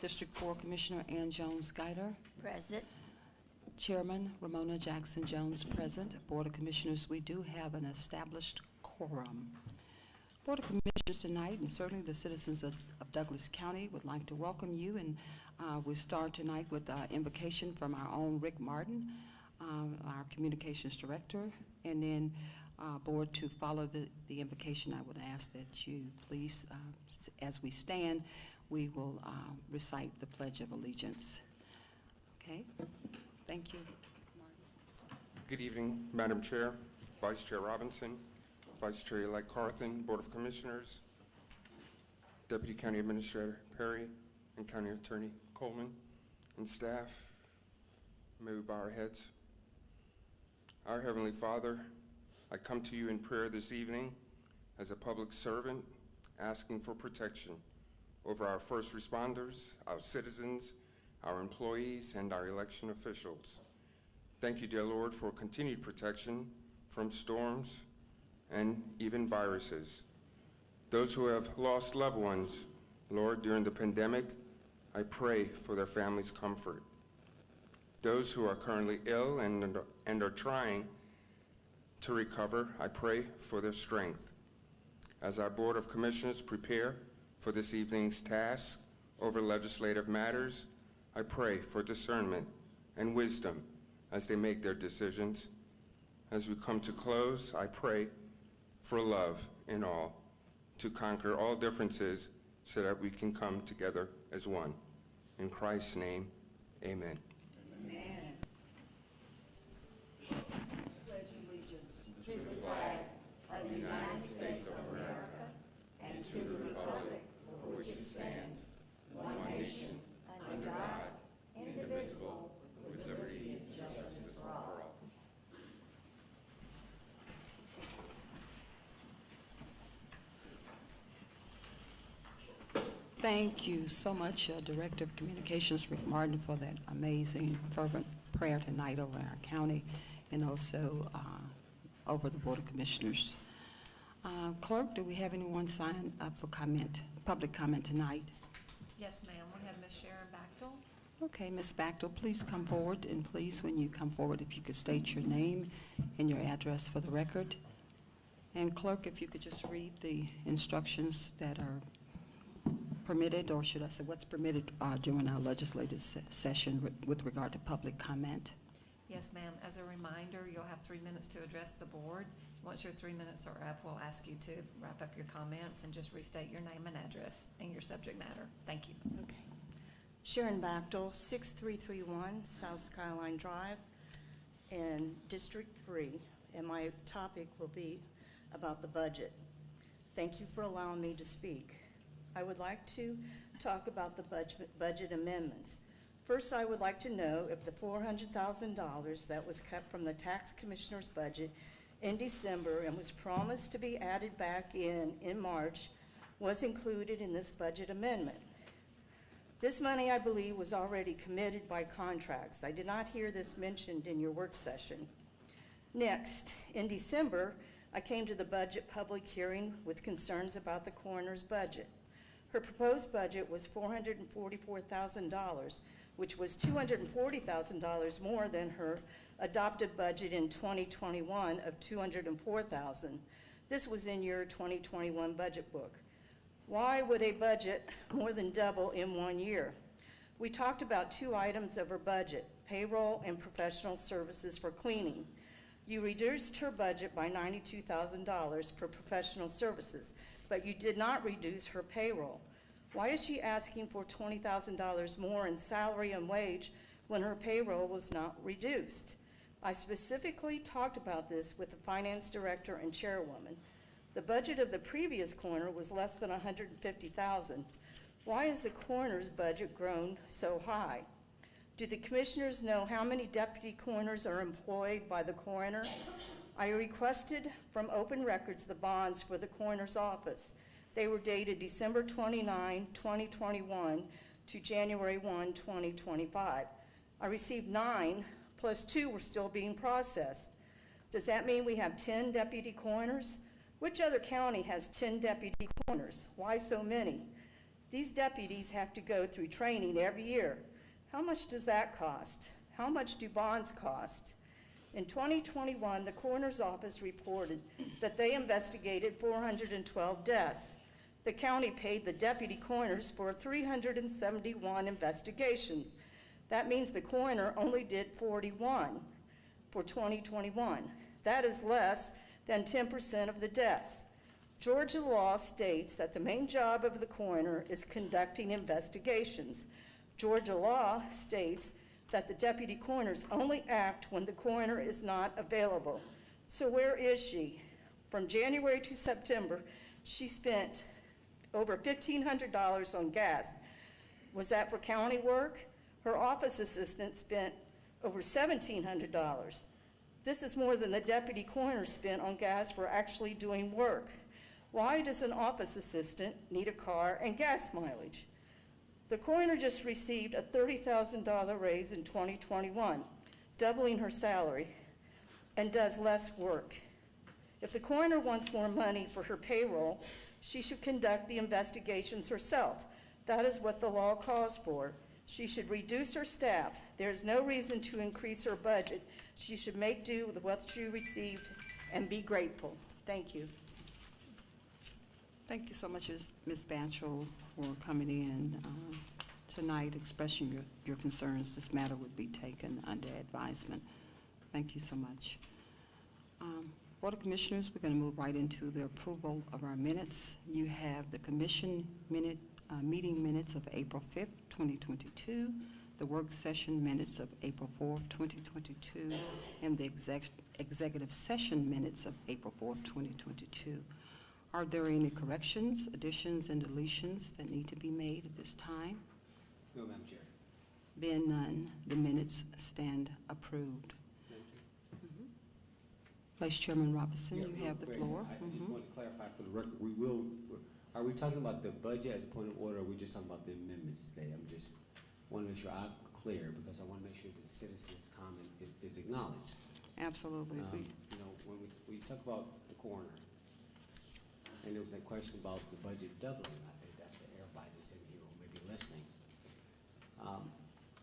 District 4 Commissioner Ann Jones-Guider. Present. Chairman Ramona Jackson Jones present. Board of Commissioners, we do have an established quorum. Board of Commissioners tonight, and certainly the citizens of Douglas County would like to welcome you, and we start tonight with invocation from our own Rick Martin, our Communications Director, and then Board, to follow the invocation, I would ask that you please, as we stand, we will recite the Pledge of Allegiance. Okay? Thank you. Good evening, Madam Chair, Vice Chair Robinson, Vice Chair-elect Carthen, Board of Commissioners, Deputy County Administrator Perry, and County Attorney Coleman, and staff. May we bow our heads. Our Heavenly Father, I come to you in prayer this evening as a public servant, asking for protection over our first responders, our citizens, our employees, and our election officials. Thank you, dear Lord, for continued protection from storms and even viruses. Those who have lost loved ones, Lord, during the pandemic, I pray for their families' comfort. Those who are currently ill and are trying to recover, I pray for their strength. As our Board of Commissioners prepare for this evening's task over legislative matters, I pray for discernment and wisdom as they make their decisions. As we come to close, I pray for love in all, to conquer all differences so that we can come together as one. In Christ's name, amen. Amen. Pledge allegiance to the flag of the United States of America and to the republic for which it stands, one nation, under God, indivisible, with liberty and justice for all. Thank you so much, Director of Communications Rick Martin, for that amazing, fervent prayer tonight over our county and also over the Board of Commissioners. Clerk, do we have anyone sign up for comment, public comment tonight? Yes, ma'am. We have Ms. Sharon Bachtel. Okay, Ms. Bachtel, please come forward, and please, when you come forward, if you could state your name and your address for the record. And Clerk, if you could just read the instructions that are permitted, or should I say what's permitted during our legislative session with regard to public comment. Yes, ma'am. As a reminder, you'll have 3 minutes to address the board. Once your 3 minutes are up, we'll ask you to wrap up your comments and just restate your name and address and your subject matter. Thank you. Okay. Sharon Bachtel, 6331 South Skyline Drive in District 3, and my topic will be about the budget. Thank you for allowing me to speak. I would like to talk about the budget amendments. First, I would like to know if the $400,000 that was cut from the tax commissioner's budget in December and was promised to be added back in March was included in this budget amendment. This money, I believe, was already committed by contracts. I did not hear this mentioned in your work session. Next, in December, I came to the budget public hearing with concerns about the coroner's budget. Her proposed budget was $444,000, which was $240,000 more than her adopted budget in 2021 of $204,000. This was in your 2021 budget book. Why would a budget more than double in 1 year? We talked about 2 items of her budget, payroll and professional services for cleaning. You reduced her budget by $92,000 for professional services, but you did not reduce her payroll. Why is she asking for $20,000 more in salary and wage when her payroll was not reduced? I specifically talked about this with the finance director and chairwoman. The budget of the previous coroner was less than $150,000. Why has the coroner's budget grown so high? Do the commissioners know how many deputy coroners are employed by the coroner? I requested from Open Records the bonds for the coroner's office. They were dated December 29, 2021 to January 1, 2025. I received 9, plus 2 were still being processed. Does that mean we have 10 deputy coroners? Which other county has 10 deputy coroners? Why so many? These deputies have to go through training every year. How much does that cost? How much do bonds cost? In 2021, the coroner's office reported that they investigated 412 deaths. The county paid the deputy coroners for 371 investigations. That means the coroner only did 41 for 2021. That is less than 10% of the deaths. Georgia law states that the main job of the coroner is conducting investigations. Georgia law states that the deputy coroners only act when the coroner is not available. So where is she? From January to September, she spent over $1,500 on gas. Was that for county work? Her office assistant spent over $1,700. This is more than the deputy coroner spent on gas for actually doing work. Why does an office assistant need a car and gas mileage? The coroner just received a $30,000 raise in 2021, doubling her salary, and does less work. If the coroner wants more money for her payroll, she should conduct the investigations herself. That is what the law calls for. She should reduce her staff. There is no reason to increase her budget. She should make do with what she received and be grateful. Thank you. Thank you so much, Ms. Banchel, for coming in tonight, expressing your concerns. This matter would be taken under advisement. Thank you so much. Board of Commissioners, we're going to move right into the approval of our minutes. You have the commission meeting minutes of April 5th, 2022, the work session minutes of April 4th, 2022, and the executive session minutes of April 4th, 2022. Are there any corrections, additions, and deletions that need to be made at this time? No, Madam Chair. Being none, the minutes stand approved. Vice Chairman Robinson, Yeah, you real have the quick, floor. I just want to clarify for the record, are we talking about the budget as a point of order, or are we just talking about the amendments today? I'm just, want to make sure I'm clear, because I want to make sure the citizens' comment is acknowledged. Absolutely. You know, when we talk about the coroner, and there was that question about the budget doubling, I think that's for everybody that's in here or maybe listening.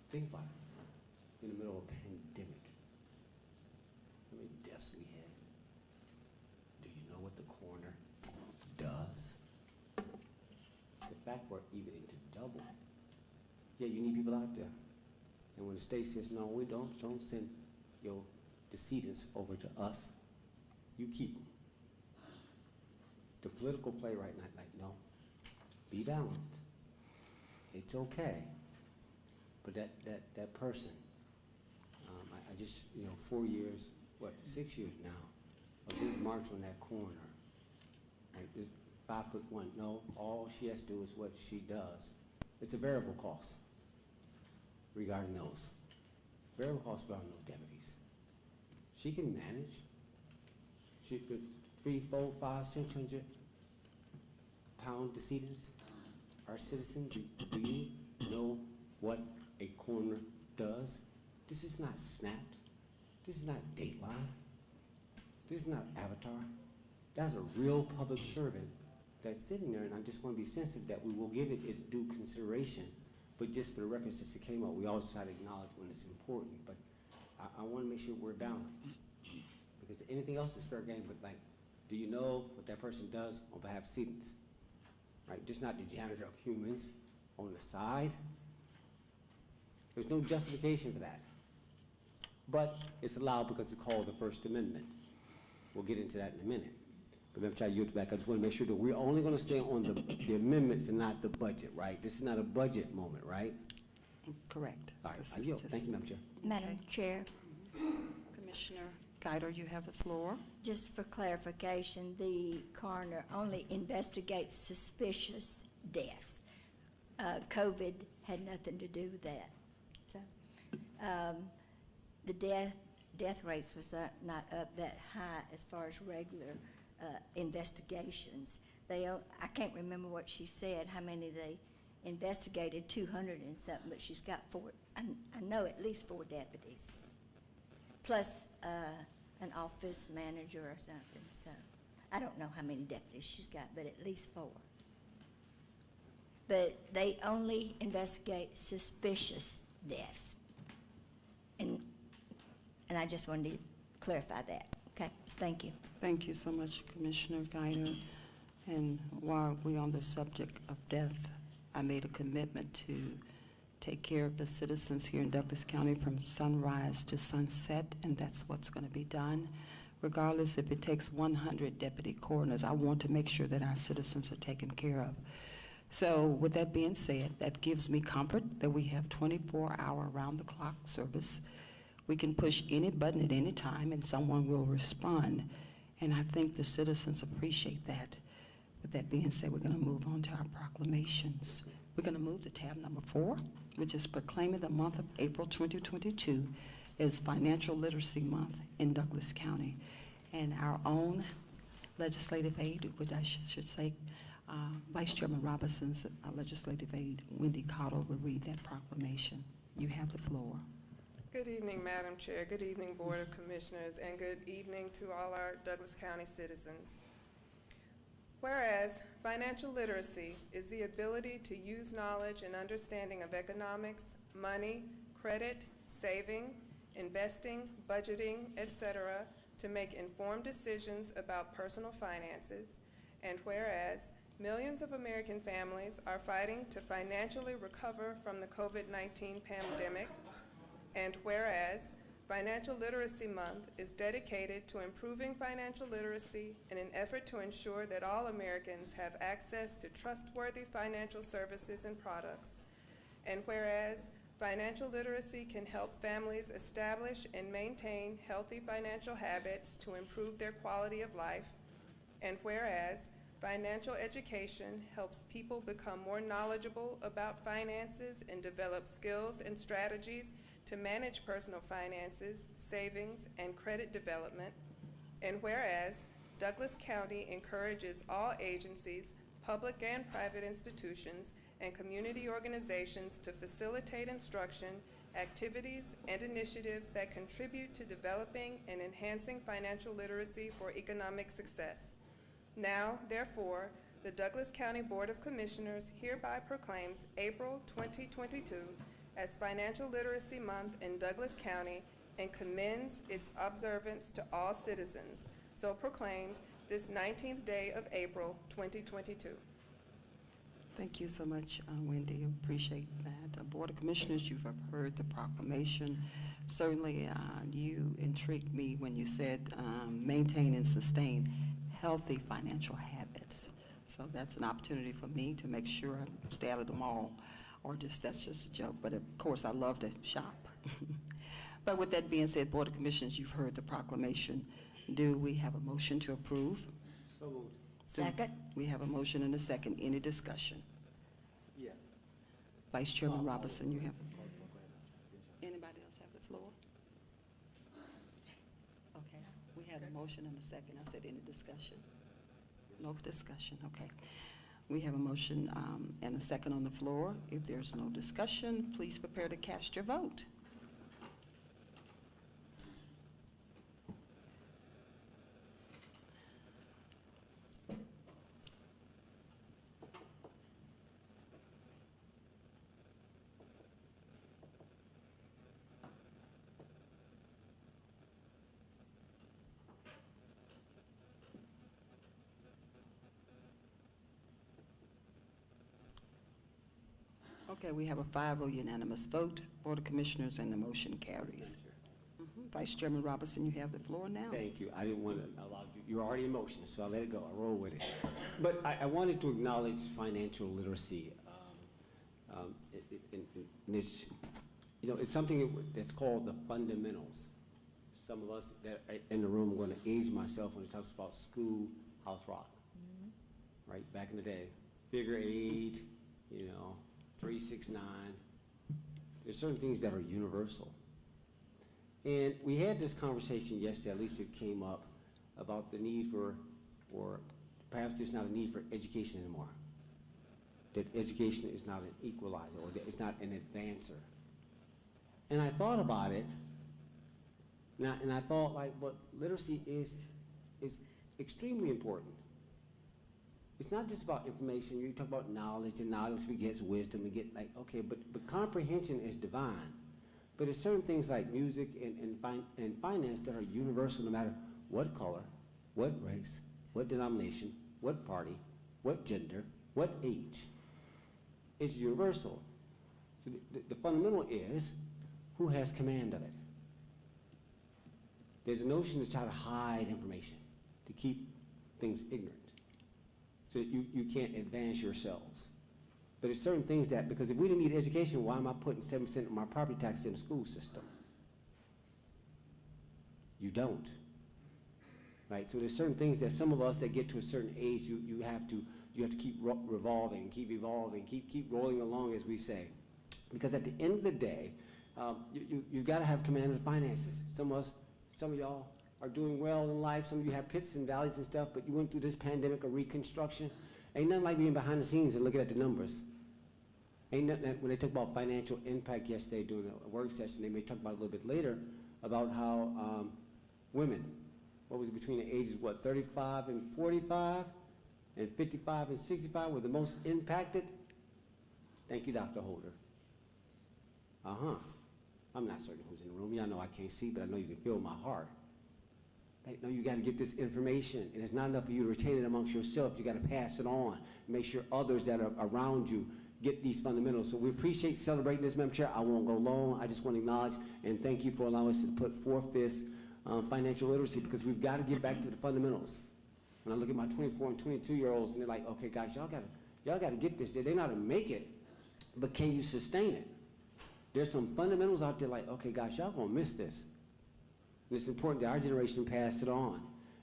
Think about it, in the middle of a pandemic, how many deaths we had? Do you know what the coroner does? The fact we're even into double, yeah, you need people out there. And when the state says, no, we don't send your decedents over to us, you keep them. The political play right now, like, no, be balanced. It's okay. But that person, I just, 4 years, 6 years now, of this march on that corner, right, this 5'1", no, all she has to do is what she does. It's a variable cost regarding those. Variable cost regarding those deputies. She can manage. She could 3, 4, 5, 600 pound decedents. Our citizens, do you know what a coroner does? This is not Snapped. This is not Dateline. This is not Avatar. That's a real public servant that's sitting there, and I just want to be sensitive that we will give it its due consideration. But just for the record, since it came up, we always try to acknowledge when it's important. But I want to make sure we're balanced, because anything else is fair game. But like, do you know what that person does on behalf of citizens? Right, just not the janitor of humans on the side. There's no justification for that. But it's allowed because it's called the First Amendment. We'll get into that in a minute. But let me try to yield back. I just want to make sure that we're only going to stay on the amendments and not the budget, right? This is not a budget moment, right? Correct. All right, This I is yield. just- Thank you, Madam Chair. Madam Chair, Commissioner Guider, you have the floor. just for clarification, the coroner only investigates suspicious deaths. COVID had nothing to do with that. So, the death rates was not up that high as far as regular investigations. I can't remember what she said, how many they investigated, 200 and something, but she's got 4, I know at least 4 deputies, plus an office manager or something. So I don't know how many deputies she's got, but at least 4. but they only investigate suspicious deaths. And I just wanted to clarify that, okay? Thank you. Thank you so much, Commissioner Guider. And while we're on the subject of death, I made a commitment to take care of the citizens here in Douglas County from sunrise to sunset, and that's what's going to be done. Regardless if it takes 100 deputy coroners, I want to make sure that our citizens are taken care of. So with that being said, that gives me comfort that we have 24-hour round-the-clock service. We can push any button at any time and someone will respond. And I think the citizens appreciate that. With that being said, we're going to move on to our proclamations. We're going to move to tab number 4, which is proclaiming the month of April 2022 as Financial Literacy Month in Douglas County. And our own legislative aide, which I should say, Vice Chairman Robinson's legislative aide, Wendy Cottle, will read that proclamation. You have the floor. Good evening, Madam Chair. Good evening, Board of Commissioners, and good evening to all our Douglas County citizens. Whereas financial literacy is the ability to use knowledge and understanding of economics, money, credit, saving, investing, budgeting, etc., to make informed decisions about personal finances, and whereas millions of American families are fighting to financially recover from the COVID-19 pandemic, and whereas Financial Literacy Month is dedicated to improving financial literacy in an effort to ensure that all Americans have access to trustworthy financial services and products, and whereas financial literacy can help families establish and maintain healthy financial habits to improve their quality of life, and whereas financial education helps people become more knowledgeable about finances and develop skills and strategies to manage personal finances, savings, and credit development, and whereas Douglas County encourages all agencies, public and private institutions, and community organizations to facilitate instruction, activities, and initiatives that contribute to developing and enhancing financial literacy for economic success. Now, therefore, the Douglas County Board of Commissioners hereby proclaims April 2022 as Financial Literacy Month in Douglas County and commends its observance to all citizens. So proclaimed this 19th day of April 2022. Thank you so much, Wendy. Appreciate that. Board of Commissioners, you've heard the proclamation. Certainly, you intrigued me when you said maintain and sustain healthy financial habits. So that's an opportunity for me to make sure I stay out of the mall, or that's just a joke. But of course, I love to shop. But with that being said, Board of Commissioners, you've heard the proclamation. Do we have a motion to approve? So moved. Second? We have a motion and a second. Any discussion? Yeah. Vice Chairman Robinson, you have. Anybody else have the floor? Okay, we had a motion and a second. I said any discussion? No discussion, okay. We have a motion and a second on the floor. If there's no discussion, please prepare to cast your vote. Okay, we have a 5-0 unanimous vote. Board of Commissioners, and the motion carries. Vice Chairman Robinson, you have the floor now. Thank you. I didn't want to allow you, you're already in motion, so I let it go. I roll with it. But I wanted to acknowledge financial literacy. And it's, you know, it's something that's called the fundamentals. Some of us that are in the room are going to age myself when it talks about school house rock, right? Back in the day, figure 8, you know, 3, 6, 9. There's certain things that are universal. And we had this conversation yesterday, at least it came up, about the need for, or perhaps there's not a need for education anymore. That education is not an equalizer, or that it's not an advancer. And I thought about it, and I thought, like, what literacy is extremely important. it's not just about information. You talk about knowledge, and knowledge begets wisdom. We get like, okay, but comprehension is divine. But there's certain things like music and finance that are universal no matter what color, what race, what denomination, what party, what gender, what age. It's universal. So the fundamental is who has command of it. There's a notion to try to hide information, to keep things ignorant, so that you can't advance yourselves. But there's certain things that, because if we didn't need education, why am I putting 7% of my property tax in the school system? You don't. Right? So there's certain things that some of us that get to a certain age, you have to keep revolving, keep evolving, keep rolling along, as we say. Because at the end of the day, you've got to have command of the finances. Some of y'all are doing well in life. Some of you have pits and valleys and stuff, but you went through this pandemic of reconstruction. Ain't nothing like being behind the scenes and looking at the numbers. Ain't nothing when they talk about financial impact yesterday during a work session, they may talk about it a little bit later, about how women, what was it, between the ages, 35 and 45, and 55 and 65 were the most impacted? Thank you, Dr. Holder. I'm not certain who's in the room. Y'all know I can't see, but I know you can feel my heart. No, you got to get this information, and it's not enough for you to retain it amongst yourself. You got to pass it on. Make sure others that are around you get these fundamentals. So we appreciate celebrating this, Madam Chair. I won't go long. I just want to acknowledge and thank you for allowing us to put forth this financial literacy, because we've got to get back to the fundamentals. When I look at my 24 and 22-year-olds, and they're like, okay, guys, y'all got to get this. They know how to make it, but can you sustain it? There's some fundamentals out there like, okay, guys, y'all gonna miss this. And it's important that our generation pass it on.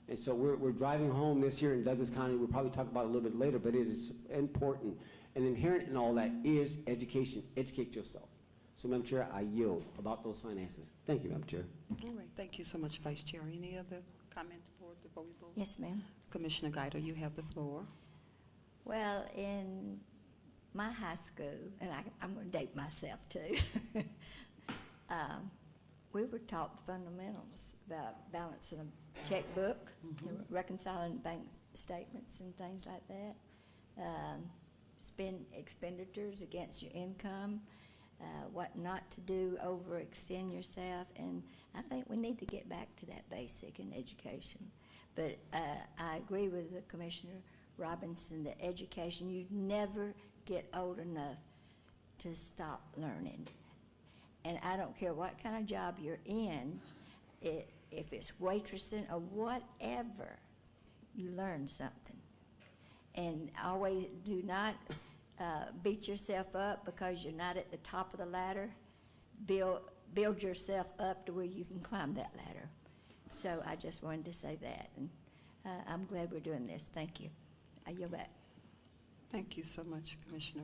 And so we're driving home this year in Douglas County. We'll probably talk about it a little bit later, but it is important. And inherent in all that is education. Educate yourself. So, Madam Chair, I yield about those finances. Thank you, Madam Chair. All right, thank you so much, Vice Chair. Any other comments, Board, before we vote? Yes, ma'am. Commissioner Guider, you have the floor. Well, in my high school, and I'm going to date myself too, we were taught the fundamentals about balancing a checkbook, reconciling bank statements and things like that, spend expenditures against your income, what not to do, overextend yourself, and I think we need to get back to that basic in education. But I agree with the Commissioner Robinson that education, you never get old enough to stop learning. And I don't care what kind of job you're in, if it's waitressing or whatever, you learn something. And always do not beat yourself up because you're not at the top of the ladder. Build yourself up to where you can climb that ladder. So I just wanted to say that, and I'm glad we're doing this. Thank you. I yield back. Thank you so much, Commissioner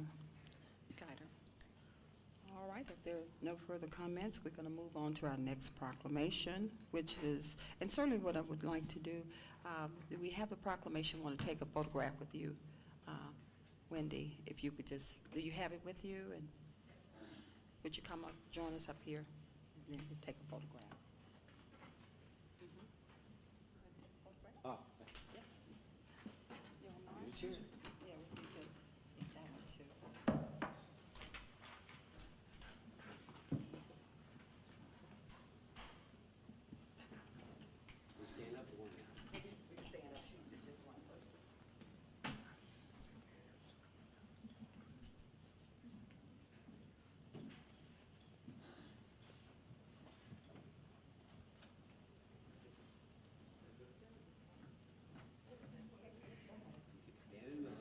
Guider. All right, if there are no further comments, we're going to move on to our next proclamation, which is, and certainly what I would like to do, we have a proclamation, want to take a photograph with you. Wendy, if you could just, do you have it with you? And would you come up, join us up here, and then we'll take a photograph. Oh, Yeah. You don't mind? Chair. Yeah, we can get that one too. We stand up for one now. We can stand up, it's just one person. Stand in the middle.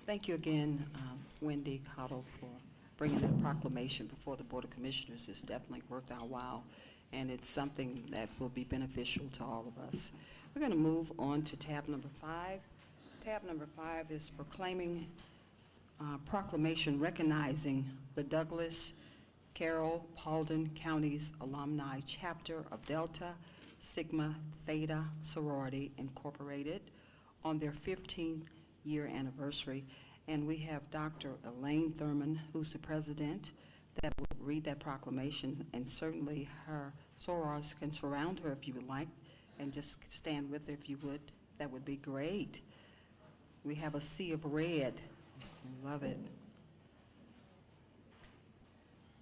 Thank you again, Wendy Cottle, for bringing that proclamation before the Board of Commissioners. It's definitely worth our while, and it's something that will be beneficial to all of us. We're going to move on to tab number 5. Tab number 5 is proclaiming proclamation recognizing the Douglas Carroll Paulding County's alumni chapter of Delta Sigma Theta Sorority Incorporated on their 15th year anniversary. And we have Dr. Elaine Thurman, who's the president, that will read that proclamation, and certainly her sorors can surround her if you would like, and just stand with her if you would. That would be great. We have a sea of red. Love it.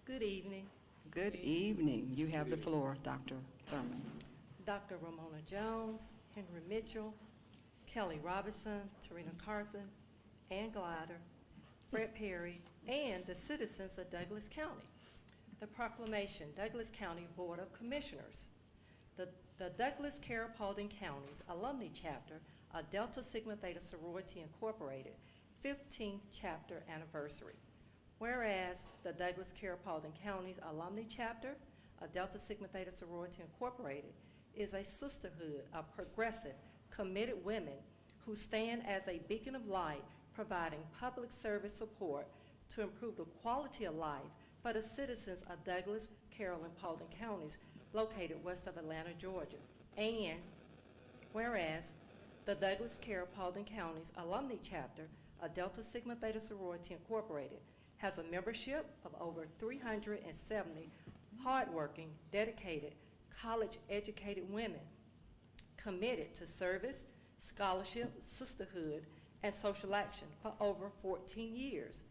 Good evening. Good evening. You have the floor, Dr. Thurman. Dr. Ramona Jones, Henry Mitchell, Kelly Robinson, Tarina Carthen, Ann Glider, Fred Perry, and the citizens of Douglas County. The proclamation, Douglas County Board of Commissioners. The Douglas Carroll Paulding County's alumni chapter of Delta Sigma Theta Sorority Incorporated 15th chapter anniversary. Whereas the Douglas Carroll Paulding County's alumni chapter of Delta Sigma Theta Sorority Incorporated is a sisterhood of progressive, committed women who stand as a beacon of light, providing public service support to improve the quality of life for the citizens of Douglas, Carroll, and Paulding counties located west of Atlanta, Georgia. And whereas the Douglas Carroll Paulding County's alumni chapter of Delta Sigma Theta Sorority Incorporated has a membership of over 370 hardworking, dedicated, college-educated women committed to service, scholarship, sisterhood, and social action for over 14 years.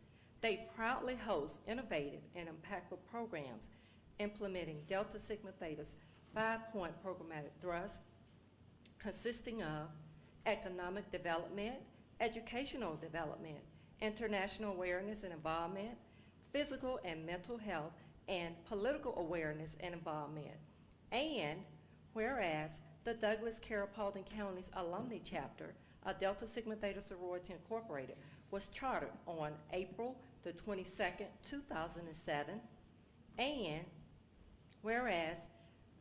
They proudly host innovative and impactful programs implementing Delta Sigma Theta's 5-point programmatic thrust, consisting of economic development, educational development, international awareness and involvement, physical and mental health, and political awareness and involvement. And whereas the Douglas Carroll Paulding County's alumni chapter of Delta Sigma Theta Sorority Incorporated was chartered on April the 22nd, 2007, and whereas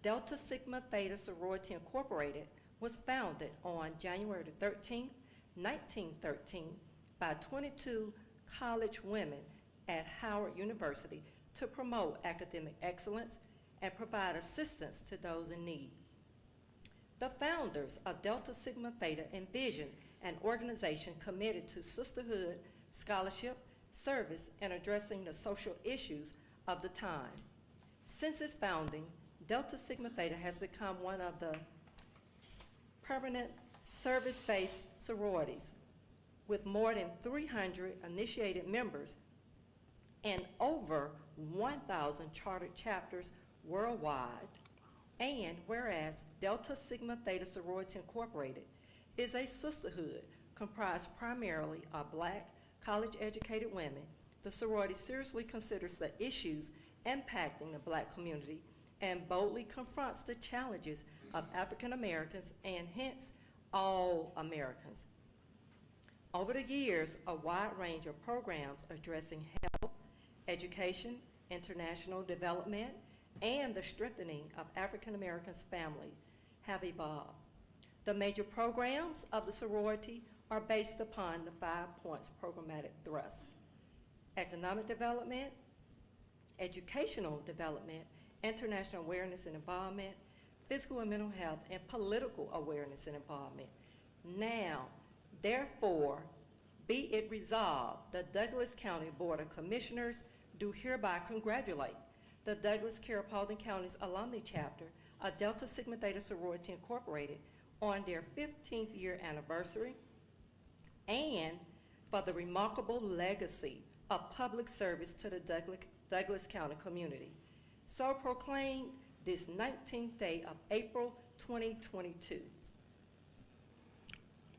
Delta Sigma Theta Sorority Incorporated was founded on January the 13th, 1913 by 22 college women at Howard University to promote academic excellence and provide assistance to those in need. The founders of Delta Sigma Theta envisioned an organization committed to sisterhood, scholarship, service, and addressing the social issues of the time. Since its founding, Delta Sigma Theta has become one of the permanent service-based sororities with more than 300 initiated members and over 1,000 chartered chapters worldwide. And whereas Delta Sigma Theta Sorority Incorporated is a sisterhood comprised primarily of Black, college-educated women, the sorority seriously considers the issues impacting the Black community and boldly confronts the challenges of African Americans and hence all Americans. Over the years, a wide range of programs addressing health, education, international development, and the strengthening of African Americans' family have evolved. The major programs of the sorority are based upon the 5 points programmatic thrust: economic development, educational development, international awareness and involvement, physical and mental health, and political awareness and involvement. Now, therefore, be it resolved, the Douglas County Board of Commissioners do hereby congratulate the Douglas Carroll Paulding County's alumni chapter of Delta Sigma Theta Sorority Incorporated on their 15th year anniversary and for the remarkable legacy of public service to the Douglas County community. So proclaimed this 19th day of April 2022.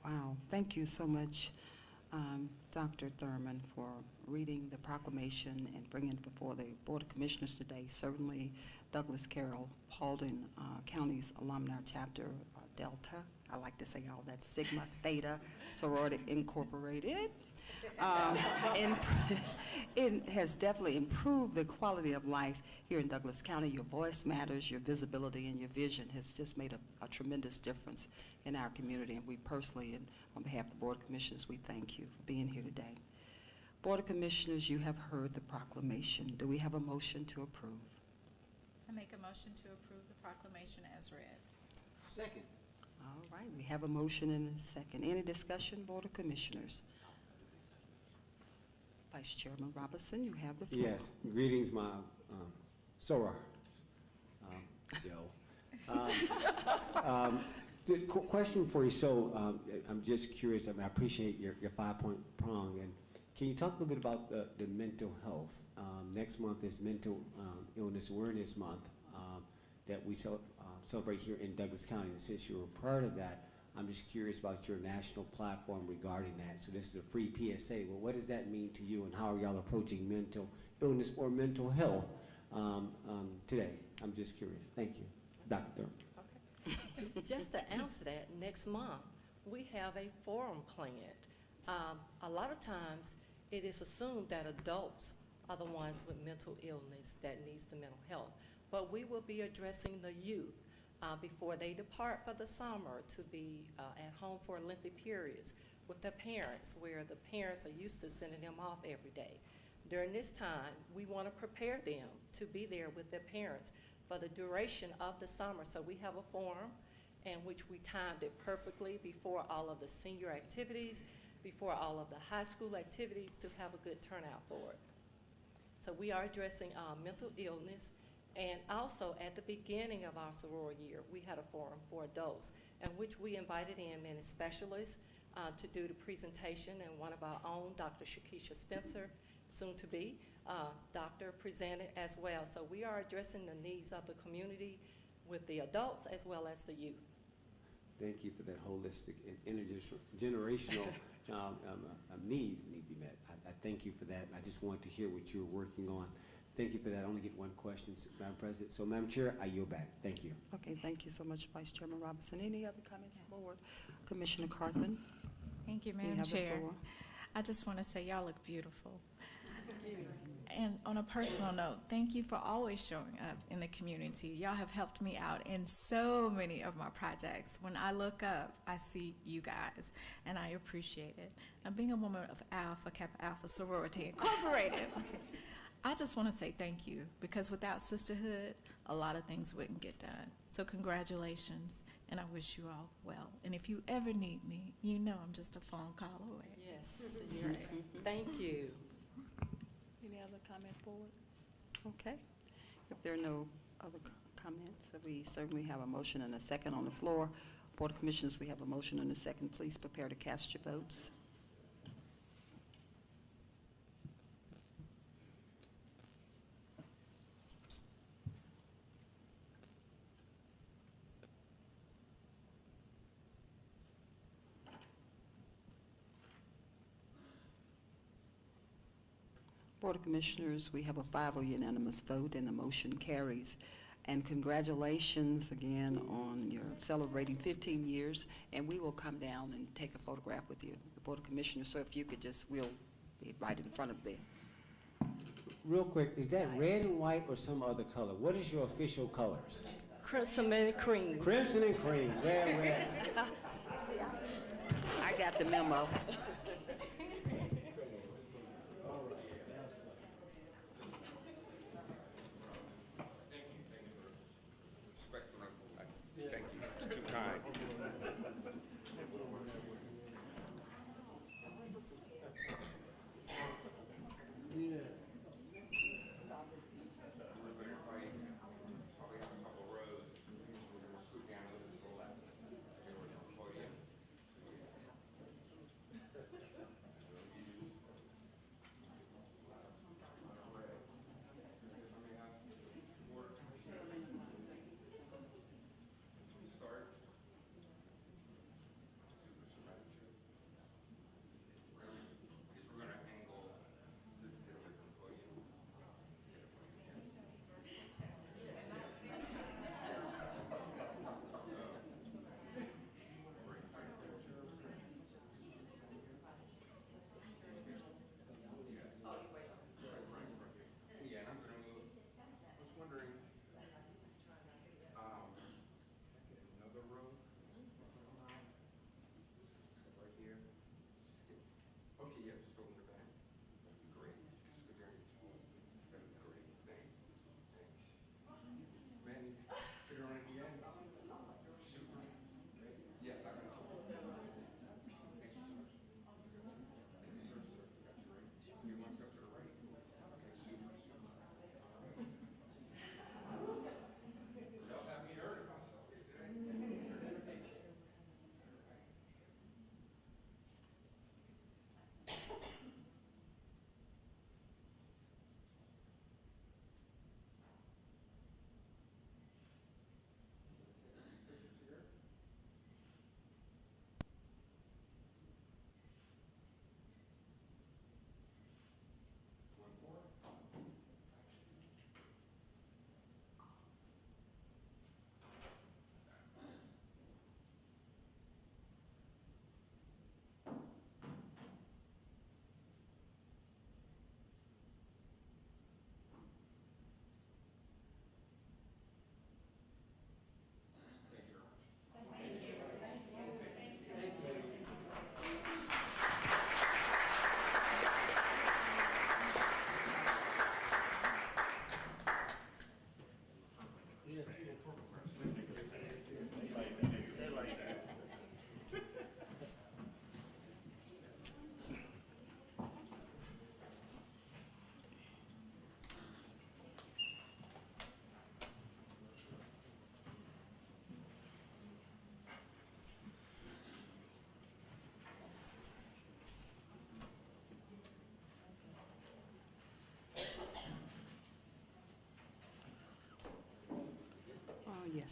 Wow, thank you so much, Dr. Thurman, for reading the proclamation and bringing it before the Board of Commissioners today. Certainly, Douglas Carroll Paulding County's alumni chapter, Delta, I like to say all that, Sigma Theta Sorority Incorporated, and it has definitely improved the quality of life here in Douglas County. Your voice matters, your visibility and your vision has just made a tremendous difference in our community. And we personally, and on behalf of the Board of Commissioners, we thank you for being here today. Board of Commissioners, you have heard the proclamation. Do we have a motion to approve? I make a motion to approve the proclamation as read. Second. All right, we have a motion and a second. Any discussion, Board of Commissioners? Vice Chairman Robinson, you have the floor. Yes, greetings, my Sora. Question for you. So I'm just curious. I mean, I appreciate your 5-point prong. And can you talk a little bit about the mental health? Next month is Mental Illness Awareness Month that we celebrate here in Douglas County. And since you're a part of that, I'm just curious about your national platform regarding that. So this is a free PSA. Well, what does that mean to you, and how are y'all approaching mental illness or mental health today? I'm just curious. Thank you. Dr. Thurman. Okay. Just to answer that, next month, we have a forum planned. A lot of times, it is assumed that adults are the ones with mental illness that needs the mental health. But we will be addressing the youth before they depart for the summer to be at home for lengthy periods with their parents, where the parents are used to sending them off every day. During this time, we want to prepare them to be there with their parents for the duration of the summer. So we have a forum in which we timed it perfectly before all of the senior activities, before all of the high school activities, to have a good turnout for it. So we are addressing mental illness. And also, at the beginning of our sorority year, we had a forum for adults in which we invited in many specialists to do the presentation, and one of our own, Dr. Shakisha Spencer, soon to be, doctor, presented as well. So we are addressing the needs of the community with the adults as well as the youth. Thank you for that holistic and intergenerational needs need to be met. I thank you for that. I just wanted to hear what you were working on. Thank you for that. I only get one question, Madam President. So, Madam Chair, I yield back. Thank you. Okay, thank you so much, Vice Chairman Robinson. Any other comments, Board? Commissioner Carthen? Thank you, You Madam have the Chair. floor. I just want to say y'all look beautiful. And on a personal note, thank you for always showing up in the community. Y'all have helped me out in so many of my projects. When I look up, I see you guys, and I appreciate it. And being a woman of Alpha Kappa Alpha Sorority Incorporated, I just want to say thank you, because without sisterhood, a lot of things wouldn't get done. So congratulations, and I wish you all well. And if you ever need me, you know I'm just a phone call away. Yes, thank you. Any other comment, Board? Okay. If there are no other comments, we certainly have a motion and a second on the floor. Board of Commissioners, we have a motion and a second. Please prepare to cast your votes. Board of Commissioners, we have a 5-0 unanimous vote, and the motion carries. And congratulations again on your celebrating 15 years, and we will come down and take a photograph with you, the Board of Commissioners. So if you could just, we'll be right in front of there. Real quick, is that red and white or some other color? What is your official colors? Crimson and cream. Crimson and cream. Red. I got the memo. Thank you. It's too kind.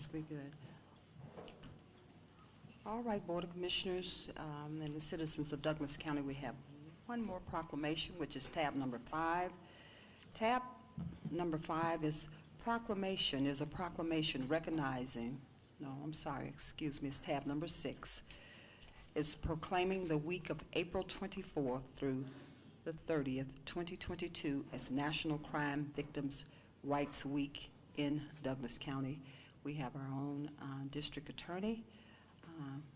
Yes, we good. All right, Board of Commissioners and the citizens of Douglas County, we have one more proclamation, which is tab number 5. Tab number 5 is a proclamation recognizing, no, I'm sorry, excuse me, it's tab number 6. It's proclaiming the week of April 24th through the 30th, 2022 as National Crime Victims' Rights Week in Douglas County. We have our own district attorney,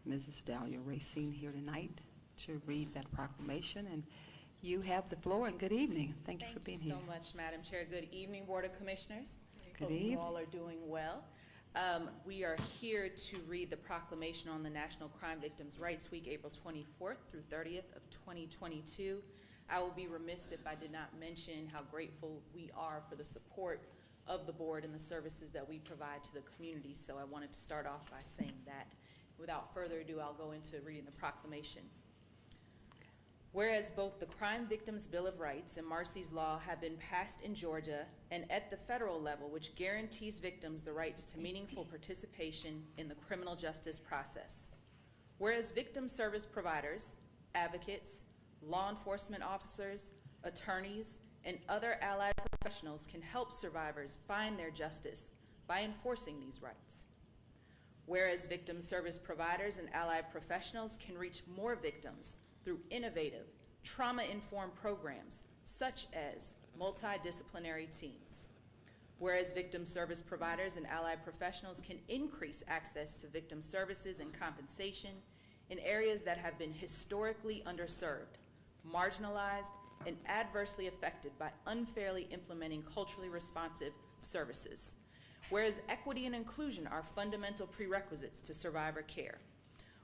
Mrs. Dahlia Racine, here tonight to read that proclamation, and you have the floor, and good evening. Thank you for being here. Thank you so much, Madam Chair. Good evening, Board of Commissioners. Good Hope evening. you all are doing well. We are here to read the proclamation on the National Crime Victims' Rights Week, April 24th through 30th of 2022. I will be remiss if I did not mention how grateful we are for the support of the board and the services that we provide to the community, so I wanted to start off by saying that. Without further ado, I'll go into reading the proclamation. Whereas both the Crime Victims' Bill of Rights and Marsy's Law have been passed in Georgia and at the federal level, which guarantees victims the rights to meaningful participation in the criminal justice process. Whereas victim service providers, advocates, law enforcement officers, attorneys, and other allied professionals can help survivors find their justice by enforcing these rights. Whereas victim service providers and allied professionals can reach more victims through innovative, trauma-informed programs such as multidisciplinary teams. Whereas victim service providers and allied professionals can increase access to victim services and compensation in areas that have been historically underserved, marginalized, and adversely affected by unfairly implementing culturally responsive services. Whereas equity and inclusion are fundamental prerequisites to survivor care.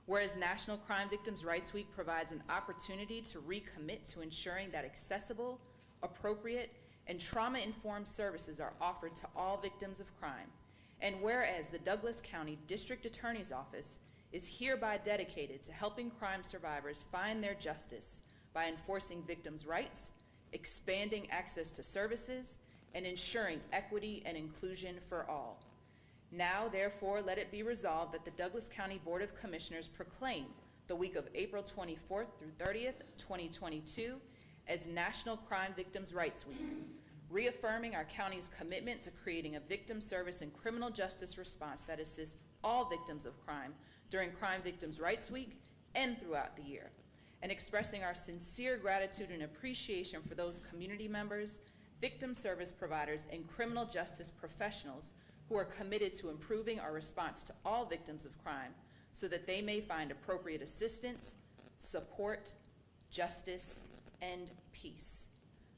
Whereas National Crime Victims' Rights Week provides an opportunity to recommit to ensuring that accessible, appropriate, and trauma-informed services are offered to all victims of crime. And whereas the Douglas County District Attorney's Office is hereby dedicated to helping crime survivors find their justice by enforcing victims' rights, expanding access to services, and ensuring equity and inclusion for all. Now, therefore, let it be resolved that the Douglas County Board of Commissioners proclaim the week of April 24th through 30th, 2022 as National Crime Victims' Rights Week, reaffirming our county's commitment to creating a victim service and criminal justice response that assists all victims of crime during Crime Victims' Rights Week and throughout the year, and expressing our sincere gratitude and appreciation for those community members, victim service providers, and criminal justice professionals who are committed to improving our response to all victims of crime so that they may find appropriate assistance, support, justice, and peace.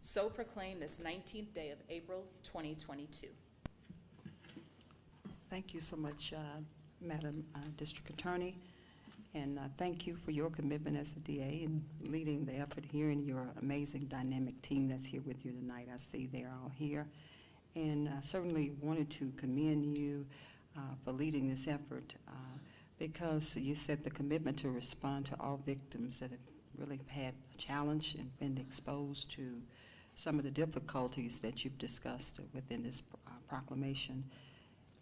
So proclaim this 19th day of April 2022. Thank you so much, Madam District Attorney, and thank you for your commitment as a DA and leading the effort here and your amazing dynamic team that's here with you tonight. I see they're all here. And certainly wanted to commend you for leading this effort because you said the commitment to respond to all victims that have really had a challenge and been exposed to some of the difficulties that you've discussed within this proclamation.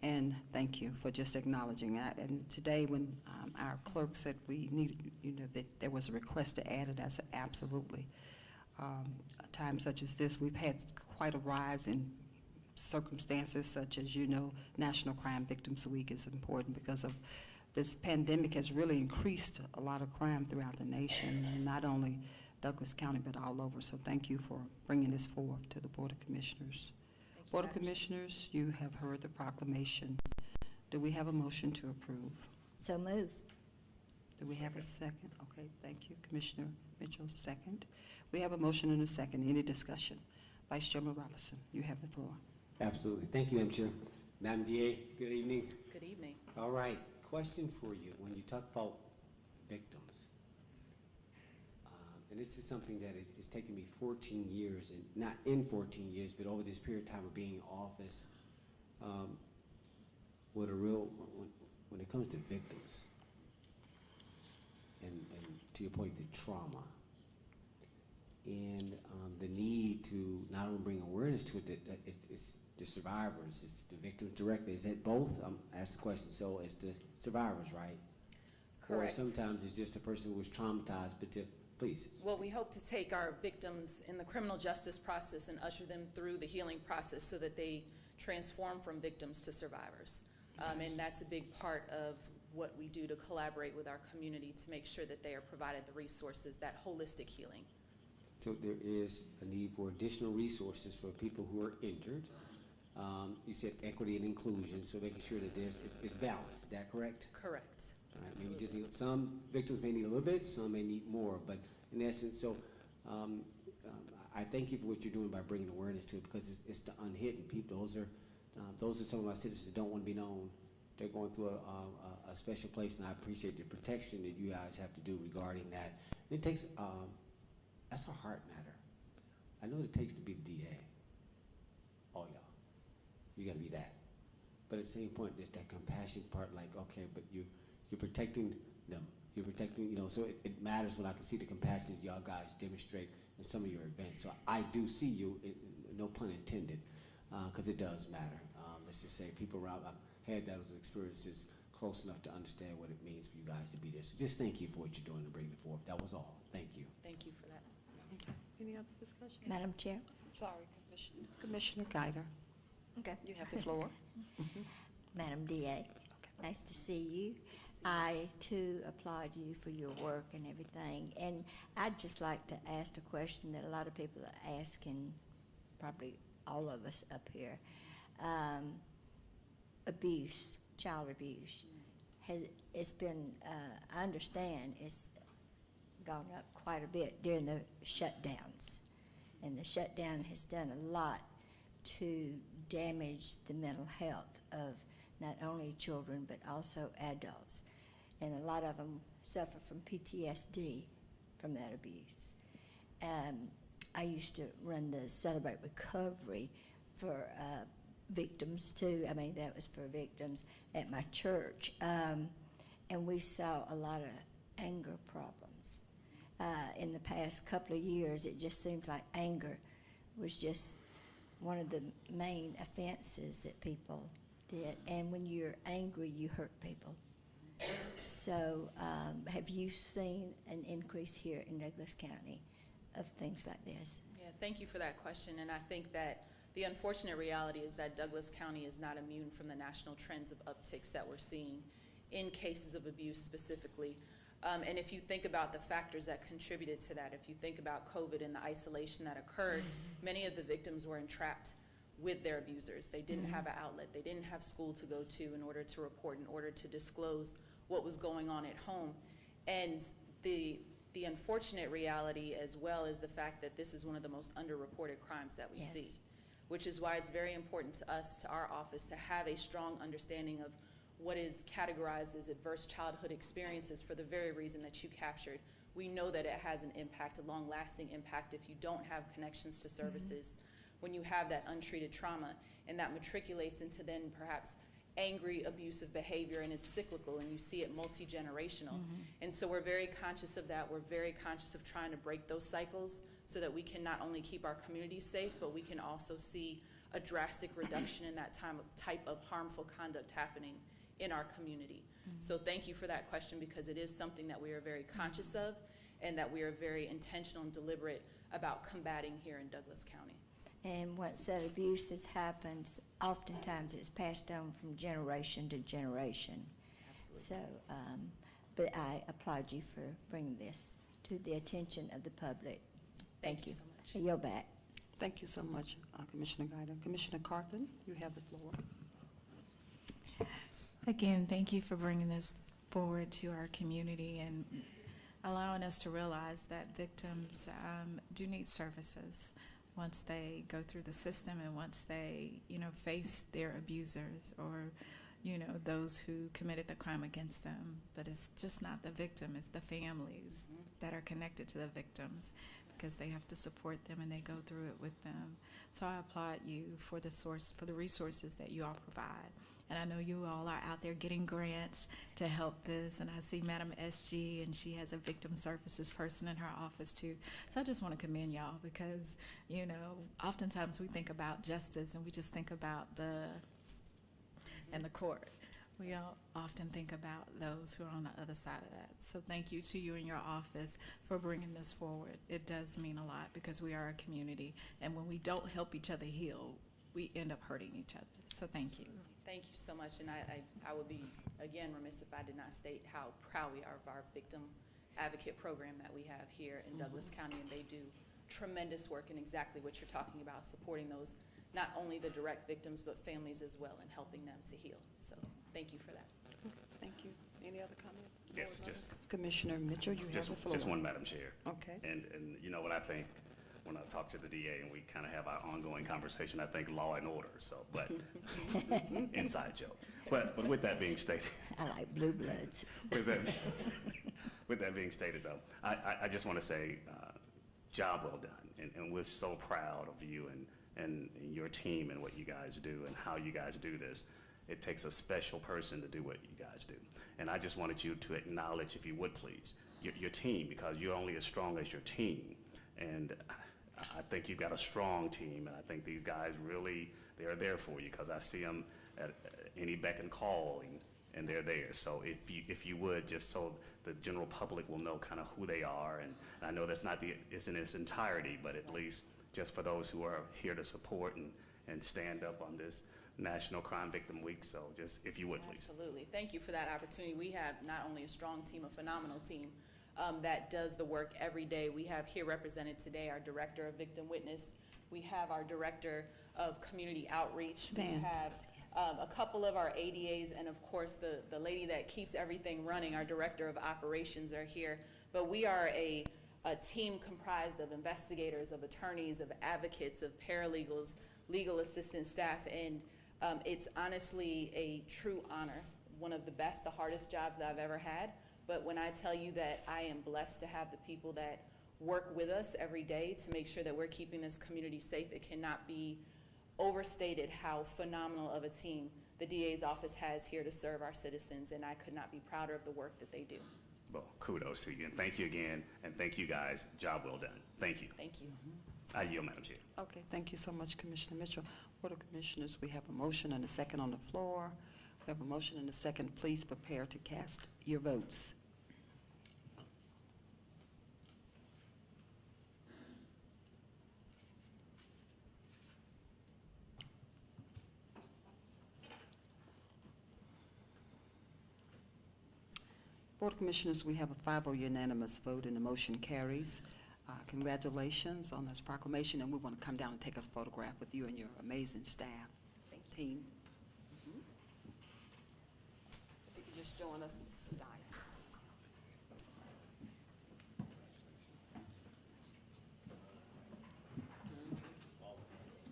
And thank you for just acknowledging that. And today when our clerk said we needed, that there was a request to add it, I said absolutely. A time such as this, we've had quite a rise in circumstances such as, National Crime Victims Week is important because of this pandemic has really increased a lot of crime throughout the nation, and not only Douglas County, but all over. So thank you for bringing this forward to the Board of Commissioners. Board of Commissioners, you have heard the proclamation. Do we have a motion to approve? So moved. Do we have a second? Okay, thank you. Commissioner Mitchell, second. We have a motion and a second. Any discussion? Vice Chairman Robinson, you have the floor. Absolutely. Thank you, Madam Chair. Madam DA, good evening. Good evening. All right, question for you. When you talk about victims, and this is something that is taken me 14 years, and not in 14 years, but over this period of time of being in office, when it comes to victims, and to your point, the trauma, and the need to not only bring awareness to it, that the survivors, it's the victims directly. Is it both? Ask the question. So it's the survivors, right? Correct. Or sometimes it's just a person who was traumatized, but please. Well, we hope to take our victims in the criminal justice process and usher them through the healing process so that they transform from victims to survivors. And that's a big part of what we do to collaborate with our community to make sure that they are provided the resources, that holistic healing. So there is a need for additional resources for people who are injured. You said equity and inclusion, so making sure that it's balanced. Is that correct? Correct. All right, maybe just need, some victims may need a little bit, some may need more, but in essence, so I thank you for what you're doing by bringing awareness to it, because it's the unhidden people. Those are some of my citizens that don't want to be known. They're going through a special place, and I appreciate the protection that you guys have to do regarding that. It takes, that's a heart matter. I know what it takes to be the DA. All y'all. You got to be that. But at the same point, there's that compassion part, like, okay, but you're protecting them. You're protecting, so it matters when I can see the compassion that y'all guys demonstrate in some of your events. So I do see you, no pun intended, because it does matter. Let's just say people around, I've had those experiences close enough to understand what it means for you guys to be there. So just thank you for what you're doing to bring it forth. That was all. Thank you. Thank you for that. Any other discussion? Madam Chair? Sorry, Commissioner Guider, Okay. you have the floor. Madam DA, nice to see you. I, too, applaud you for your work and everything. And I'd just like to ask a question that a lot of people are asking, probably all of us up here. Abuse, child abuse, it's been, I understand it's gone up quite a bit during the shutdowns. And the shutdown has done a lot to damage the mental health of not only children but also adults. And a lot of them suffer from PTSD from that abuse. I used to run the Celebrate Recovery for victims too. I mean, that was for victims at my church. And we saw a lot of anger problems. In the past couple of years, it just seems like anger was just one of the main offenses that people did. And when you're angry, you hurt people. So have you seen an increase here in Douglas County of things like this? Yeah, thank you for that question. And I think that the unfortunate reality is that Douglas County is not immune from the national trends of upticks that we're seeing in cases of abuse specifically. And if you think about the factors that contributed to that, if you think about COVID and the isolation that occurred, many of the victims were entrapped with their abusers. They didn't have an outlet. They didn't have school to go to in order to report, in order to disclose what was going on at home. And the unfortunate reality, as well, is the fact that this is one of the most underreported crimes that we see, which is why it's very important to us, to our office, to have a strong understanding of what is categorized as adverse childhood experiences for the very reason that you captured. We know that it has an impact, a long-lasting impact, if you don't have connections to services, when you have that untreated trauma, and that matriculates into then perhaps angry, abusive behavior, and it's cyclical, and you see it multi-generational. And so we're very conscious of that. We're very conscious of trying to break those cycles so that we can not only keep our communities safe, but we can also see a drastic reduction in that type of harmful conduct happening in our community. So thank you for that question, because it is something that we are very conscious of and that we are very intentional and deliberate about combating here in Douglas County. And once that abuse has happened, oftentimes it's passed on from generation to generation. Absolutely. So, but I applaud you for bringing this to the attention of the public. Thank you so much. You're back. Thank you so much, Commissioner Guider. Commissioner Carthen, you have the floor. Again, thank you for bringing this forward to our community and allowing us to realize that victims do need services once they go through the system and once they, face their abusers or, those who committed the crime against them. But it's just not the victim, it's the families that are connected to the victims, because they have to support them and they go through it with them. So I applaud you for the resources that you all provide And I know you all are out there getting grants to help this. And I see Madam SG, and she has a victim services person in her office too. So I just want to commend y'all because, you know, oftentimes we think about justice and we just think about the court. We don't often think about those who are on the other side of that. So thank you to you and your office for bringing this forward. It does mean a lot because we are a community, and when we don't help each other heal, we end up hurting each other. So thank you. Thank you so much, and I would be, again, remiss if I did not state how proud we are of our victim advocate program that we have here in Douglas County, and they do tremendous work in exactly what you're talking about, supporting those, not only the direct victims, but families as well, and helping them to heal. So thank you for that. Thank you. Any other comments? Yes, just, Commissioner Mitchell, you have the floor. just one, Madam Chair. Okay. And you know what I think, when I talk to the DA and we kind of have our ongoing conversation, I think law and order, so, but, inside joke. But with that being stated, I like blue bloods. with that being stated though, I just want to say, job well done. And we're so proud of you and your team and what you guys do and how you guys do this. It takes a special person to do what you guys do. And I just wanted you to acknowledge, if you would please, your team, because you're only as strong as your team. And I think you've got a strong team, and I think these guys really, they're there for you, because I see them at any beck and call, and they're there. So if you would, just so the general public will know kind of who they are, and I know that's not it's in its entirety, but at least just for those who are here to support and stand up on this National Crime Victim Week. So just, if you would, please. Absolutely. Thank you for that opportunity. We have not only a strong team, a phenomenal team that does the work every day. We have here represented today our Director of Victim Witness. We have our Director of Community Outreach. We have a couple of our ADAs, and of course the lady that keeps everything running, our Director of Operations, are here. But we are a team comprised of investigators, of attorneys, of advocates, of paralegals, legal assistant staff, and it's honestly a true honor. One of the best, the hardest jobs that I've ever had. But when I tell you that I am blessed to have the people that work with us every day to make sure that we're keeping this community safe, it cannot be overstated how phenomenal of a team the DA's office has here to serve our citizens, and I could not be prouder of the work that they do. Well, kudos to you, and thank you again, and thank you guys. Job well done. Thank you. Thank you. I yield, Madam Chair. Okay, thank you so much, Commissioner Mitchell. Board of Commissioners, we have a motion and a second on the floor. We have a motion and a second. Please prepare to cast your votes. Board of Commissioners, we have a 5-0 unanimous vote, and the motion carries. Congratulations on this proclamation, and we want to come down and take a photograph with you and your amazing staff, team. If you could just join us, guys.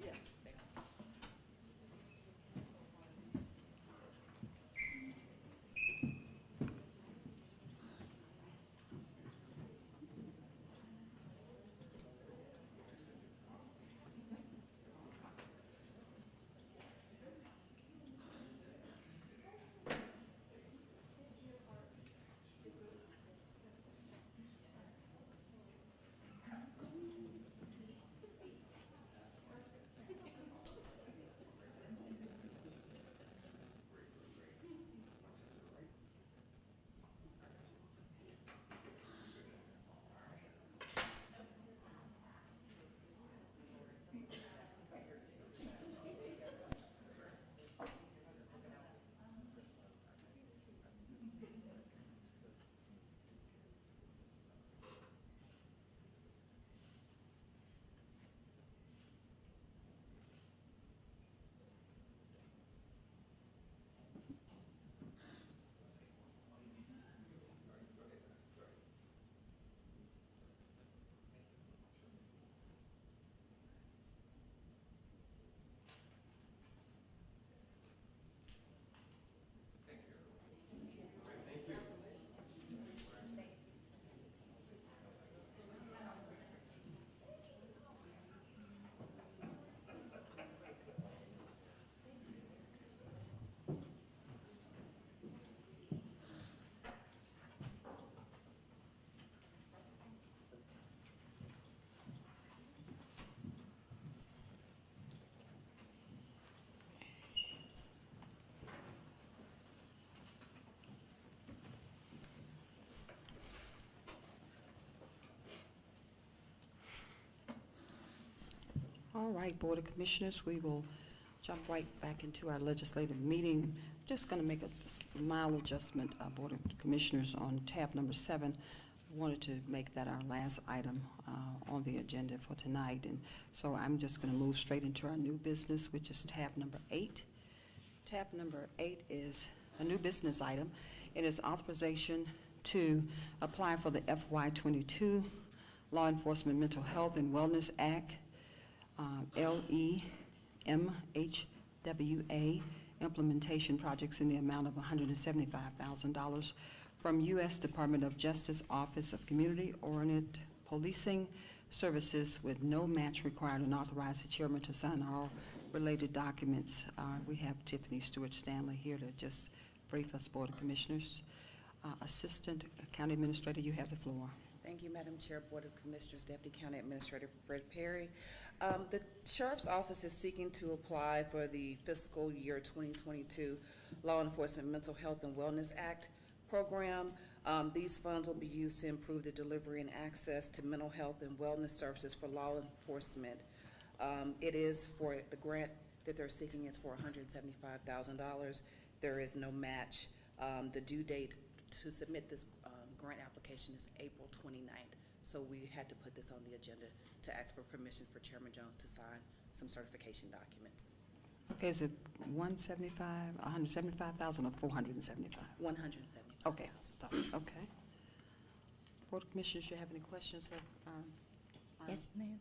Yes. All right, Board of Commissioners, we will jump right back into our legislative meeting. Just going to make a mild adjustment, Board of Commissioners, on tab number 7. I wanted to make that our last item on the agenda for tonight, and so I'm just going to move straight into our new business, which is tab number 8. Tab number 8 is a new business item. It is authorization to apply for the FY22 Law Enforcement Mental Health and Wellness Act, LEMHWA, implementation projects in the amount of $175,000 from U.S. Department of Justice Office of Community-Oriented Policing Services with no match required, and authorize the chairman to sign all related documents. We have Tiffany Stewart Stanley here to just brief us, Board of Commissioners. Assistant County Administrator, you have the floor. Thank you, Madam Chair, Board of Commissioners, Deputy County Administrator Fred Perry. The Sheriff's Office is seeking to apply for the fiscal year 2022 Law Enforcement Mental Health and Wellness Act program. These funds will be used to improve the delivery and access to mental health and wellness services for law enforcement. It is for the grant that they're seeking is for $175,000. There is no match. The due date to submit this grant application is April 29th. So we had to put this on the agenda to ask for permission for Chairman Jones to sign some certification documents. Okay, is it 175,000 or 475? 175,000. Okay, okay. Board of Commissioners, you have any questions of Yes, ma'am.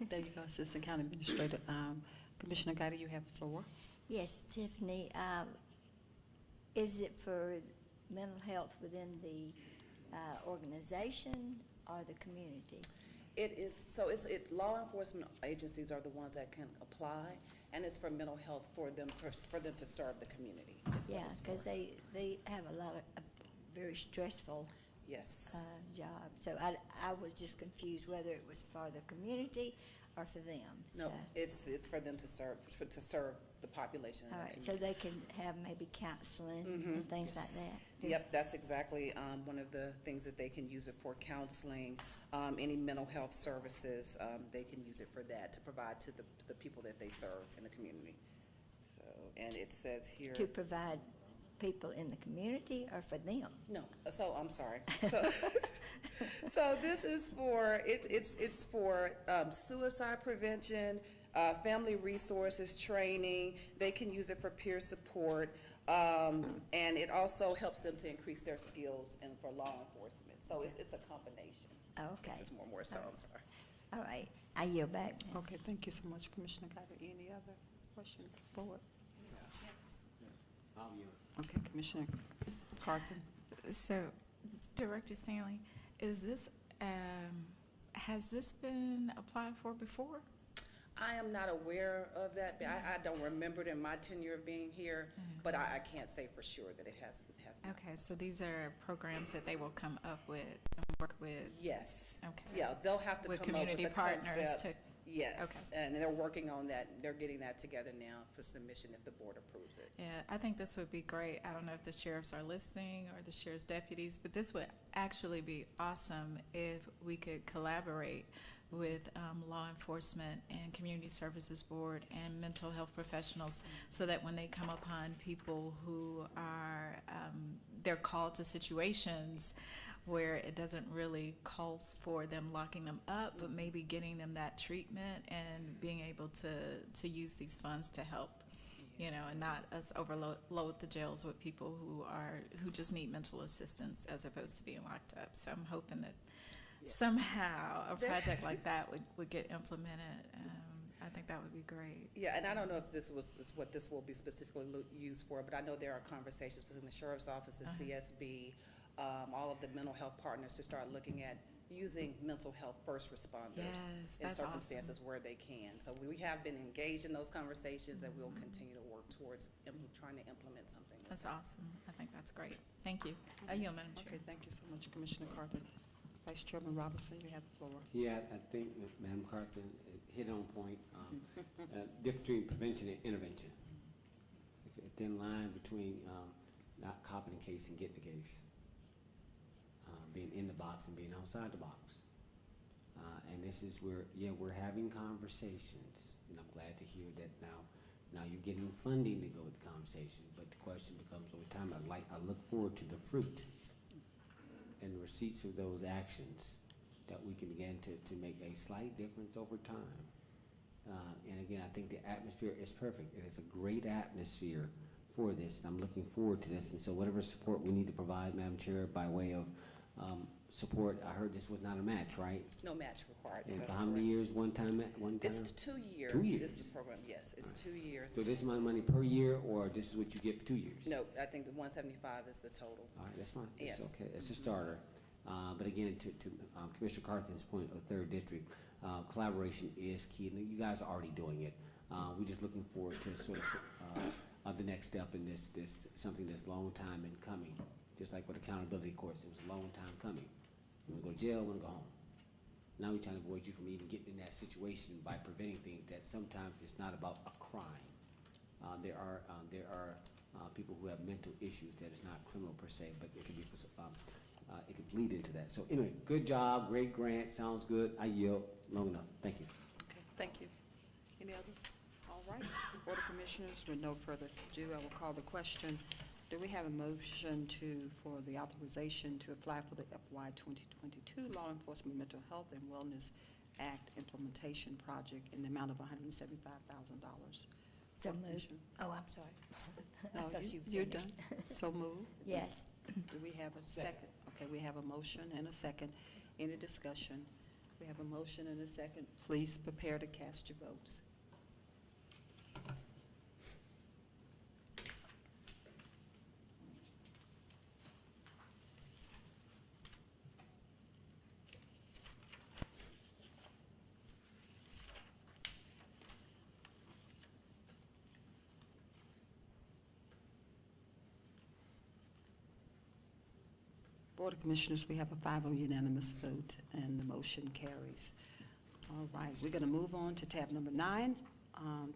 there you go, Assistant County Administrator. Commissioner Guida, you have the floor. Yes, Tiffany, is it for mental health within the organization or the community? It is, so law enforcement agencies are the ones that can apply, and it's for mental health for them to serve the community. is what Yeah, it's because for. they have a lot of very stressful Yes. job. So I was just confused whether it was for the community or for them. No, So- it's for them to serve the population in All the right, so community. they can have maybe counseling Mhm, and things yes. like that? Yep, that's exactly one of the things that they can use it for, counseling, any mental health services, they can use it for that, to provide to the people that they serve in the community. So, and it says here. To provide people in the community or for them? No, so I'm sorry. So this is for, it's for suicide prevention, family resources training. They can use it for peer support, and it also helps them to increase their skills and for law enforcement. So it's a combination. Okay. This is more so, I'm sorry. All right, I yield back. ma'am. Okay, thank you so much, Commissioner Guida. Any other questions, Board? Okay, Commissioner Carthen. So, Director Stanley, is this, has this been applied for before? I am not aware of that. I don't remember it in my tenure of being here, but I can't say for sure that it hasn't. Okay, so these are programs that they will come up with and work with? Yes. Okay. Yeah, they'll have to With come up with community the partners concept. Yes. Okay. And they're working on that. They're getting that together now for submission if the board approves it. Yeah, I think this would be great. I don't know if the sheriffs are listening or the sheriff's deputies, but this would actually be awesome if we could collaborate with law enforcement and community services board and mental health professionals, so that when they come upon people who are, they're called to situations where it doesn't really call for them locking them up, but maybe getting them that treatment and being able to use these funds to help, you know, and not us overload the jails with people who just need mental assistance as opposed to being locked up. So I'm hoping that somehow a project like that would get implemented. I think that would be great. Yeah, and I don't know if this is what this will be specifically used for, but I know there are conversations between the Sheriff's Office, the CSB, all of the mental health partners to start looking at using mental health first responders Yes, in that's circumstances where they can. So we have been engaged in those conversations, and we'll continue to work towards trying to implement something. That's awesome. I think that's great. Thank you. I yield, Madam Chair. Okay, thank you so much, Commissioner Carthen. Vice Chairman Robinson, you have the floor. Yeah, I think that Madam Carthen hit on point. Difference between prevention and intervention. It's a thin line between not copying the case and getting the case. Being in the box and being outside the box. And this is where, yeah, we're having conversations, and I'm glad to hear that now you're getting funding to go with the conversation, but the question becomes over time, I look forward to the fruit and the receipts of those actions that we can begin to make a slight difference over time. And again, I think the atmosphere is perfect. It is a great atmosphere for this, and I'm looking forward to this. And so whatever support we need to provide, Madam Chair, by way of support, I heard this was not a match, right? No match required. And That's for how many correct. years, one time? It's 2 years. 2 years. Is the program, yes, it's 2 years. So this amount of money per year, or this is what you get for 2 years? No, I think the 175 is the total. All right, that's fine. Yes. It's okay. It's a starter. But again, to Commissioner Carthen's point of third district, collaboration is key. And you guys are already doing it. We're just looking forward to sort of the next step in this something that's long time in coming. Just like with accountability courts, it was a long time coming. You want to go to jail, want to go home. Now we're trying to avoid you from even getting in that situation by preventing things that sometimes it's not about a crime. There are people who have mental issues that is not criminal per se, but it could be it could lead into that. So anyway, good job, great grant, sounds good. I yield long enough. Thank you. Okay, thank you. Any other? All right. Board of Commissioners, with no further ado, I will call the question. Do we have a motion for the authorization to apply for the FY 2022 Law Enforcement Mental Health and Wellness Act Implementation Project in the amount of $175,000? So moved. Oh, I'm sorry. I No, thought you're finished. done. So moved. Yes. Do we have a second? Okay, we have a motion and a second. Any discussion? We have a motion and a second. Please prepare to cast your votes. Board of Commissioners, we have a 5-0 unanimous vote, and the motion carries. All right, we're going to move on to tab number 9.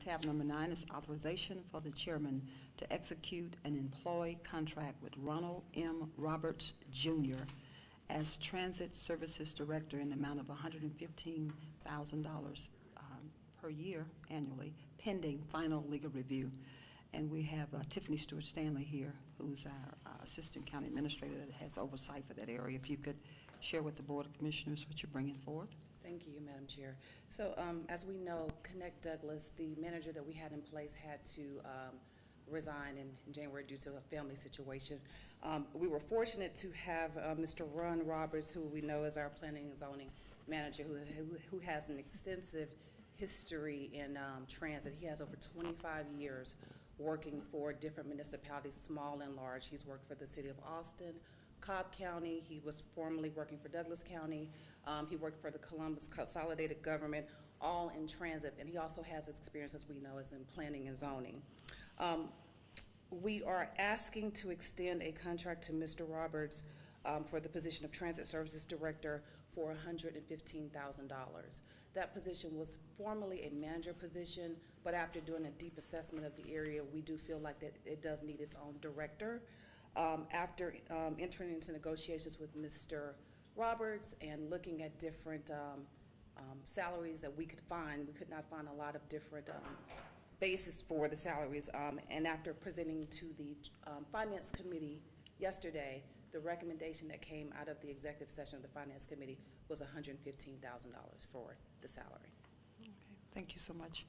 Tab number 9 is authorization for the chairman to execute an employee contract with Ronald M. Roberts, Jr. as Transit Services Director in the amount of $115,000 per year annually, pending final legal review. And we have Tiffany Stewart Stanley here, who's our Assistant County Administrator that has oversight for that area. If you could share with the Board of Commissioners what you're bringing forward. Thank you, Madam Chair. So as we know, Connect Douglas, the manager that we had in place, had to resign in January due to a family situation. We were fortunate to have Mr. Ron Roberts, who we know is our planning and zoning manager, who has an extensive history in transit. He has over 25 years working for different municipalities, small and large. He's worked for the city of Austin, Cobb County. He was formerly working for Douglas County. He worked for the Columbus Consolidated Government, all in transit. And he also has experience, as we know, as in planning and zoning. We are asking to extend a contract to Mr. Roberts for the position of Transit Services Director for $115,000. That position was formerly a manager position, but after doing a deep assessment of the area, we do feel like that it does need its own director. After entering into negotiations with Mr. Roberts and looking at different salaries that we could find, we could not find a lot of different basis for the salaries. And after presenting to the Finance Committee yesterday, the recommendation that came out of the executive session of the Finance Committee was $115,000 for the salary. Okay, thank you so much,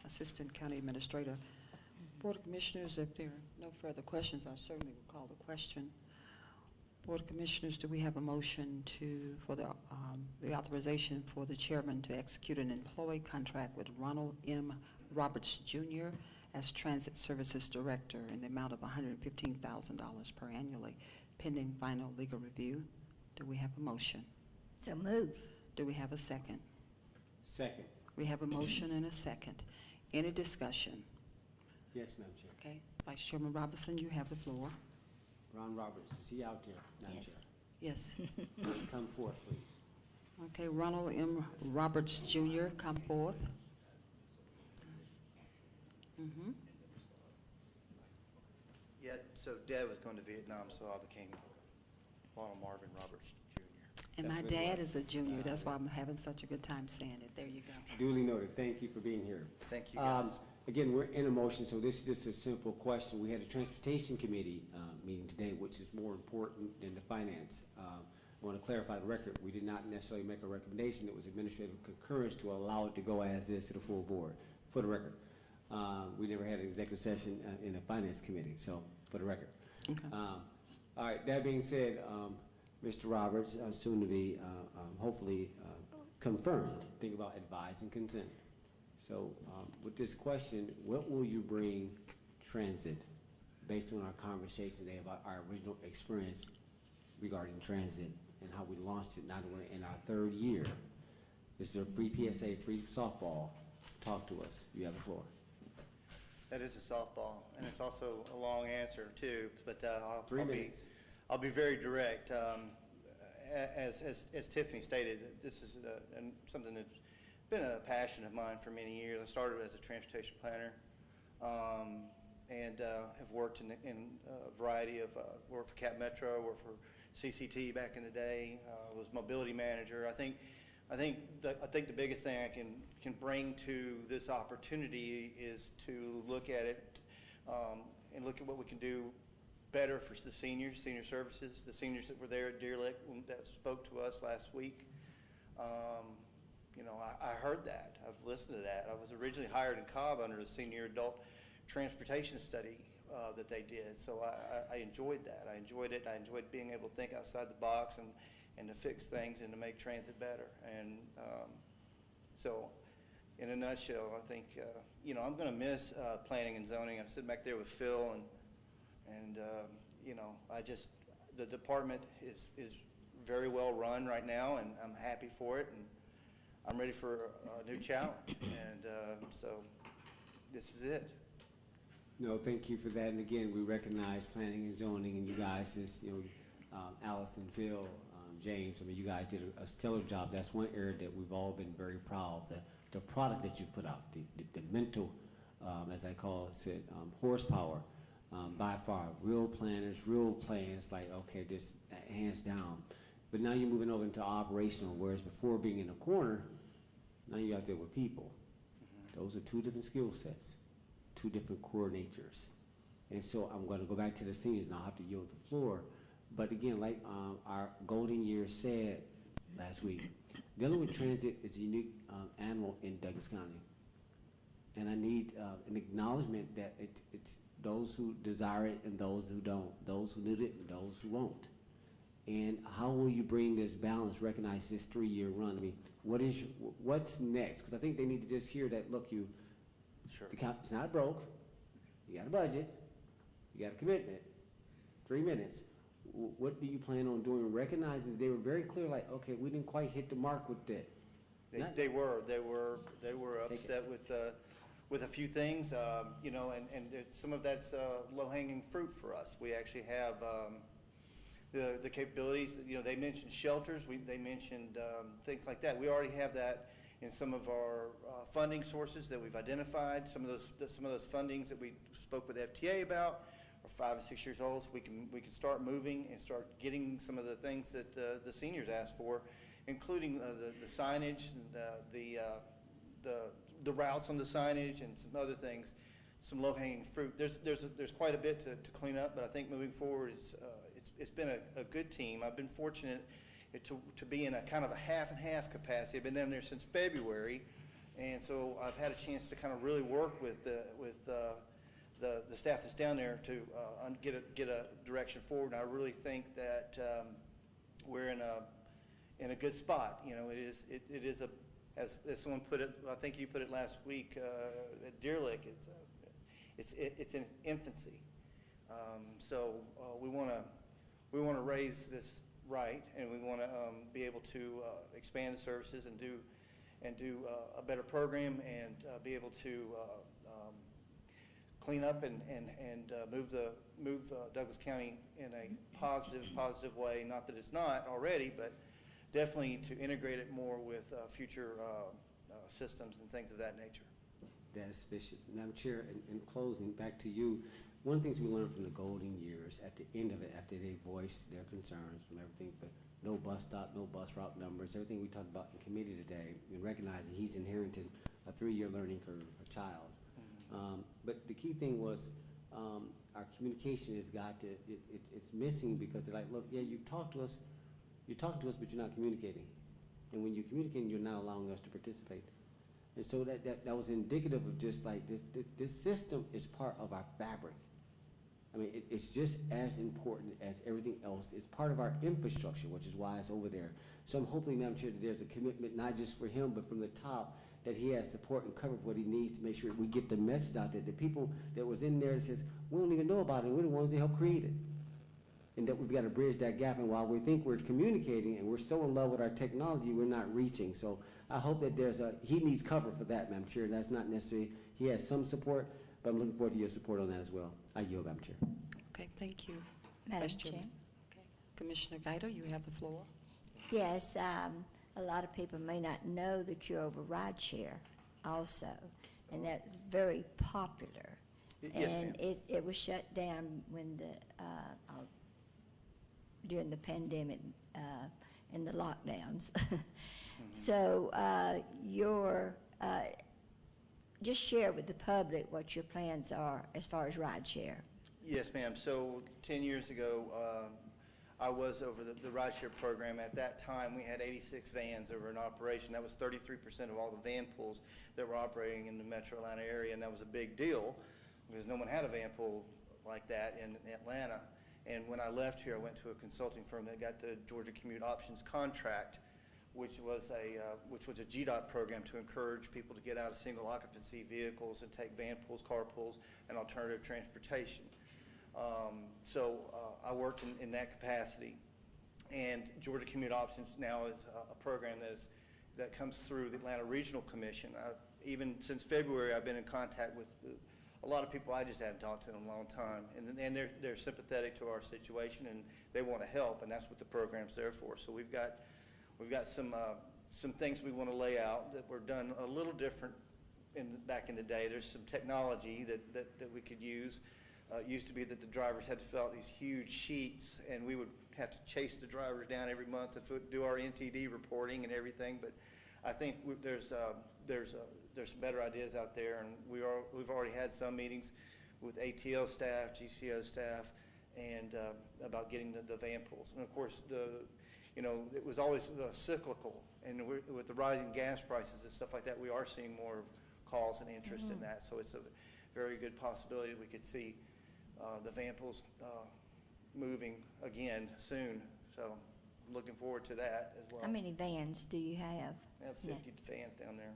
Assistant County Administrator. Board of Commissioners, if there are no further questions, I certainly will call the question. Board of Commissioners, do we have a motion for the authorization for the chairman to execute an employee contract with Ronald M. Roberts, Jr. as Transit Services Director in the amount of $115,000 per annually, pending final legal review? Do we have a motion? So move. Do we have a second? Second. We have a motion and a second. Any discussion? Yes, Madam Chair. Okay, Vice Chairman Robinson, you have the floor. Ron Roberts, is he out there, Madam Yes. Chair? Yes. Come forth, please. Okay, Ronald M. Roberts, Jr., come forth. Mhm. Yeah, so Dad was going to Vietnam, so I became Ronald Marvin Roberts Jr. And my That's what it dad was. is a junior, that's why I'm having such a good time saying it. There you go. Duly noted. Thank you for being here. Thank you, guys. Again, we're in a motion, so this is just a simple question. We had a Transportation Committee meeting today, which is more important than the finance. I want to clarify the record. We did not necessarily make a recommendation. It was administrative concurrence to allow it to go as is to the full board, for the record. We never had an executive session in the Finance Committee, so for the record. Okay. All right, that being said, Mr. Roberts, soon to be hopefully confirmed, think about advise and consent. So with this question, what will you bring transit based on our conversation today about our original experience regarding transit and how we launched it now that we're in our third year? This is a free PSA, free softball. Talk to us. You have the floor. That is a softball, and it's also a long answer too, but 3 minutes. I'll be very direct. As Tiffany stated, this is something that's been a passion of mine for many years. I started as a transportation planner, and have worked in a variety of, worked for Cap Metro, worked for CCT back in the day, was mobility manager. I think the biggest thing I can bring to this opportunity is to look at it and look at what we can do better for the seniors, senior services, the seniors that were there at Deer Lick that spoke to us last week. You know, I heard that. I've listened to that. I was originally hired in Cobb under the senior adult transportation study that they did, so I enjoyed that. I enjoyed it. I enjoyed being able to think outside the box and to fix things and to make transit better. And so, in a nutshell, I think, you know, I'm going to miss planning and zoning. I'm sitting back there with Phil, and you know, the department is very well run right now, and I'm happy for it, and I'm ready for a new challenge. And so, this is it. No, thank you for that. And again, we recognize planning and zoning, and you guys, you know, Allison, Phil, James, I mean, you guys did a stellar job. That's one area that we've all been very proud of. The product that you put out, the mental, as I call it, horsepower, by far, real planners, real plans, like, okay, just hands down. But now you're moving over into operational, whereas before being in a corner, now you're out there with people. Those are two different skill sets, two different coordinators. And so I'm going to go back to the seniors, and I'll have to yield the floor. But again, like our golden year said last week, dealing with transit is a unique animal in Douglas County. And I need an acknowledgement that it's those who desire it and those who don't, those who need it and those who won't. And how will you bring this balance, recognize this 3-year run? I mean, what's next? Because I think they need to just hear that, look, Sure. It's not broke, you got a budget, you got a commitment, 3 minutes. What do you plan on doing? Recognizing that they were very clear, like, okay, we didn't quite hit the mark with that. They were upset with a few things, you know, and some of that's low-hanging fruit for us. We actually have the capabilities. You know, they mentioned shelters. They mentioned things like that. We already have that in some of our funding sources that we've identified. Some of those fundings that we spoke with FTA about are 5 and 6 years old, so we can start moving and start getting some of the things that the seniors asked for, including the signage and the routes on the signage and some other things, some low-hanging fruit. There's quite a bit to clean up, but I think moving forward, it's been a good team. I've been fortunate to be in a kind of a half and half capacity. I've been down there since February, and so I've had a chance to kind of really work with the staff that's down there to get a direction forward. And I really think that we're in a good spot. You know, it is as someone put it, I think you put it last week at Deer Lick. It's in infancy. So we want to raise this right, and we want to be able to expand the services and do a better program and be able to clean up and move Douglas County in a positive way. Not that it's not already, but definitely to integrate it more with future systems and things of that nature. That is sufficient. Madam Chair, in closing, back to you. one of the things we learned from the golden years, at the end of it, after they voiced their concerns from everything, but no bus stop, no bus route numbers, everything we talked about in committee today, and recognizing he's inherited a 3-year learning curve, a child. But the key thing was, our communication has got to, it's missing because they're like, look, yeah, you've talked to us, you're talking to us, but you're not communicating. And when you're communicating, you're not allowing us to participate. And so that was indicative of just like this system is part of our fabric. I mean, it's just as important as everything else. It's part of our infrastructure, which is why it's over there. So I'm hoping, Madam Chair, that there's a commitment, not just for him, but from the top, that he has support and cover what he needs to make sure we get the message out there. The people that was in there that says, we don't even know about it, we're the ones that helped create it. And that we've got to bridge that gap. And while we think we're communicating and we're so in love with our technology, we're not reaching. So I hope that he needs cover for that, Madam Chair. That's not necessarily, he has some support, but I'm looking forward to your support on that as well. I yield, Madam Chair. Okay, thank you. Madam Vice Chair. Chairman. Okay. Commissioner Guido, you have the floor. Yes, a lot of people may not know that you're over rideshare also, and that's very popular. Yes, And ma'am. it was shut down when during the pandemic and the lockdowns. So just share with the public what your plans are as far as rideshare. Yes, ma'am. So 10 years ago, I was over the rideshare program. At that time, we had 86 vans over in operation. That was 33% of all the van pools that were operating in the metro Atlanta area, and that was a big deal because no one had a van pool like that in Atlanta. And when I left here, I went to a consulting firm that got the Georgia Commute Options contract, which was a GDOT program to encourage people to get out of single occupancy vehicles and take van pools, car pools, and alternative transportation. So I worked in that capacity, and Georgia Commute Options now is a program that comes through the Atlanta Regional Commission. Even since February, I've been in contact with a lot of people I just hadn't talked to in a long time, and they're sympathetic to our situation, and they want to help, and that's what the program's there for. So we've got some things we want to lay out that were done a little different back in the day. There's some technology that we could use. It used to be that the drivers had to fill out these huge sheets, and we would have to chase the drivers down every month to do our NTD reporting and everything. But I think there's some better ideas out there, and we've already had some meetings with ATL staff, GCO staff, and about getting the van pools. And of course, it was always cyclical, and with the rising gas prices and stuff like that, we are seeing more calls and interest in that. So it's a very good possibility that we could see the van pools moving again soon. So I'm looking forward to that as well. How many vans do you have? I have 50 vans down there.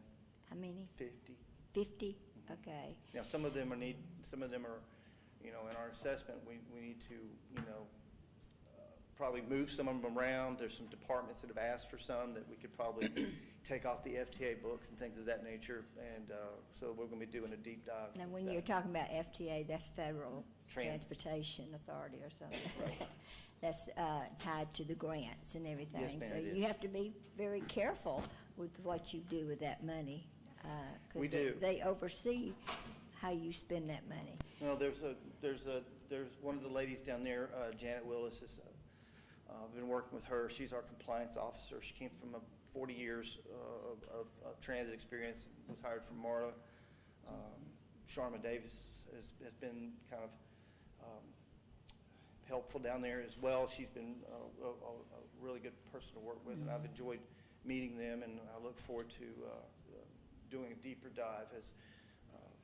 How many? 50. 50? Okay. Now, some of them are, in our assessment, we need to, probably move some of them around. There's some departments that have asked for some that we could probably take off the FTA books and things of that nature. And so we're going to be doing a deep dive. Now, when you're talking about FTA, that's Federal Transportation Authority or something. Right. That's tied to the grants and everything. Yes, ma'am, So it you is. have to be very careful with what you do with that money. We do. They oversee how you spend that money. Well, there's one of the ladies down there, Janet Willis, I've been working with her. She's our compliance officer. She came from 40 years of transit experience, was hired from MARTA. Sharma Davis has been kind of helpful down there as well. She's been a really good person to work with, and I've enjoyed meeting them, and I look forward to doing a deeper dive. As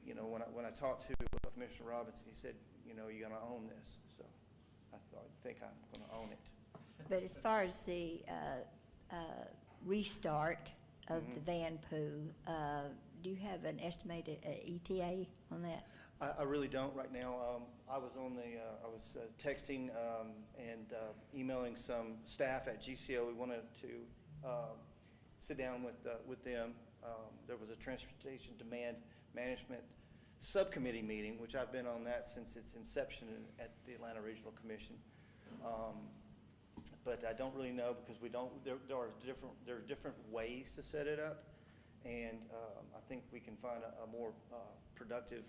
when I talked to Commissioner Robinson, he said, you're going to own this. So I think I'm going to own it. But as far as the restart of the van pool, do you have an estimated ETA on that? I really don't right now. I was texting and emailing some staff at GCO. We wanted to sit down with them. There was a transportation demand management subcommittee meeting, which I've been on that since its inception at the Atlanta Regional Commission. But I don't really know because there are different ways to set it up, and I think we can find a more productive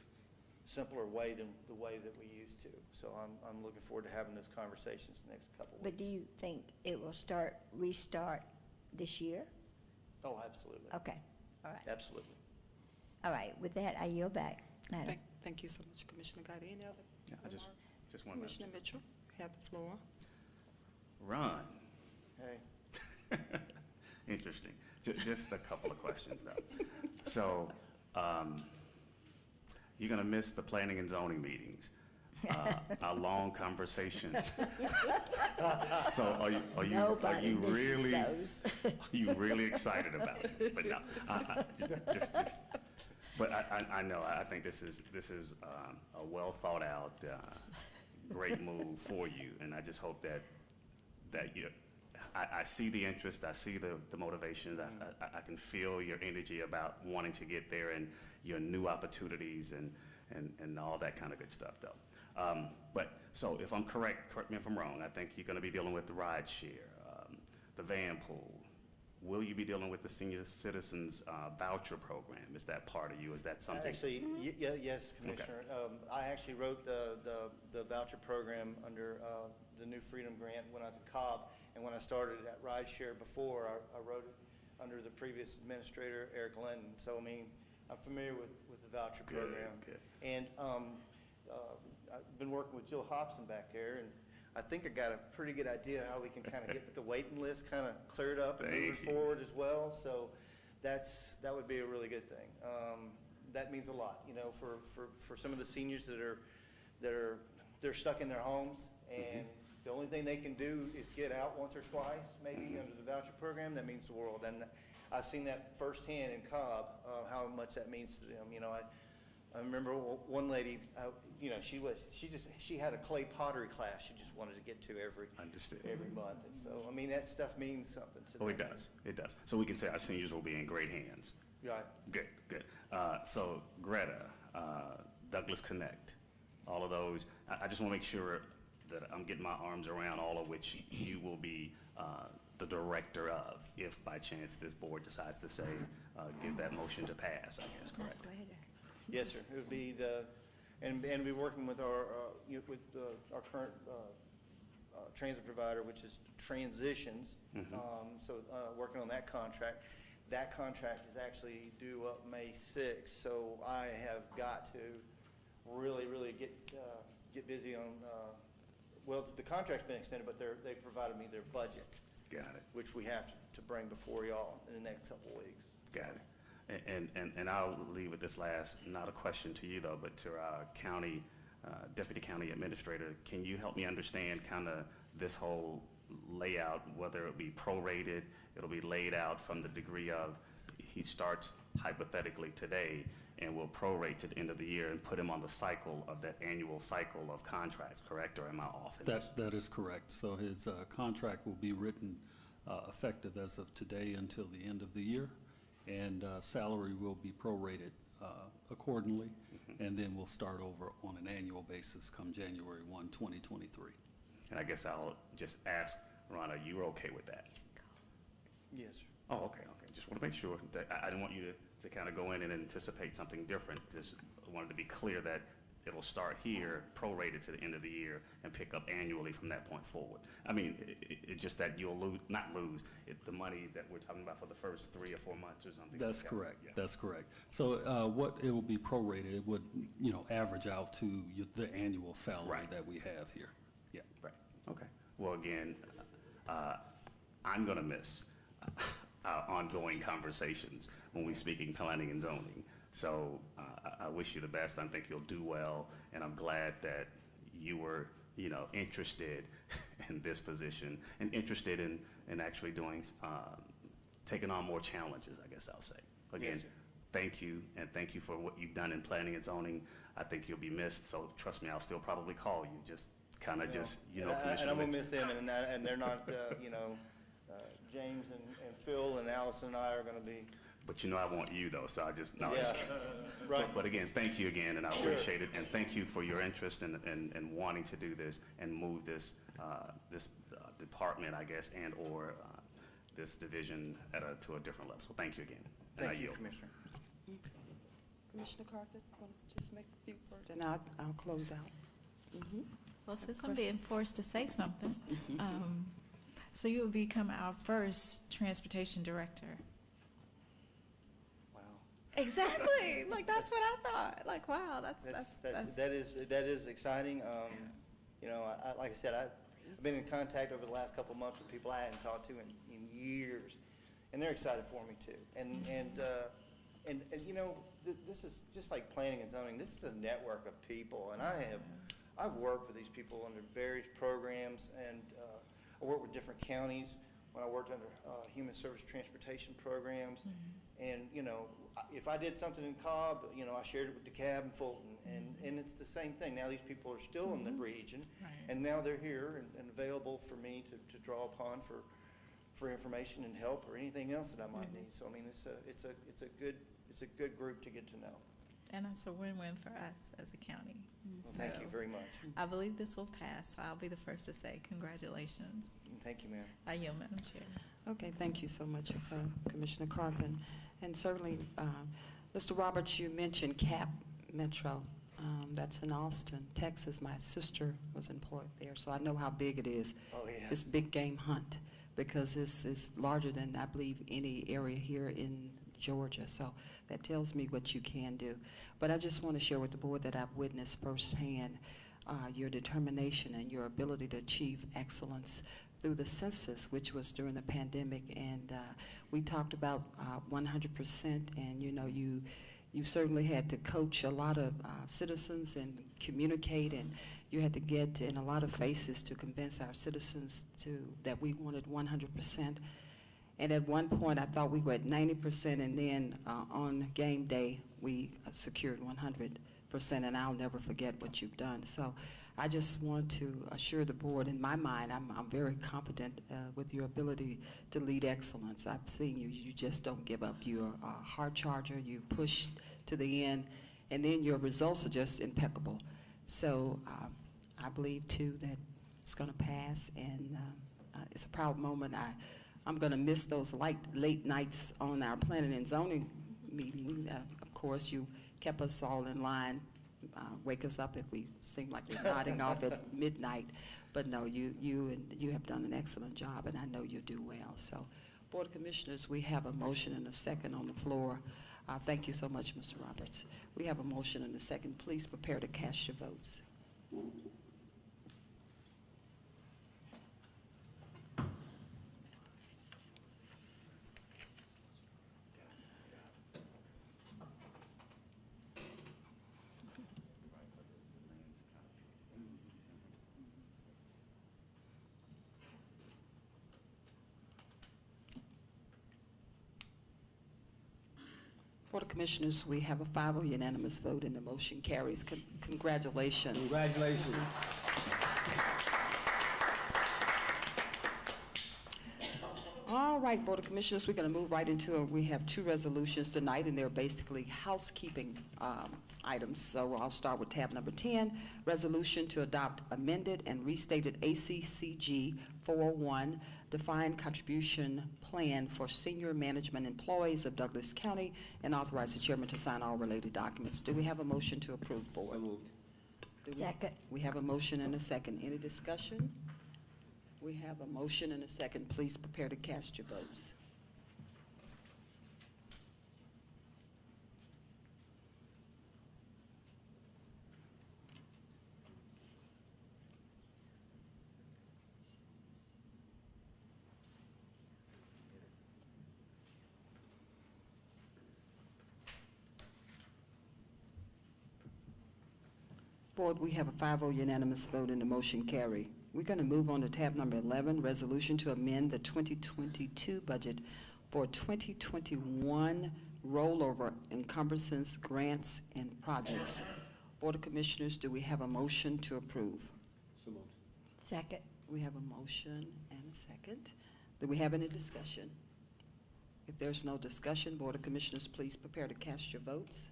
simpler way than the way that we used to. So I'm looking forward to having those conversations the next couple of weeks. But do you think it will restart this year? Oh, absolutely. Okay, all right. Absolutely. All right, with that, I yield back, Madam. Thank you so much, Commissioner Gotti. Any other Yeah, I remarks? just one minute. Commissioner Mitchell, you have the floor. Ron, Hey. interesting. Just a couple of questions, though. So, you're going to miss the planning and zoning meetings, our long conversations. So are you Nobody misses really, those. are you really excited about this? But no, but I know, I think this is a well thought out, great move for you. And I just hope that you, I see the interest, I see the motivations, I can feel your energy about wanting to get there and your new opportunities and all that kind of good stuff, though. But so if I'm correct me if I'm wrong, I think you're going to be dealing with the ride share, the van pool. Will you be dealing with the senior citizens voucher program? Is that part of you? Is that something? Actually, yes, Commissioner. I actually wrote the voucher program under the New Freedom Grant when I was at Cobb, and when I started at Rideshare before, I wrote it under the previous administrator, Eric Lennon. So, I mean, I'm familiar with the voucher program. Good. And I've been working with Jill Hobson back there, and I think I got a pretty good idea how we can kind of get the waiting list kind of cleared up and moving forward as well. So that would be a really good thing. That means a lot, you know, for some of the seniors they're stuck in their homes, and the only thing they can do is get out once or twice, maybe under the voucher program. That means the world, and I've seen that firsthand in Cobb, how much that means to them. You know, I remember one lady, you know, she had a clay pottery class she just wanted to get to every month. And so, I mean, that stuff means something to them. Oh, it does. It does. So we can say our seniors will be in great hands. Right. Good. So Greta, Douglas Connect, all of those, I just want to make sure that I'm getting my arms around all of which you will be the director of, if by chance this board decides to say, give that motion to pass, I guess, correct? Yes, sir. It would be and be working with our current transit provider, which is Transitions. So working on that contract. That contract is actually due up May 6th. So I have got to really get busy on. Well, the contract's been extended, but they provided me their budget. Got it. Which we have to bring before y'all in the next couple of weeks. Got it. And I'll leave with this last, not a question to you though, but to our county, deputy county administrator. Can you help me understand kind of this whole layout, whether it be prorated, it'll be laid out from the degree of he starts hypothetically today and will prorate to the end of the year and put him on the cycle of that annual cycle of contracts, correct? Or am I off in this? That is correct. So his contract will be written effective as of today until the end of the year. And salary will be prorated accordingly, and then we'll start over on an annual basis come January 1, 2023. And I guess I'll just ask, Ron, are you okay with that? Yes, sir. Oh, okay. Just want to make sure that I didn't want you to kind of go in and anticipate something different. Just wanted to be clear that it'll start here, prorated to the end of the year, and pick up annually from that point forward. I mean, it's just that you'll not lose the money that we're talking about for the first 3 or 4 months or something. That's like correct. Yeah. That's correct. So what it will be prorated, it would, you know, average out to the annual salary that we have here. Yeah. Right. Okay. Well, again, I'm going to miss our ongoing conversations when we speaking planning and zoning. So I wish you the best. I think you'll do well, and I'm glad that you were, you know, interested in this position and interested in actually doing, taking on more challenges, I guess I'll say. Again, yes, sir. Thank you, and thank you for what you've done in planning and zoning. I think you'll be missed, so trust me, I'll still probably call you, just kind of you know, and I'm going to miss them, and they're not, you know, James and Phil and Allison and I are going to be. But you know I want you though, so I just, no. Yeah, right. But again, thank you again, and I appreciate it, and thank you for your interest in wanting to do this and move this department, I guess, and or this division to a different level. So thank you again. Thank you, Commissioner. Commissioner Carter, want to just make a few words? And I'll close out. Mhm. Well, since I'm being forced to say something, so you will become our first transportation director. Wow. Exactly. Like, that's what I thought. Like, wow, That is exciting. You know, like I said, I've been in contact over the last couple of months with people I hadn't talked to in years, and they're excited for me too. And you know, this is just like planning and zoning. This is a network of people, and I've worked with these people under various programs, and I worked with different counties when I worked under human service transportation programs. And, you know, if I did something in Cobb, you know, I shared it with DeKalb and Fulton, and it's the same thing. Now these people are still in the region, and now they're here and available for me to draw upon for information and help or anything else that I might need. So I mean, it's a good group to get to know. And it's a win-win for us as a county. Well, thank you very much. I believe this will pass, so I'll be the first to say congratulations. Thank you, ma'am. I yield, Madam Chair. Okay, thank you so much, Commissioner Carpenter. And certainly, Mr. Roberts, you mentioned CAP Metro. That's in Austin, Texas. My sister was employed there, so I know how big it is. Oh, yeah. This big game hunt, because it's larger than, I believe, any area here in Georgia. So that tells me what you can do. But I just want to share with the board that I've witnessed firsthand your determination and your ability to achieve excellence through the census, which was during the pandemic. And we talked about 100%, and you know, you certainly had to coach a lot of citizens and communicate, and you had to get in a lot of faces to convince our citizens that we wanted 100%. And at one point, I thought we were at 90%, and then on game day, we secured 100%, and I'll never forget what you've done. So I just want to assure the board, in my mind, I'm very confident with your ability to lead excellence. I've seen you. You just don't give up. You're a hard charger. You push to the end, and then your results are just impeccable. So I believe, too, that it's going to pass, and it's a proud moment. I'm going to miss those late nights on our planning and zoning meeting. Of course, you kept us all in line, wake us up if we seem like we're nodding off at midnight. But no, you have done an excellent job, and I know you do well. So, Board of Commissioners, we have a motion and a second on the floor. Thank you so much, Mr. Roberts. We have a motion and a second. Please prepare to cast your votes. Board of Commissioners, we have a 5-0 unanimous vote, and the motion carries. Congratulations. Congratulations. All right, Board of Commissioners, we're going to move right into it. We have 2 resolutions tonight, and they're basically housekeeping items. So I'll start with tab number 10, resolution to adopt amended and restated ACCG 401 defined contribution plan for senior management employees of Douglas County, and authorize the chairman to sign all related documents. Do we have a motion to approve, Board? So moved. Second. We have a motion and a second. Any discussion? We have a motion and a second. Please prepare to cast your votes. Board, we have a 5-0 unanimous vote and the motion carry. We're going to move on to tab number 11, resolution to amend the 2022 budget for 2021 rollover encumbrances, grants, and projects. Board of Commissioners, do we have a motion to approve? So moved. Second. We have a motion and a second. Do we have any discussion? If there's no discussion, Board of Commissioners, please prepare to cast your votes.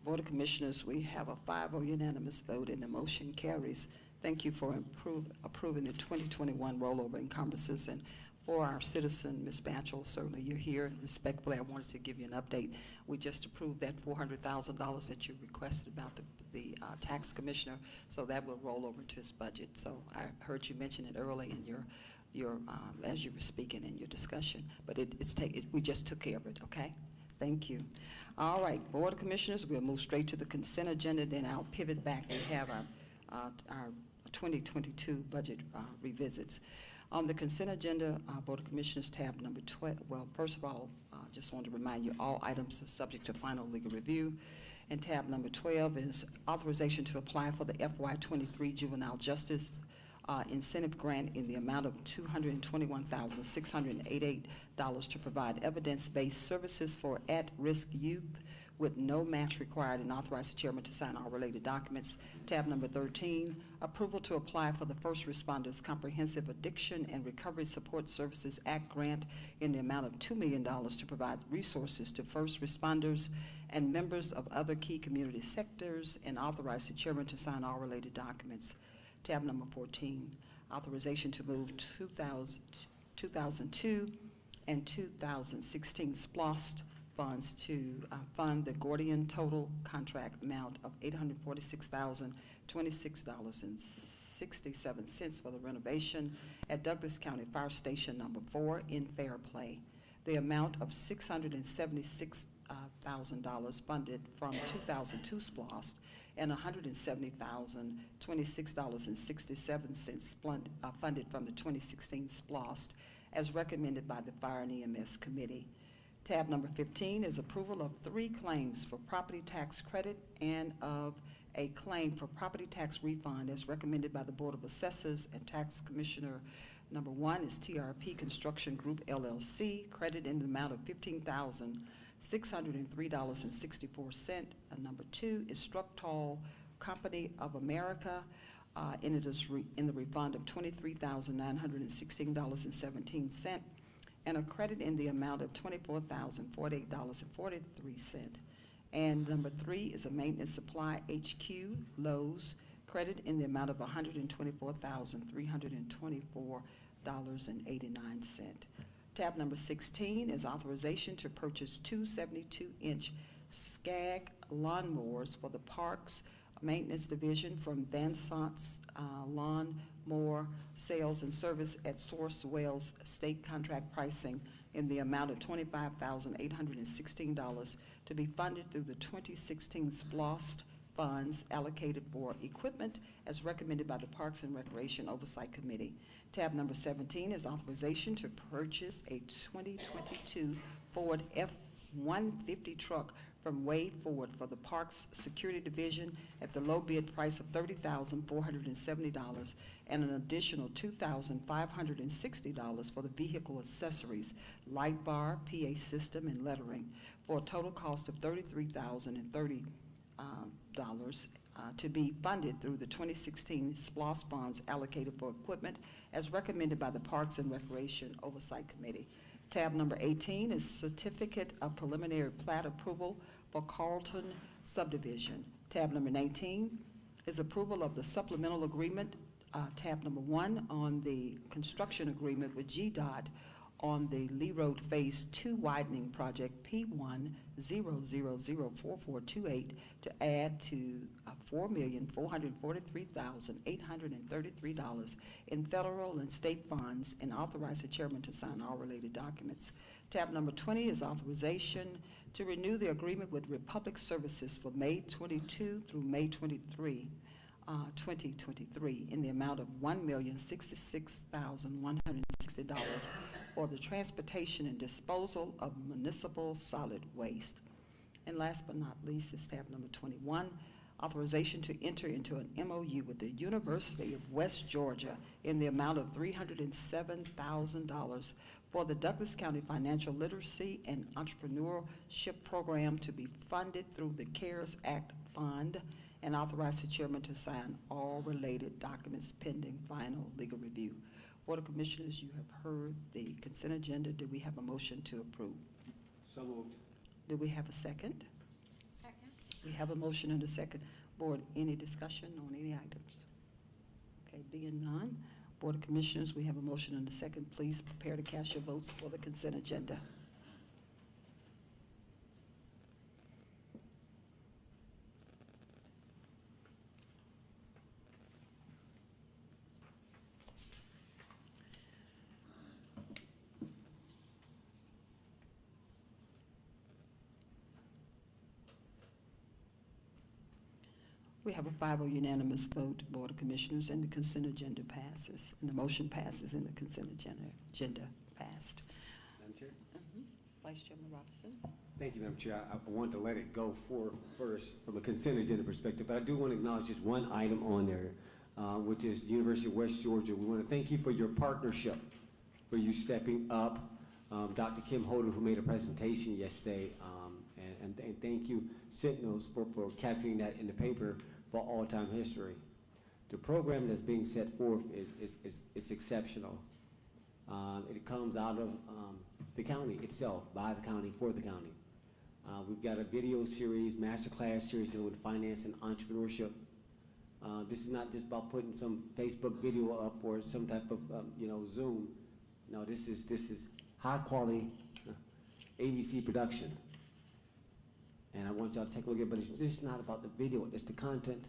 Board of Commissioners, we have a 5-0 unanimous vote, and the motion carries. Thank you for approving the 2021 rollover encumbrances. And for our citizen, Ms. Batchel, certainly you're here, and respectfully, I wanted to give you an update. We just approved that $400,000 that you requested about the tax commissioner, so that will roll over into his budget. So I heard you mention it early in your as you were speaking in your discussion, but we just took care of it, okay? Thank you. All right, Board of Commissioners, we'll move straight to the consent agenda, then I'll pivot back. We have our 2022 budget revisits. On the consent agenda, Board of Commissioners, tab number 12, well, first of all, just want to remind you, all items are subject to final legal review. And tab number 12 is authorization to apply for the FY23 Juvenile Justice Incentive Grant in the amount of $221,688 to provide evidence-based services for at-risk youth with no match required, and authorize the chairman to sign all related documents. Tab number 13, approval to apply for the First Responders Comprehensive Addiction and Recovery Support Services Act grant in the amount of $2 million to provide resources to first responders and members of other key community sectors, and authorize the chairman to sign all related documents. Tab number 14, authorization to move 2002 and 2016 SPLOST funds to fund the Gordian total contract amount of $846,026.67 for the renovation at Douglas County Fire Station number 4 in Fairplay. The amount of $676,000 funded from 2002 SPLOST and $170,026.67 funded from the 2016 SPLOST as recommended by the Fire and EMS Committee. Tab number 15 is approval of 3 claims for property tax credit and of a claim for property tax refund as recommended by the Board of Assessors and Tax Commissioner. Number 1 is TRP Construction Group LLC, credit in the amount of $15,603.64. And number 2 is Structall Company of America, and it is in the refund of $23,916.17. and a credit in the amount of $24,048.43. And number 3 is a maintenance supply HQ Lowe's, credit in the amount of $124,324.89. Tab number 16 is authorization to purchase 2 72-inch Skag lawnmowers for the Parks Maintenance Division from Van Sant's Lawnmower Sales and Service at Source Wells State Contract Pricing in the amount of $25,816 to be funded through the 2016 SPLOST funds allocated for equipment as recommended by the Parks and Recreation Oversight Committee. Tab number 17 is authorization to purchase a 2022 Ford F-150 truck from Wade Ford for the Parks Security Division at the low bid price of $30,470 and an additional $2,560 for the vehicle accessories, light bar, PA system, and lettering for a total cost of $33,030 to be funded through the 2016 SPLOST funds allocated for equipment as recommended by the Parks and Recreation Oversight Committee. Tab number 18 is Certificate of Preliminary Plat Approval for Carlton Subdivision. Tab number 19 is approval of the supplemental agreement, tab number 1, on the construction agreement with GDOT on the Lee Road Phase 2 widening project P100004428 to add to $4,443,833 in federal and state funds, and authorize the chairman to sign all related documents. Tab number 20 is authorization to renew the agreement with Republic Services for May 22 through May 23, 2023 in the amount of $1,066,160 for the transportation and disposal of municipal solid waste. And last but not least is tab number 21, authorization to enter into an MOU with the University of West Georgia in the amount of $307,000 for the Douglas County Financial Literacy and Entrepreneurship Program to be funded through the CARES Act Fund, and authorize the chairman to sign all related documents pending final legal review. Board of Commissioners, you have heard the consent agenda. Do we have a motion to approve? So moved. Do we have a second? Second. We have a motion and a second. Board, any discussion on any items? Okay, being none, Board of Commissioners, we have a motion and a second. Please prepare to cast your votes for the consent agenda. We have a 5-0 unanimous vote, Board of Commissioners, and the consent agenda passes, and the motion passes, and the consent agenda passed. Madam Chair? Vice Chairman Robinson? Thank you, Madam Chair. I want to let it go first from a consent agenda perspective, but I do want to acknowledge just one item on there, which is University of West Georgia. We want to thank you for your partnership, for you stepping up. Dr. Kim Holder, who made a presentation yesterday, and thank you, Sentinels, for capturing that in the paper for all-time history. The program that's being set forth is exceptional. It comes out of the county itself, by the county, for the county. We've got a video series, masterclass series dealing with finance and entrepreneurship. This is not just about putting some Facebook video up or some type of Zoom. No, this is high quality ABC production. And I want y'all to take a look at it, but it's just not about the video, it's the content.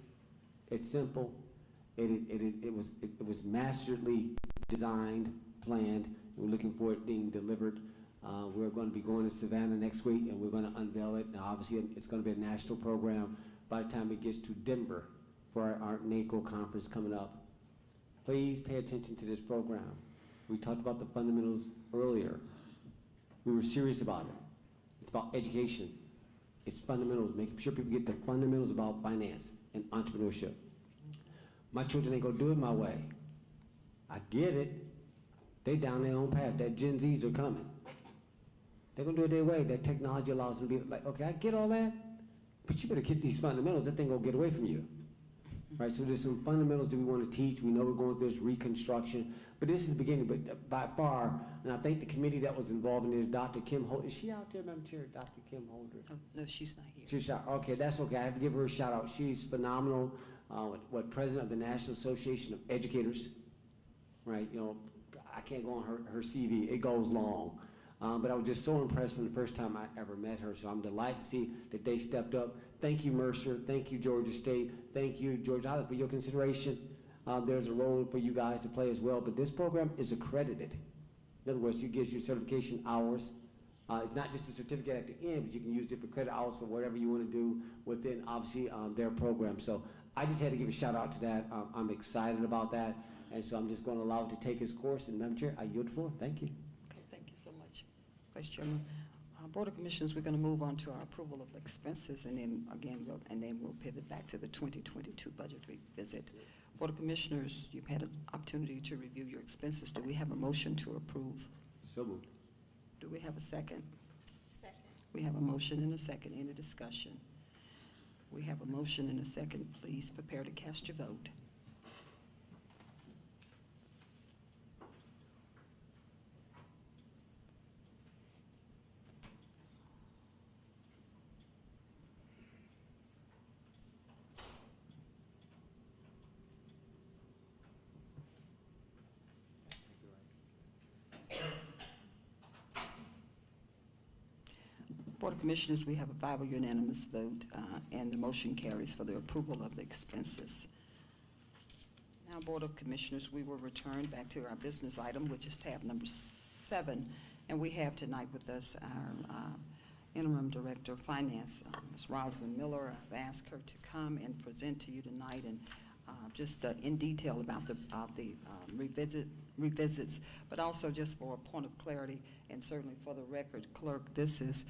It's simple. It was masterly designed, planned. We're looking for it being delivered. We're going to be going to Savannah next week, and we're going to unveil it. Now, obviously, it's going to be a national program by the time it gets to Denver for our NACO conference coming up. Please pay attention to this program. We talked about the fundamentals earlier. We were serious about it. It's about education. It's fundamentals, making sure people get the fundamentals about finance and entrepreneurship. My children ain't gonna do it my way. I get it. They down their own path. That Gen Zs are coming. They're gonna do it their way. That technology allows them to be like, okay, I get all that, but you better get these fundamentals. That thing gonna get away from you. Right, so there's some fundamentals that we want to teach. We know we're going through this reconstruction, but this is the beginning. But by far, and I think the committee that was involved in this, Dr. Kim Holder, is she out there, Madam Chair? Dr. Kim Holder? Oh, no, she's not here. She's out. Okay, that's okay. I have to give her a shout out. She's phenomenal. What president of the National Association of Educators, right? I can't go on her CV. It goes long. But I was just so impressed from the first time I ever met her. So I'm delighted to see that they stepped up. Thank you, Mercer. Thank you, Georgia State. Thank you, Georgia High, for your consideration. There's a role for you guys to play as well. But this program is accredited. In other words, it gives you certification hours. It's not just a certificate at the end, but you can use different credit hours for whatever you want to do within, obviously, their program. So I just had to give a shout out to that. I'm excited about that. And so I'm just going to allow it to take its course. And Madam Chair, I yield the floor. Thank you. Okay, thank you so much, Vice Chairman. Board of Commissioners, we're going to move on to our approval of expenses, and then again, we'll pivot back to the 2022 budget revisit. Board of Commissioners, you've had an opportunity to review your expenses. Do we have a motion to approve? So moved. Do we have a second? Second. We have a motion and a second. Any discussion? We have a motion and a second. Please prepare to cast your vote. Board of Commissioners, we have a 5-0 unanimous vote, and the motion carries for the approval of the expenses. Now, Board of Commissioners, we will return back to our business item, which is tab number 7, and we have tonight with us our Interim Director of Finance, Ms. Rosalind Miller. I've asked her to come and present to you tonight and just in detail about the revisits, but also just for a point of clarity and certainly for the record, Clerk, this is,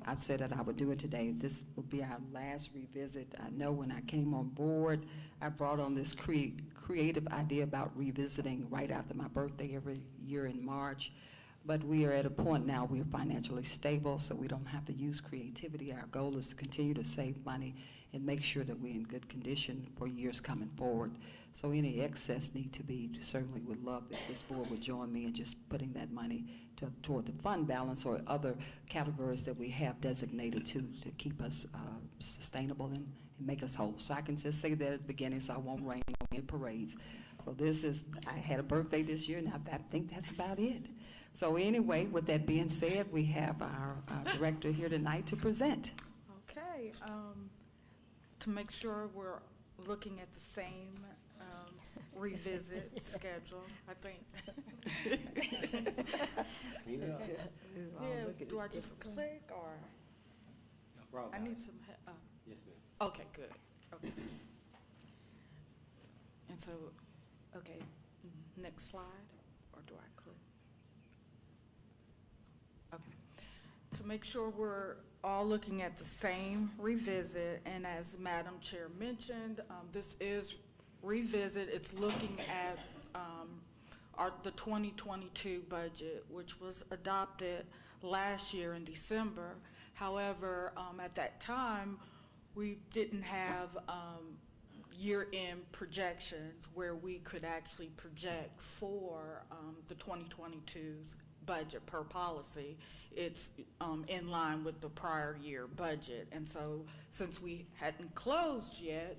I've said that I would do it today. This will be our last revisit. I know when I came on board, I brought on this creative idea about revisiting right after my birthday every year in March. But we are at a point now, we are financially stable, so we don't have to use creativity. Our goal is to continue to save money and make sure that we're in good condition for years coming forward. So any excess need to be, certainly would love if this board would join me in just putting that money toward the fund balance or other categories that we have designated to keep us sustainable and make us whole. So I can just say that at the beginning so I won't rain on any parades. So I had a birthday this year, and I think that's about it. So anyway, with that being said, we have our director here tonight to present. Okay, to make sure we're looking at the same revisit schedule, I think. Clean it up. Yeah, do I just click or? I need some, Yes, ma'am. okay, good, okay. And so, okay, next slide, or do I click? Okay. To make sure we're all looking at the same revisit, and as Madam Chair mentioned, this is revisit. It's looking at the 2022 budget, which was adopted last year in December. However, at that time, we didn't have year-end projections where we could actually project for the 2022's budget per policy. It's in line with the prior year budget. And so since we hadn't closed yet,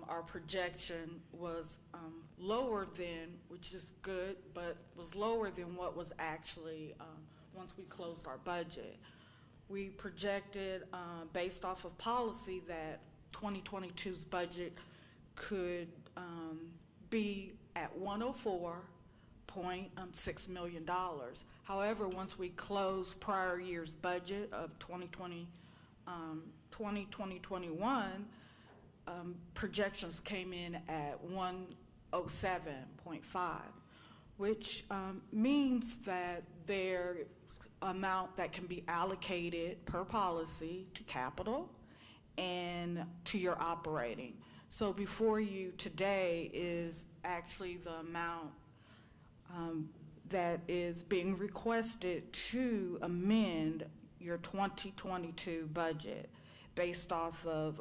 our projection was lower than, which is good, but was lower than what was actually once we closed our budget. We projected, based off of policy, that 2022's budget could be at $104.6 million. However, once we closed prior year's budget of 2021, projections came in at 107.5, which means that their amount that can be allocated per policy to capital and to your operating. So before you today is actually the amount that is being requested to amend your 2022 budget based off of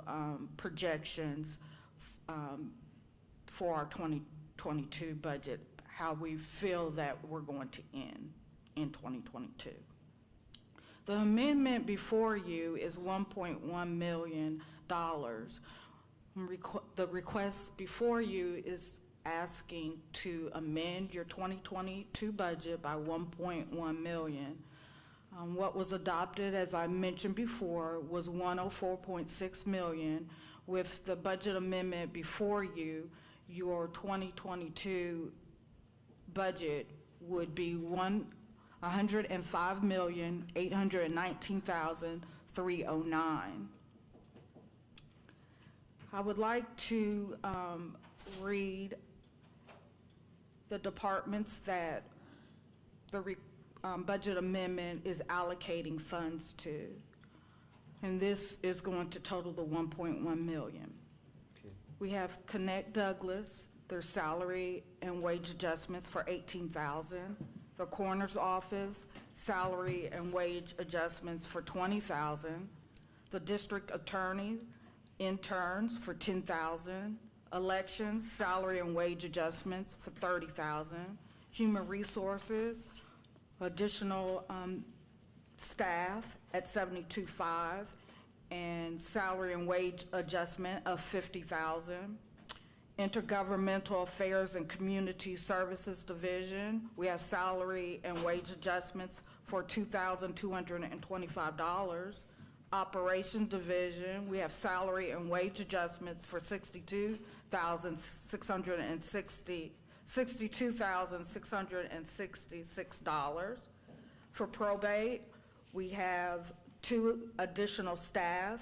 projections for our 2022 budget, how we feel that we're going to end in 2022. The amendment before you is $1.1 million. The request before you is asking to amend your 2022 budget by $1.1 million. What was adopted, as I mentioned before, was $104.6 million. With the budget amendment before you, your 2022 budget would be $105,819,309. I would like to read the departments that the budget amendment is allocating funds to. And this is going to total the $1.1 million. Okay. We have Connect Douglas, their salary and wage adjustments for $18,000. The coroner's office, salary and wage adjustments for $20,000. The district attorney, interns for $10,000. Elections, salary and wage adjustments for $30,000. Human resources, additional staff at $72,500, and salary and wage adjustment of $50,000. Intergovernmental Affairs and Community Services Division, we have salary and wage adjustments for $2,225. Operations Division, we have salary and wage adjustments for $62,666. For probate, we have 2 additional staff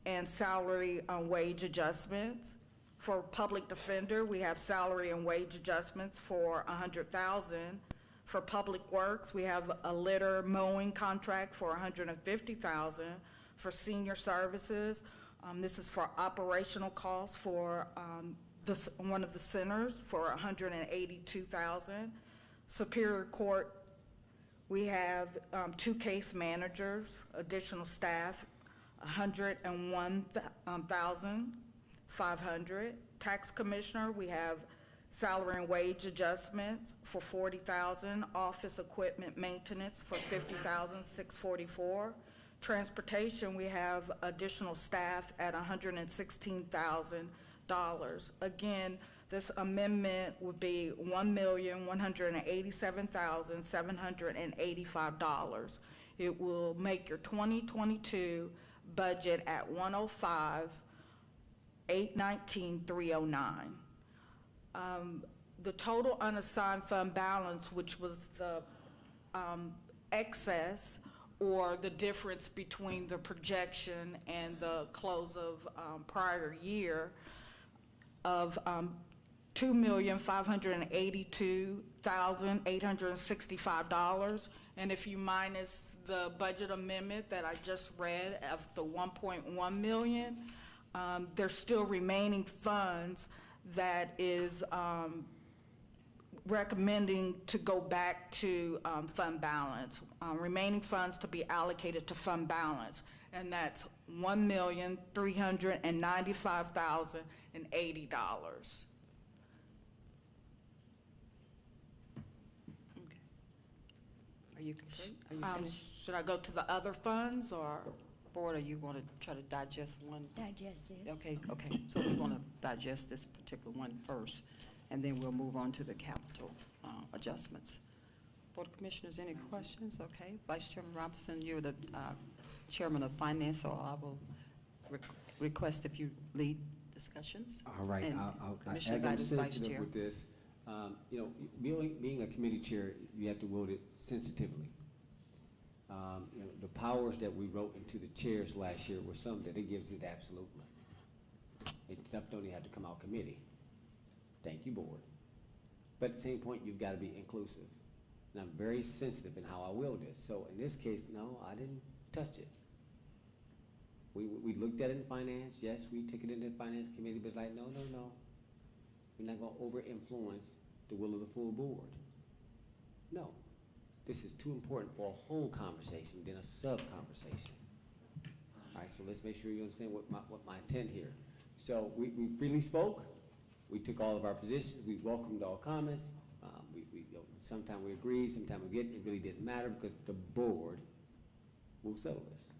and salary and wage adjustments. For public defender, we have salary and wage adjustments for $100,000. For public works, we have a litter mowing contract for $150,000. For senior services, this is for operational costs for one of the centers for $182,000. Superior Court, we have 2 case managers, additional staff $101,500. Tax Commissioner, we have salary and wage adjustments for $40,000. Office equipment maintenance for $50,644. Transportation, we have additional staff at $116,000. Again, this amendment would be $1,187,785. It will make your 2022 budget at $105,819,309. The total unassigned fund balance, which was the excess or the difference between the projection and the close of prior year, of $2,582,865. And if you minus the budget amendment that I just read of the $1.1 million, there's still remaining funds that is recommending to go back to fund balance. Remaining funds to be allocated to fund balance, and that's $1,395,080. Are you complete? Are you finished? Should I go to the other funds, or? Board, or you want to try to digest one? Digest this. Okay, so we want to digest this particular one first, and then we'll move on to the capital adjustments. Board of Commissioners, any questions? Okay, Vice Chairman Robinson, you're the Chairman of Finance, so I will request if you lead discussions. All right, And Commissioner as I'm Guidas, Vice sensitive Chair. with this, you know, being a committee chair, you have to word it sensitively. You know, the powers that we wrote into the chairs last year were some that it gives it absolutely. And stuff don't even have to come out committee. Thank you, board. But at the same point, you've got to be inclusive. And I'm very sensitive in how I will this. So in this case, no, I didn't touch it. We looked at it in finance. Yes, we took it into the finance committee, but it's like, no. We're not going to over-influence the will of the full board. No. This is too important for a whole conversation than a sub-conversation. All right, so let's make sure you understand what my intent here. So we freely spoke. We took all of our positions. We welcomed all comments. You know, sometimes we agreed, sometimes we didn't. It really didn't matter because the board will settle this.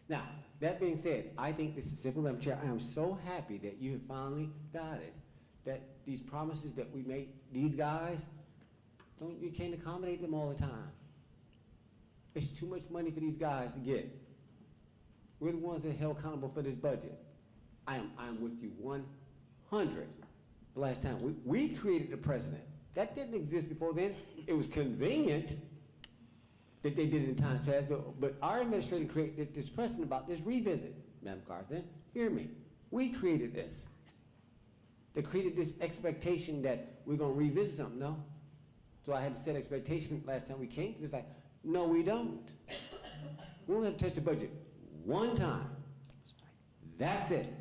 Now, that being said, I think this is simple, Madam Chair. I am so happy that you have finally got it, that these promises that we made, these guys, you can't accommodate them all the time. It's too much money for these guys to get. We're the ones that are held accountable for this budget. I'm with you 100. The last time we created the precedent. That didn't exist before then. It was convenient that they did it in times past, but our administrator created this precedent about this revisit. Madam Carthen, hear me. We created this. They created this expectation that we're going to revisit something. No. So I had to set expectation last time we came to this, like, no, we don't. We only have to touch the budget one time. That's it.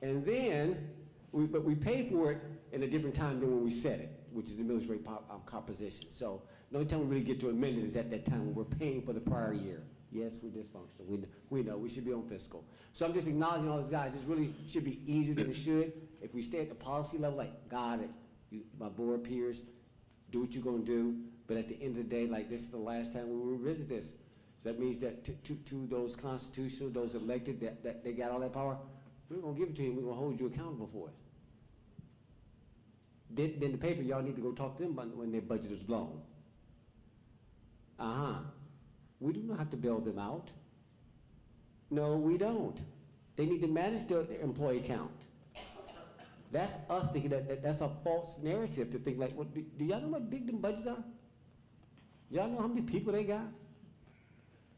And then, but we pay for it in a different time than when we set it, which is the millage rate composition. So the only time we really get to amend it is at that time when we're paying for the prior year. Yes, we're dysfunctional. We know we should be on fiscal. So I'm just acknowledging all these guys. This really should be easier than it should. If we stay at the policy level, like, got it, my board peers, do what you're going to do. But at the end of the day, like, this is the last time we will revisit this. So that means that to those constitutional, those elected, that they got all that power, we're going to give it to you. We're going to hold you accountable for it. Then the paper, y'all need to go talk to them about when their budget is blown. We do not have to bail them out. No, we don't. They need to manage their employee count. That's us thinking that's a false narrative to think like, what, do y'all know what big them budgets are? Y'all know how many people they got?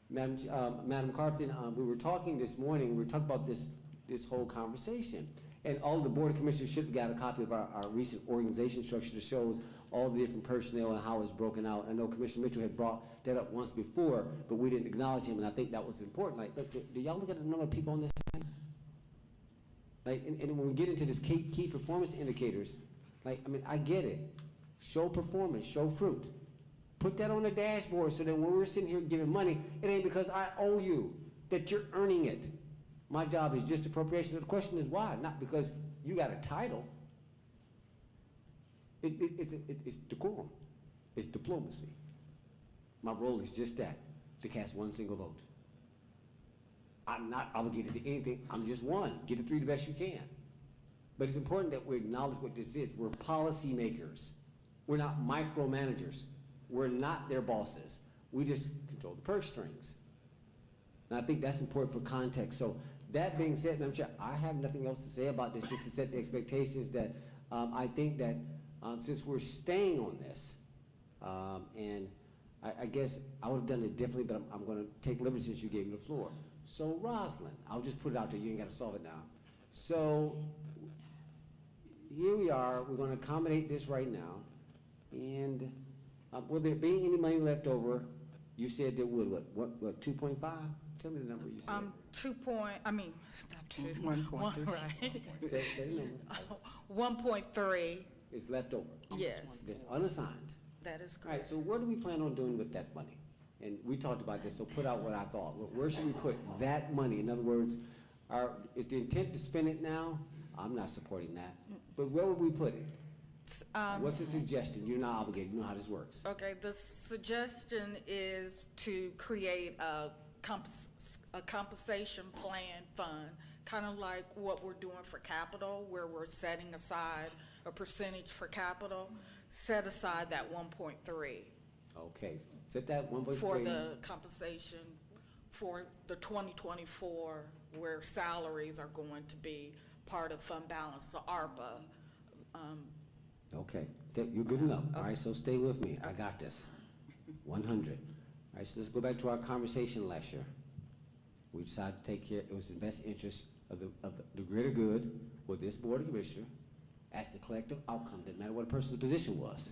Madam Carthen, we were talking this morning, we were talking about this whole conversation. And all the Board of Commissioners should have got a copy of our recent organization structure that shows all the different personnel and how it's broken out. I know Commissioner Mitchell had brought that up once before, but we didn't acknowledge him, and I think that was important. Like, look, do y'all look at the number of people on this thing? Like, and when we get into this key performance indicators, like, I mean, I get it. Show performance, show fruit. Put that on the dashboard so that when we're sitting here giving money, it ain't because I owe you. that you're earning it. My job is just appropriation. The question is why? Not because you got a title. It's decorum. It's diplomacy. My role is just that, to cast one single vote. I'm not obligated to anything. I'm just one. Get it through the best you can. But it's important that we acknowledge what this is. We're policymakers. We're not micromanagers. We're not their bosses. We just control the purse strings. And I think that's important for context. So that being said, Madam Chair, I have nothing else to say about this, just to set the expectations that I think that since we're staying on this, and I guess I would have done it differently, but I'm going to take liberty since you gave me the floor. So Rosalind, I'll just put it out there. You ain't got to solve it now. So here we are. We're going to accommodate this right now. And will there be any money left over? You said there would, what 2.5? Tell me the number you said. 1.3. Right. Say the number. 1.3. Is left over. Yes. It's unassigned. That is All right, correct. so what do we plan on doing with that money? And we talked about this, so put out what I thought. Where should we put that money? In other words, is the intent to spend it now? I'm not supporting that. But where would we put it? What's the suggestion? You're not obligated. You know how this works. Okay, the suggestion is to create a compensation plan fund, kind of like what we're doing for capital, where we're setting aside a percentage for capital, set aside that 1.3 Okay, set that 1.3. for the compensation for the 2024, where salaries are going to be part of fund balance, the ARPA. Okay, you're good enough. All right, so stay with me. I got this. 100. All right, so let's go back to our conversation last year. We decided to take care, it was in the best interest of the greater good with this Board of Commissioners as the collective outcome. Didn't matter what a person's position was.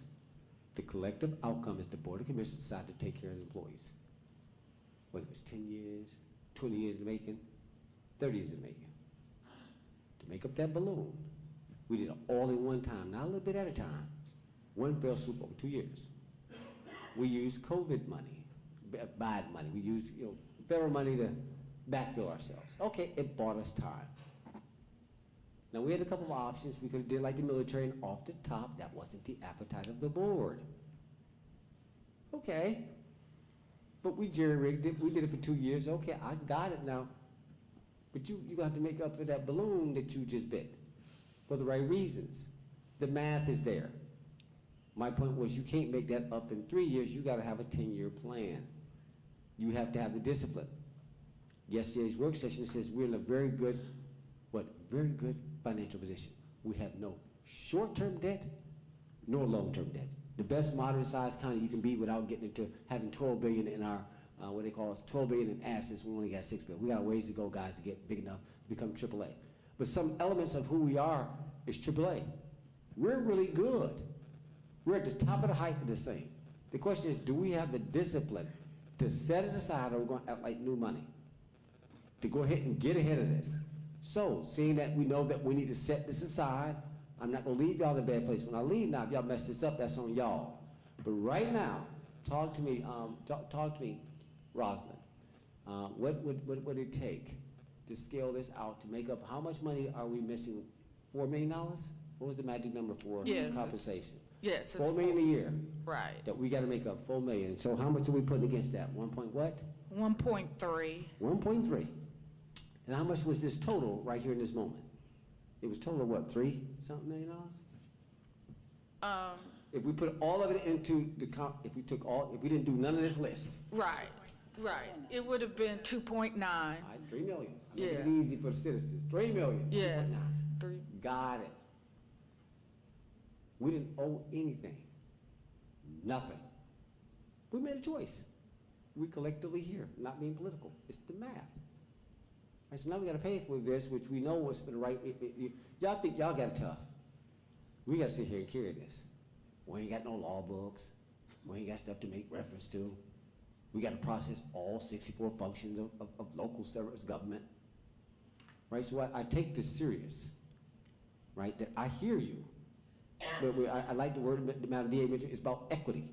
The collective outcome is the Board of Commissioners decided to take care of the employees. Whether it was 10 years, 20 years in the making, 30 years in the making. To make up that balloon, we did it all in one time, not a little bit at a time. One fell swoop over 2 years. We used COVID money, bad money. We used federal money to backfill ourselves. Okay, it bought us time. Now, we had a couple of options. We could have did like the military, and off the top, that wasn't the appetite of the board. Okay. But we jerry-rigged it. We did it for 2 years. Okay, I got it now. But you got to make up for that balloon that you just bit for the right reasons. The math is there. My point was you can't make that up in 3 years. You got to have a 10-year plan. You have to have the discipline. Yesterday's work session says we're in a very good financial position. We have no short-term debt nor long-term debt. The best moderate-sized county you can be without getting into having $12 billion in our, what they call us, $12 billion in assets. We only got $6 billion. We got a ways to go, guys, to get big enough to become AAA. But some elements of who we are is AAA. We're really good. We're at the top of the hype of this thing. The question is, do we have the discipline to set it aside, or we're going to act like new money? To go ahead and get ahead of this. So, seeing that we know that we need to set this aside, I'm not going to leave y'all in a bad place. When I leave now, if y'all mess this up, that's on y'all. But right now, talk to me, Rosalind. What would it take to scale this out, to make up, how much money are we missing? $4 million? What was the magic number for compensation? Yes. $4 million a year. Right. That we got to make up, $4 million. So how much are we putting against that? 1 point what? 1.3. 1.3. And how much was this total right here in this moment? It was total of what, $3-something million? If we put all of it into the if we didn't do none of this list. Right. It would have been 2.9. All right, $3 million. I make Yeah. it easy for the citizens. $3 million. Yes. 2.9. 3. Got it. We didn't owe anything. Nothing. We made a choice. We collectively here, not being political. It's the math. Right, so now we got to pay for this, which we know was for the right. Y'all think y'all got it tough. We got to sit here and carry this. We ain't got no law books. We ain't got stuff to make reference to. We got to process all 64 functions of local service government. Right, so I take this serious. Right, that I hear you. But I like the word that Madam DA mentioned, it's about equity.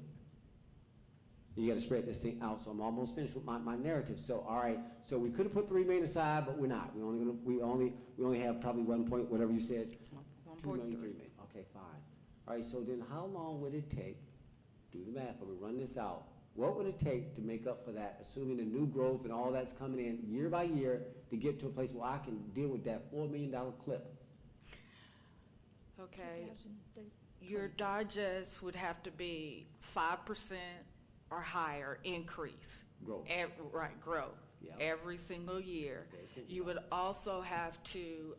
You gotta spread this thing out, so I'm almost finished with my narrative. So, all right, so we could have put 3 million aside, but we're not. We only have probably 1 point, whatever you said, 2 million, 3 million. Okay, fine. All right, so then how long would it take, do the math, but we run this out, what would it take to make up for that, assuming the new growth and all that's coming in year by year, to get to a place where I can deal with that $4 million clip? Okay, your digest would have to be 5% or higher increase. Growth. Right, growth, Yeah. every single year. Okay, take You it would also have to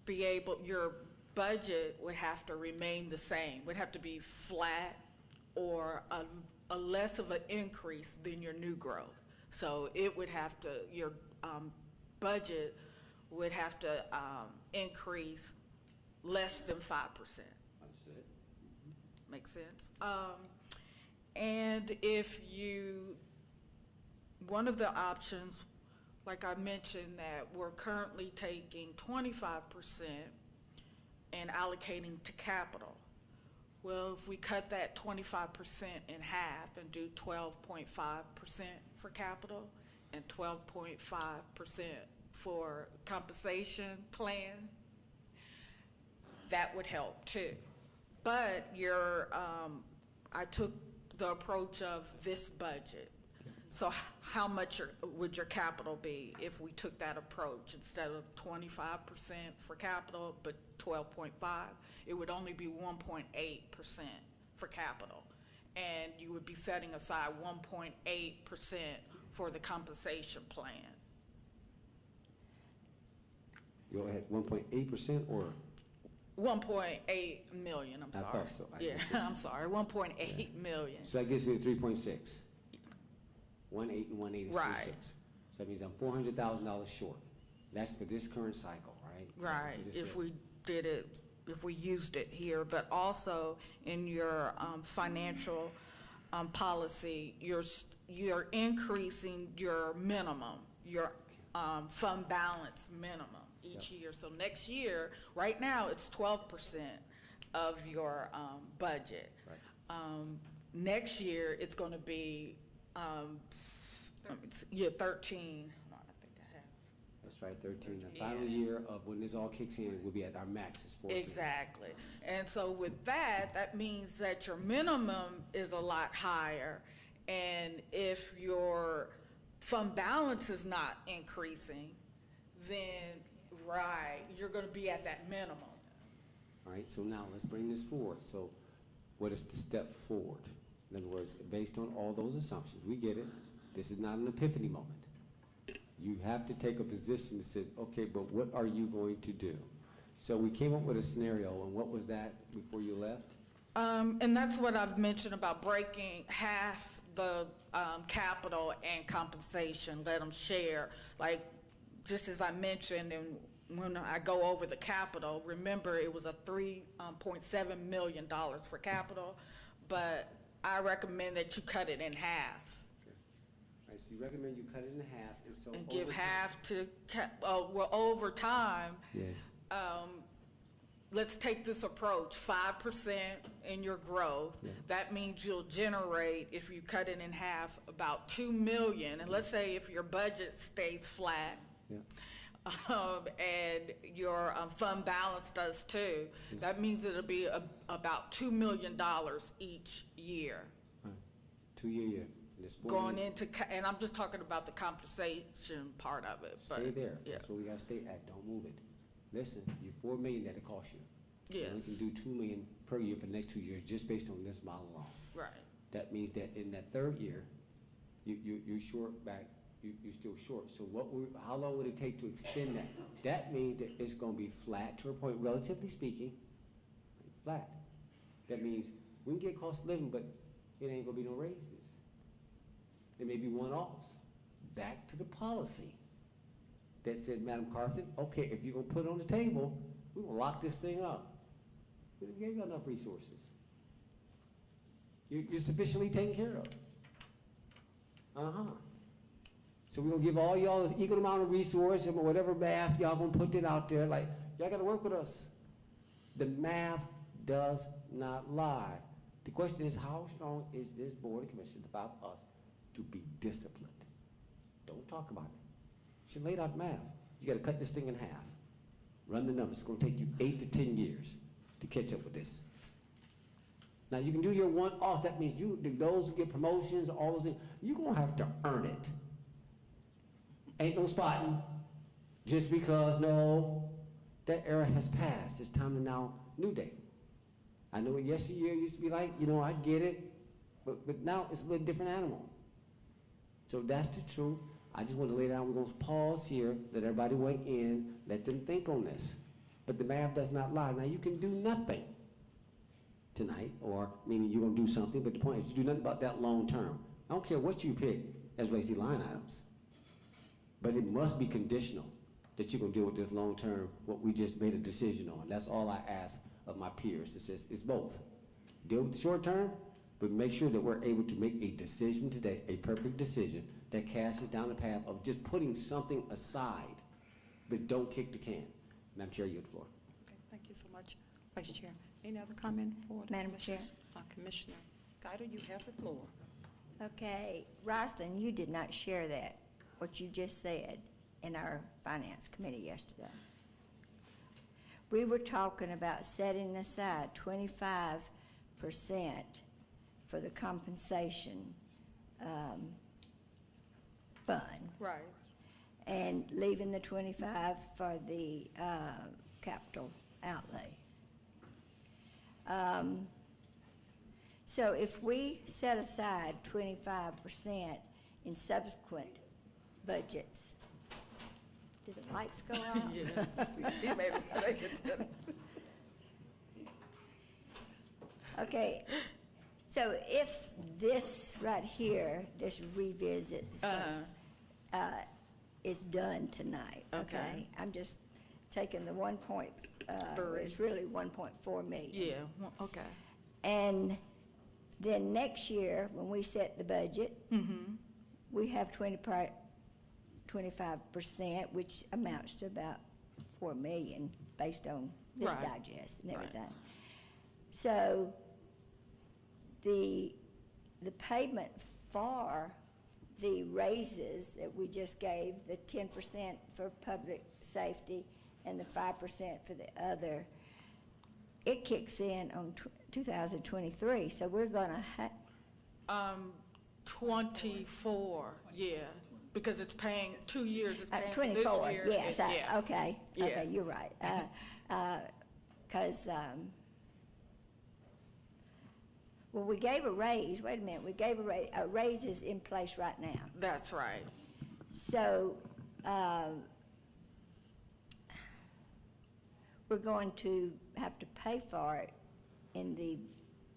be able, your budget would have to remain the same, would have to be flat or a less of an increase than your new growth. So it would have to, your budget would have to increase less than 5%. Understood. Makes sense? And if you, one of the options, like I mentioned, that we're currently taking 25% and allocating to capital. Well, if we cut that 25% in half and do 12.5% for capital and 12.5% for compensation plan, that would help too. But I took the approach of this budget. So how much would your capital be if we took that approach? Instead of 25% for capital, but 12.5, it would only be 1.8% for capital. And you would be setting aside 1.8% for the compensation plan. Go ahead, 1.8% or? 1.8 million, I'm I sorry. thought so. Yeah, I'm sorry, 1.8 million. So that gives me 3.6. 1.8 and 1.8 is 3.6. Right. So that means I'm $400,000 short. That's for this current cycle, right? Right, For this if year. we did it, if we used it here, but also in your financial policy, you're increasing your minimum, your fund balance minimum each year. So next year, right now, it's 12% of your budget. Right. Next year, it's going to be 13. I think I have. That's right, 13. The Yeah. final year of when this all kicks in, we'll be at our max is 14. Exactly. And so with that, that means that your minimum is a lot higher. And if your fund balance is not increasing, then, right, you're going to be at that minimum. All right, so now let's bring this forward. So what is the step forward? In other words, based on all those assumptions, we get it. This is not an epiphany moment. You have to take a position that says, okay, but what are you going to do? So we came up with a scenario, and what was that before you left? And that's what I've mentioned about breaking half the capital and compensation, let them share. Like, just as I mentioned, and when I go over the capital, remember it was a $3.7 million for capital, but I recommend that you cut it in half. All right, so you recommend you cut it in half, and so And give over half to, well, over time, time- Yes. let's take this approach, 5% in your growth. Yeah. That means you'll generate, if you cut it in half, about 2 million. And let's say if your budget stays flat, Yeah. and your fund balance does too, that means it'll be about $2 million each year. All right. 2-year year. And it's 4 Going million. into, and I'm just talking about the compensation part of it. but Stay there. yeah. That's where we gotta stay at. Don't move it. Listen, you're $4 million that it costs you. Yes, And we can do $2 million per year for the next 2 years, just based on this model alone. right. That means that in that third year, you're short back, you're still short. So how long would it take to extend that? That means that it's gonna be flat to a point, relatively speaking, flat. That means we can get cost of living, but it ain't gonna be no raises. There may be one-offs. Back to the policy that said, Madam Carthen, okay, if you're gonna put it on the table, we will lock this thing up. We gave you enough resources. You're sufficiently taken care of. So we're gonna give all y'all an equal amount of resource and whatever math y'all gonna put it out there, like, y'all gotta work with us. The math does not lie. The question is, how strong is this Board of Commissioners, the five of us, to be disciplined? Don't talk about it. She laid out math. You gotta cut this thing in half. Run the numbers. It's gonna take you 8 to 10 years to catch up with this. Now, you can do your one-offs. That means those who get promotions, all those things, you're gonna have to earn it. Ain't no spotting just because, no, that era has passed. It's time to now, new day. I know yesteryear used to be like, I get it, but now it's a little different animal. So that's the truth. I just want to lay down, we're going to pause here, let everybody weigh in, let them think on this. But the math does not lie. Now, you can do nothing tonight, or meaning you're going to do something, but the point is you do nothing about that long term. I don't care what you pick as raised line items, but it must be conditional that you're going to deal with this long term, what we just made a decision on. That's all I ask of my peers. It says it's both. Deal with the short term, but make sure that we're able to make a decision today, a perfect decision, that casts us down the path of just putting something aside, but don't kick the can. Madam Chair, you have the floor. Okay, thank you so much, Vice Chair. Any other comment for the Madam Chair. Commissioner Guider, you have the floor. Okay, Rosalind, you did not share that, what you just said, in our Finance Committee yesterday. We were talking about setting aside 25% for the compensation fund. Right. And leaving the 25 for the capital outlay. So if we set aside 25% in subsequent budgets, did the lights go off? Yeah, he made a mistake. Okay, so if this right here, this revisits, is done tonight, okay? Okay. I'm just taking the it's really 1.4 million. Yeah, okay. And then next year, when we set the budget, we have 25%, which amounts to about 4 million based on this Right. digest and Right. everything. So the payment for the raises that we just gave, the 10% for public safety and the 5% for the other, it kicks in on 2023. So we're gonna 24, yeah, because it's paying 2 years, it's paying for this 24, year. yes, Yeah. okay, Yeah. okay, you're right. Because, well, we gave a raise, wait a minute, we gave a raise is in place right now. That's right. So, we're going to have to pay for it in the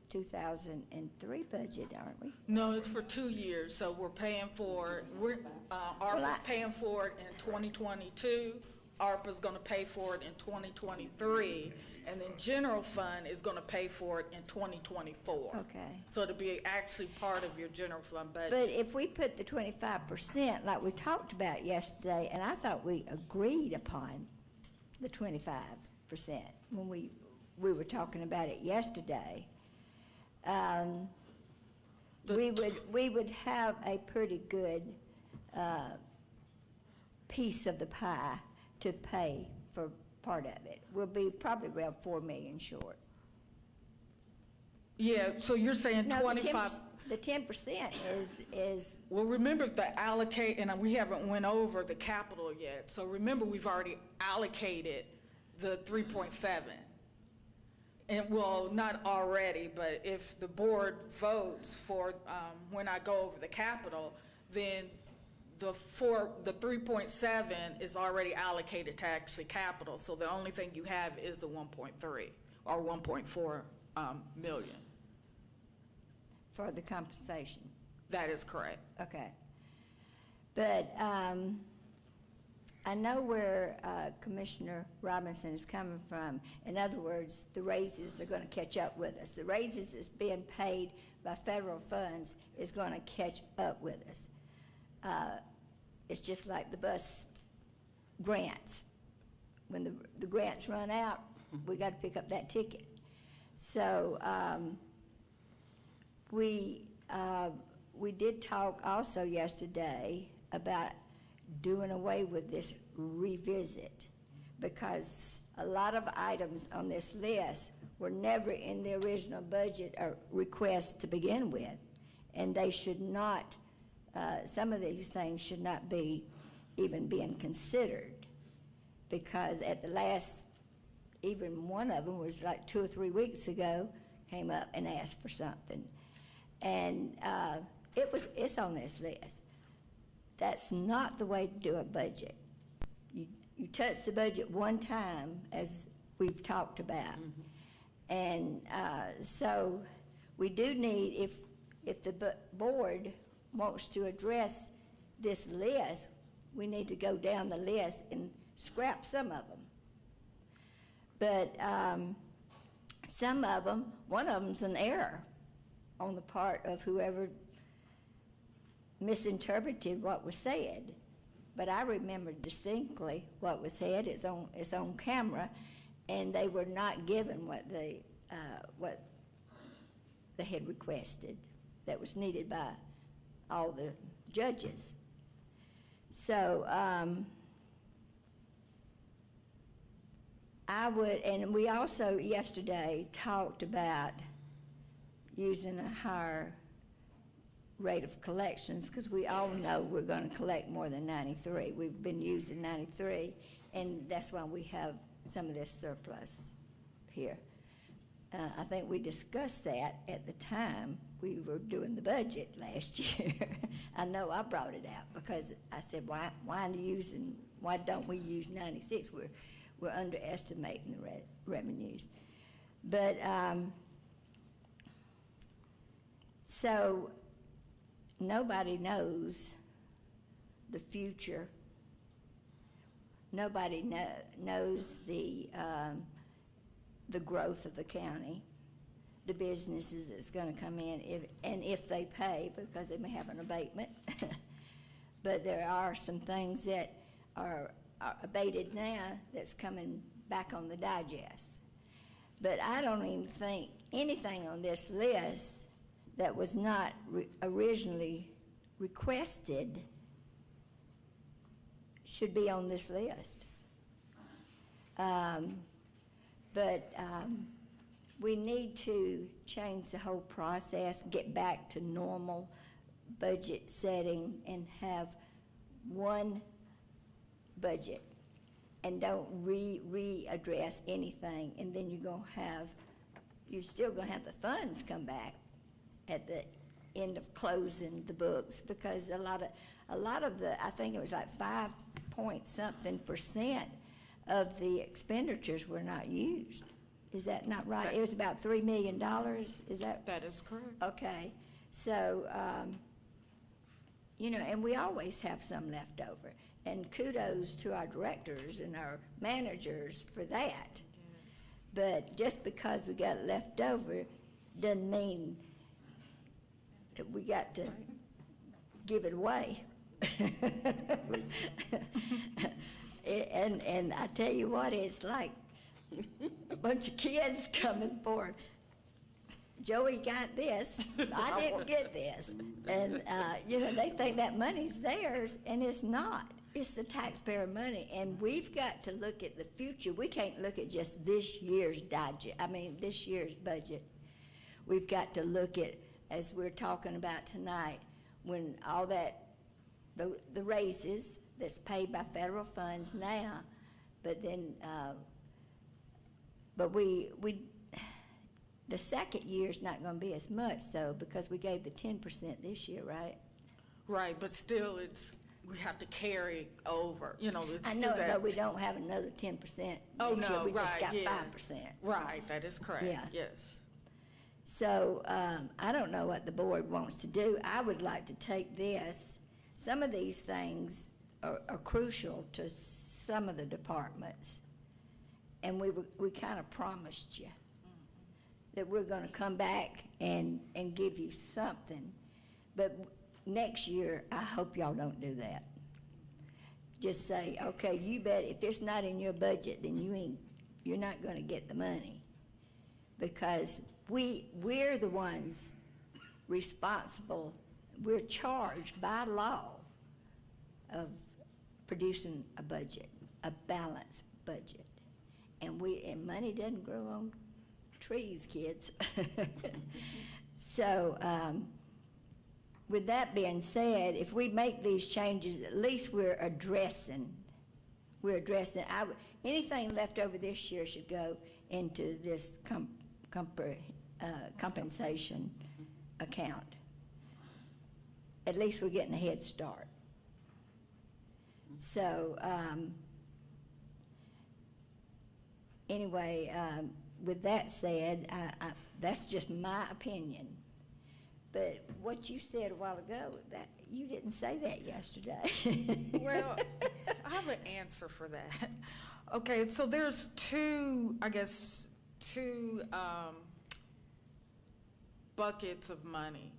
2003 budget, aren't we? No, it's for 2 years, so we're paying for, ARPA's paying for it in 2022, ARPA's gonna pay for it in 2023, and then general fund is gonna pay for it in 2024. Okay. So it'll be actually part of your general fund budget. But if we put the 25%, like we talked about yesterday, and I thought we agreed upon the 25% when we were talking about it yesterday, we would have a pretty good piece of the pie to pay for part of it. We'll be probably around 4 million short. Yeah, so you're saying No, 25. The 10% is, Well, remember the allocate, and we haven't went over the capital yet. So remember, we've already allocated the 3.7. And, well, not already, but if the board votes for, when I go over the capital, then the 3.7 is already allocated to actually capital. So the only thing you have is the 1.3 or 1.4 million. for the compensation. That is correct. Okay. But I know where Commissioner Robinson is coming from. In other words, the raises are going to catch up with us. The raises that's being paid by federal funds is going to catch up with us. It's just like the bus grants. When the grants run out, we got to pick up that ticket. So we did talk also yesterday about doing away with this revisit, because a lot of items on this list were never in the original budget or request to begin with, and they should not, some of these things should not be even being considered, because at the last, even one of them was like 2 or 3 weeks ago, came up and asked for something. And it's on this list. That's not the way to do a budget. You touch the budget one time, as we've talked about. And so we do need, if the board wants to address this list, we need to go down the list and scrap some of them. But some of them, one of them's an error on the part of whoever misinterpreted what was said. But I remember distinctly what was said. It's on camera, and they were not given what they had requested that was needed by all the judges. So I would, and we also yesterday talked about using a higher rate of collections, because we all know we're going to collect more than 93. We've been using 93, and that's why we have some of this surplus here. I think we discussed that at the time we were doing the budget last year. I know I brought it out because I said, why don't we use 96? We're underestimating the revenues. But so nobody knows the future. Nobody knows the growth of the county, the businesses that's going to come in, if they pay, because they may have an abatement. But there are some things that are abated now that's coming back on the digest. But I don't even think anything on this list that was not originally requested should be on this list. But we need to change the whole process, get back to normal budget setting, and have one budget, and don't readdress anything. And then you're still gonna have the funds come back at the end of closing the books, because a lot of the, I think it was like 5-point-something% of the expenditures were not used. Is that not right? It was about $3 million, is that? That is correct. Okay, so, and we always have some left over. And kudos to our directors and our managers for that. Yes. But just because we got left over doesn't mean that we got to give it away. And I tell you what, it's like a bunch of kids coming forward. Joey got this, I didn't get this. And, they think that money's theirs, and it's not. It's the taxpayer money, and we've got to look at the future. We can't look at just this year's this year's budget. We've got to look at, as we're talking about tonight, when all that, the raises that's paid by federal funds now, but then, the second year's not gonna be as much though, because we gave the 10% this year, right? Right, but still we have to carry over, I know, but we don't have another 10% next year. We just got 5%. Right, that is correct, Yeah. yes. So, I don't know what the board wants to do. I would like to take this, some of these things are crucial to some of the departments. And we kind of promised you that we're gonna come back and give you something. But next year, I hope y'all don't do that. Just say, okay, you bet if it's not in your budget, then you're not gonna get the money. Because we're the ones responsible, we're charged by law of producing a budget, a balanced budget. And money doesn't grow on trees, kids. So, with that being said, if we make these changes, at least we're addressing, anything left over this year should go into this compensation account. At least we're getting a head start. So, anyway, with that said, that's just my opinion. But what you said a while ago, that you didn't say that yesterday. Well, I have an answer for that. Okay, so there's two buckets of money.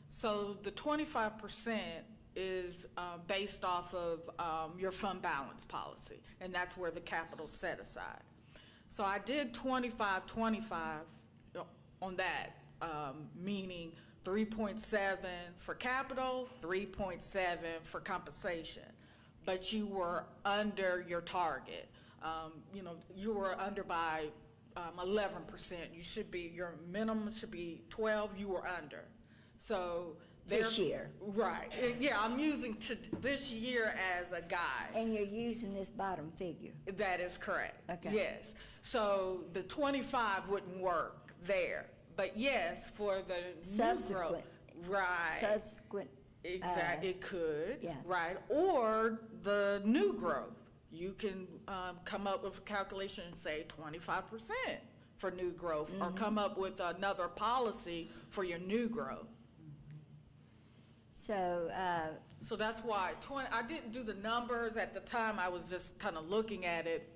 So the 25% is based off of your fund balance policy, and that's where the capital's set aside. So I did 25-25 on that, meaning 3.7 for capital, 3.7 for compensation. But you were under your target. You were under by 11%. Your minimum should be 12, you were under. So this year. Right. Yeah, I'm using this year as a guide. And you're using this bottom figure. That is correct. Okay. Yes. So the 25 wouldn't work there. But yes, for the new growth. Right. Subsequent. Exactly. It could. Yeah. Right. Or the new growth. You can come up with a calculation and say 25% for new growth, or come up with another policy for your new growth. So, so that's why I didn't do the numbers at the time. I was just kind of looking at it,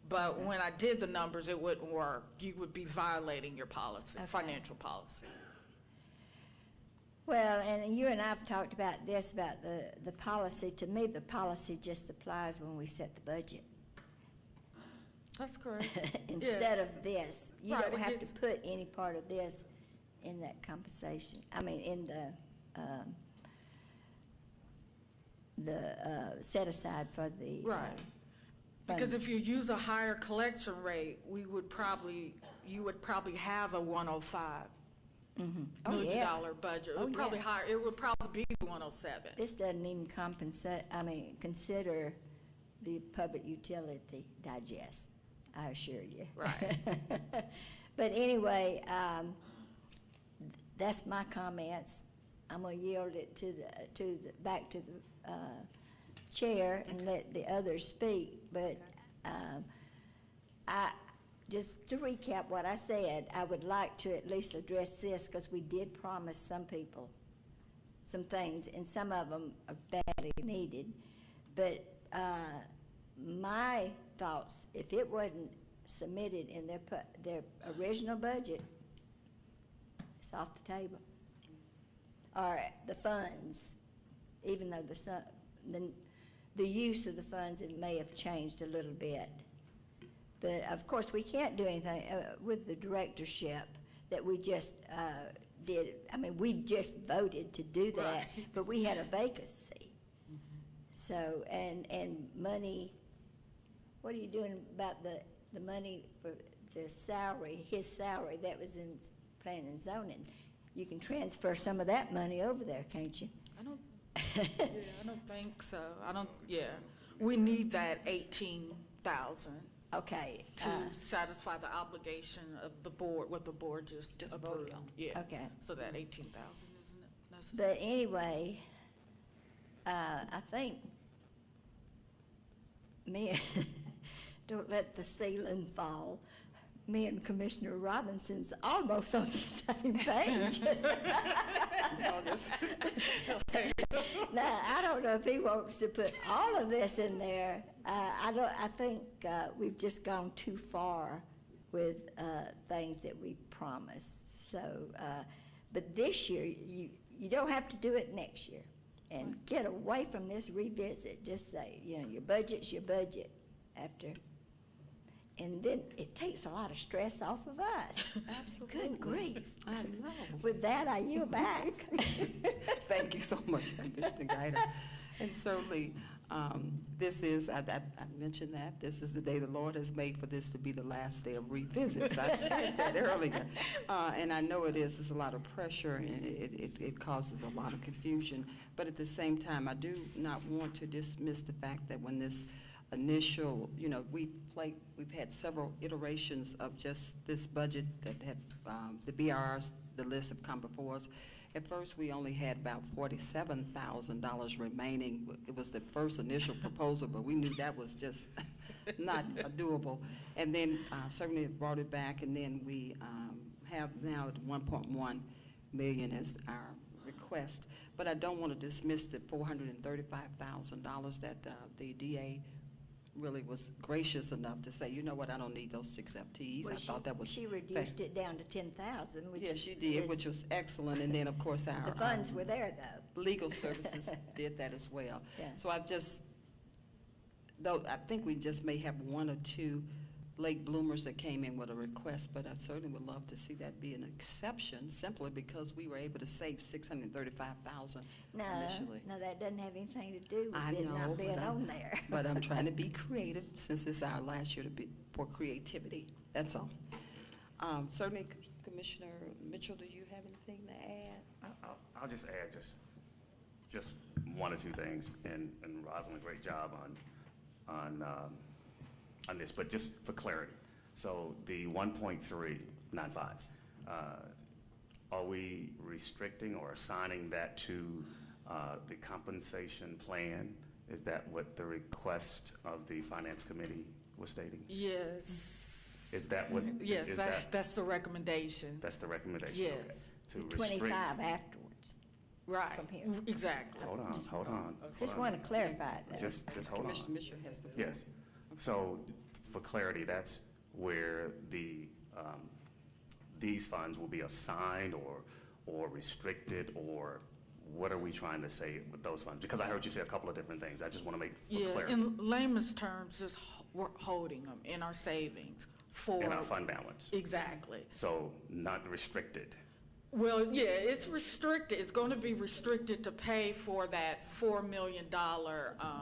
but when I did the numbers, it wouldn't work. You would be violating your policy, financial policy. well, and you and I have talked about this, about the policy. To me, the policy just applies when we set the budget. That's correct. Instead of this. You Right, don't it have gets- to put any part of this in that compensation, in the set aside for the. Right. Because if you use a higher collection rate, you would probably have a 105 Oh, million yeah. dollar budget. It Oh, would probably yeah. it would probably be 107. This doesn't even consider the public utility digest, I assure you. Right. But anyway, that's my comments. I'm gonna yield it back to the chair and let the others speak. But just to recap what I said, I would like to at least address this, because we did promise some people some things, and some of them are badly needed. But my thoughts, if it wasn't submitted in their original budget, it's off the table. Or the funds, even though the use of the funds, it may have changed a little bit. But of course, we can't do anything with the directorship that we just did. We just voted to do that, Right. but we had a vacancy. So, and money, what are you doing about the money for the salary, his salary that was in planning and zoning? You can transfer some of that money over there, can't you? I don't think so. We need that 18,000 Okay. to satisfy the obligation of the board, what the board just voted approved. on. Yeah. Okay. So that 18,000 isn't necessary. But anyway, I think don't let the ceiling fall. Me and Commissioner Robinson's almost on the same page. Now, I don't know if he wants to put all of this in there. I think we've just gone too far with things that we promised. So, but this year, you don't have to do it next year. And get away from this revisit. Just say, your budget's your budget after. And then it takes a lot of stress off of us. Absolutely. Good grief. I know. With that, I yield back. Thank you so much, Commissioner Guida. And certainly, this is, I mentioned that, this is the day the Lord has made for this to be the last day of revisits. I said that earlier. And I know it is, there's a lot of pressure, and it causes a lot of confusion. But at the same time, I do not want to dismiss the fact that when this initial, we've had several iterations of just this budget that have, the BRRs, the list have come before us. At first, we only had about $47,000 remaining. It was the first initial proposal, but we knew that was just not doable. And then certainly it brought it back, and then we have now at 1.1 million as our request. But I don't want to dismiss the $435,000 that the DA really was gracious enough to say, you know what, I don't need those 6 FTEs. Well, I thought that was she reduced it down to 10,000, which yeah, she did, which was excellent. And then, of course, our the funds were there, though. legal services did that as well. Yeah. So I think we just may have 1 or 2 late bloomers that came in with a request, but I certainly would love to see that be an exception, simply because we were able to save $635,000 initially. No, that doesn't have anything to do with I it know, not being but on there. But I'm trying to be creative, since it's our last year for creativity, that's all. Certainly, Commissioner Mitchell, do you have anything to add? I'll just add just 1 or 2 things, and Rosalind, great job on this, but just for clarity. So the 1.395, are we restricting or assigning that to the compensation plan? Is that what the request of the Finance Committee was stating? Yes. Is that what? Yes, is that's the recommendation. That's the recommendation? Yes. Okay. To 25 restrict. afterwards. Right, From here. exactly. Hold on. Just want to clarify that. Just hold on. Commissioner Mitchell has the. Yes. So for clarity, that's where these funds will be assigned or restricted, or what are we trying to say with those funds? Because I heard you say a couple of different things. I just want to make for clarity. In layman's terms, just we're holding them in our savings for. In our fund balance. Exactly. So not restricted. Well, yeah, it's restricted. It's going to be restricted to pay for that $4 million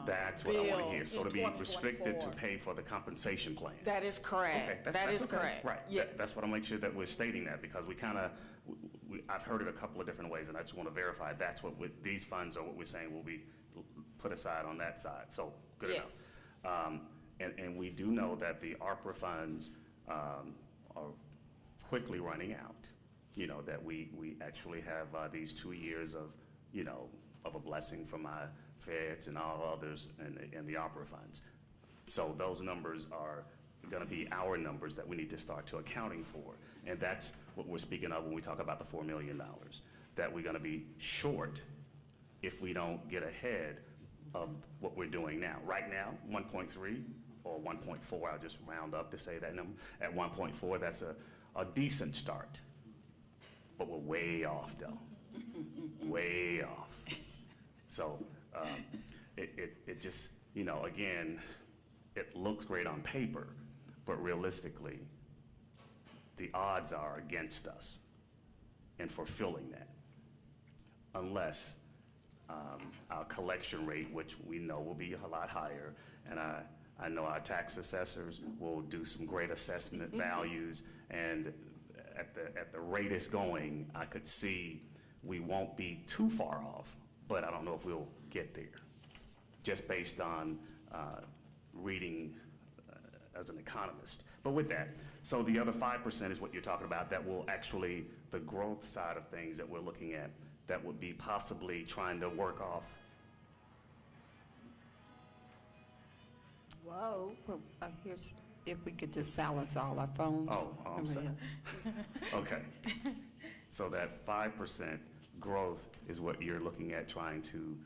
That's what I want to hear. So in to be restricted to 2024. pay for the compensation plan. That is correct. Okay, That is okay. correct. Right. Yes. That's what I make sure that we're stating that, because we kind of, I've heard it a couple of different ways, and I just want to verify that's what these funds are what we're saying will be put aside on that side. So good enough. And we do know that the ARPA funds are quickly running out. That we actually have these 2 years of, of a blessing from my feds and all others and the ARPA funds. So those numbers are going to be our numbers that we need to start to accounting for. And that's what we're speaking of when we talk about the $4 million, that we're going to be short if we don't get ahead of what we're doing now. Right now, 1.3 or 1.4, I'll just round up to say that number. At 1.4, that's a decent start. But we're way off, though. Way off. So it just, again, it looks great on paper, but realistically, the odds are against us in fulfilling that, unless our collection rate, which we know will be a lot higher, and I know our tax assessors will do some great assessment values, and at the rate it's going, I could see we won't be too far off, but I don't know if we'll get there, just based on reading as an economist. But with that, so the other 5% is what you're talking about, that will actually, the growth side of things that we're looking at, that would be possibly trying to work off. Whoa. Well, here's, if we could just silence all our phones. Oh, I'm sorry. Okay. So that 5% growth is what you're looking at, trying to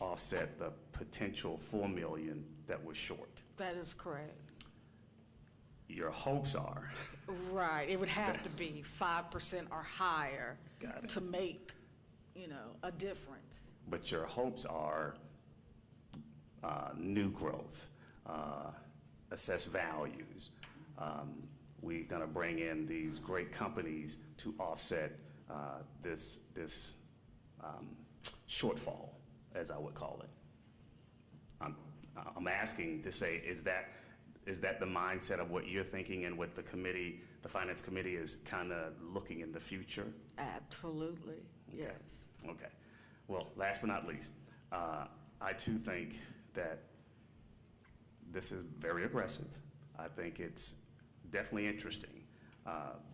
offset the potential 4 million that we're short. That is correct. Your hopes are. Right, it would have to be 5% or higher Got it. to make, a difference. But your hopes are new growth, assess values. We're going to bring in these great companies to offset this shortfall, as I would call it. I'm asking to say, is that the mindset of what you're thinking and what the committee, the Finance Committee, is kind of looking in the future? Absolutely, yes. Okay. Well, last but not least, I too think that this is very aggressive. I think it's definitely interesting,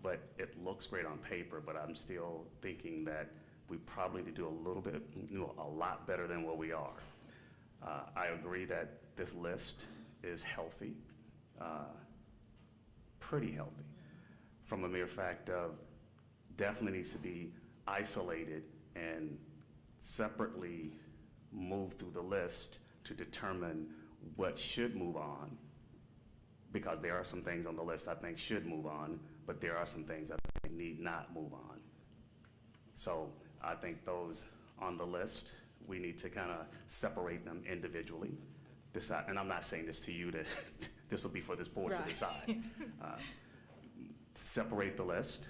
but it looks great on paper, but I'm still thinking that we probably need to do a lot better than what we are. I agree that this list is healthy, pretty healthy, from the mere fact of definitely needs to be isolated and separately move through the list to determine what should move on, because there are some things on the list I think should move on, but there are some things I think need not move on. So I think those on the list, we need to kind of separate them individually, decide, and I'm not saying this to you, that this will be for this board to decide. Separate the list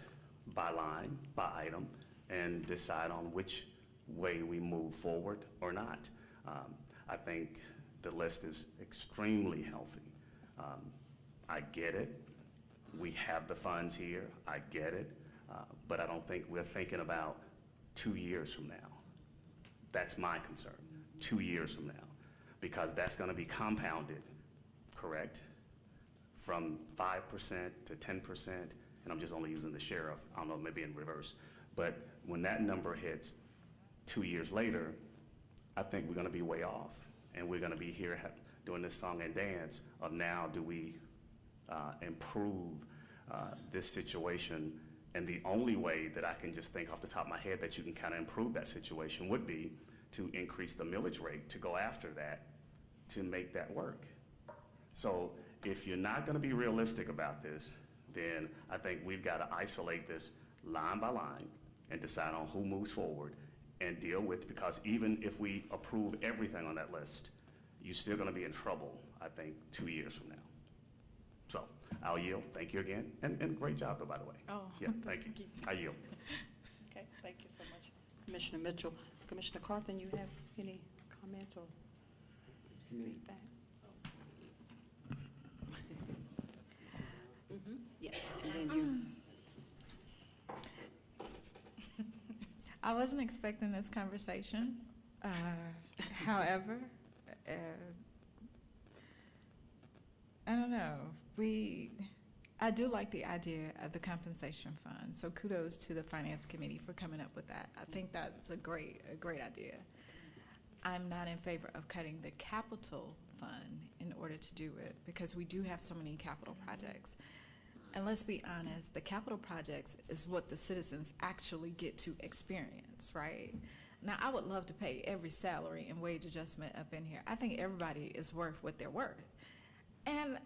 by line, by item, and decide on which way we move forward or not. I think the list is extremely healthy. I get it. We have the funds here. I get it. But I don't think we're thinking about 2 years from now. That's my concern, 2 years from now, because that's going to be compounded, correct? From 5% to 10%, and I'm just only using the sheriff, I don't know, maybe in reverse. But when that number hits 2 years later, I think we're going to be way off. And we're going to be here doing this song and dance of now do we improve this situation. And the only way that I can just think off the top of my head that you can kind of improve that situation would be to increase the millage rate, to go after that, to make that work. So if you're not going to be realistic about this, then I think we've got to isolate this line by line and decide on who moves forward and deal with, because even if we approve everything on that list, you're still going to be in trouble, I think, 2 years from now. So I'll yield. Thank you again. And great job, though, by the way. Oh. Yeah, thank you. I yield. Okay, thank you so much. Commissioner Mitchell. Commissioner Carthen, you have any comments or feedback? Yes, and then you. I wasn't expecting this conversation. However, I don't know. I do like the idea of the compensation fund, so kudos to the Finance Committee for coming up with that. I think that's a great idea. I'm not in favor of cutting the capital fund in order to do it, because we do have so many capital projects. And let's be honest, the capital projects is what the citizens actually get to experience, right? Now, I would love to pay every salary and wage adjustment up in here. I think everybody is worth what they're worth. And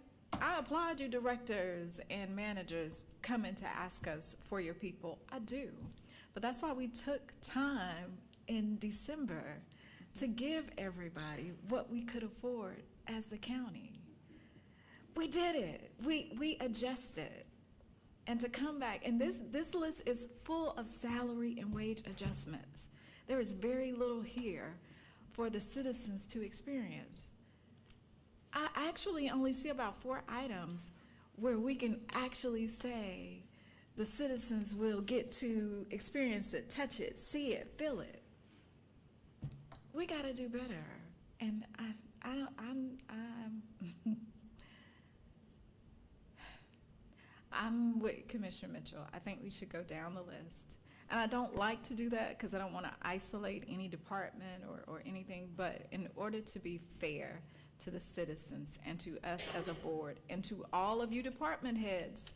I applaud you, directors and managers, coming to ask us for your people. I do. But that's why we took time in December to give everybody what we could afford as the county. We did it. We adjusted. And to come back, and this list is full of salary and wage adjustments. There is very little here for the citizens to experience. I actually only see about 4 items where we can actually say the citizens will get to experience it, touch it, see it, feel it. We got to do better. And I'm with Commissioner Mitchell. I think we should go down the list. And I don't like to do that because I don't want to isolate any department or anything, but in order to be fair to the citizens and to us as a board and to all of you department heads,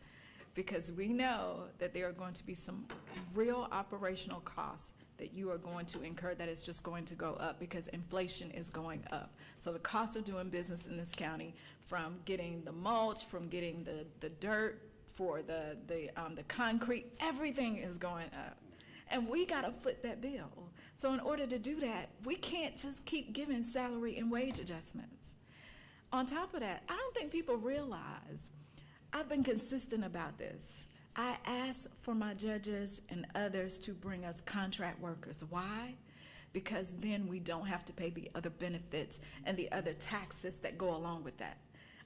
because we know that there are going to be some real operational costs that you are going to incur that is just going to go up because inflation is going up. So the cost of doing business in this county, from getting the mulch, from getting the dirt, for the concrete, everything is going up. And we got to foot that bill. So in order to do that, we can't just keep giving salary and wage adjustments. On top of that, I don't think people realize, I've been consistent about this. I ask for my judges and others to bring us contract workers. Why? Because then we don't have to pay the other benefits and the other taxes that go along with that.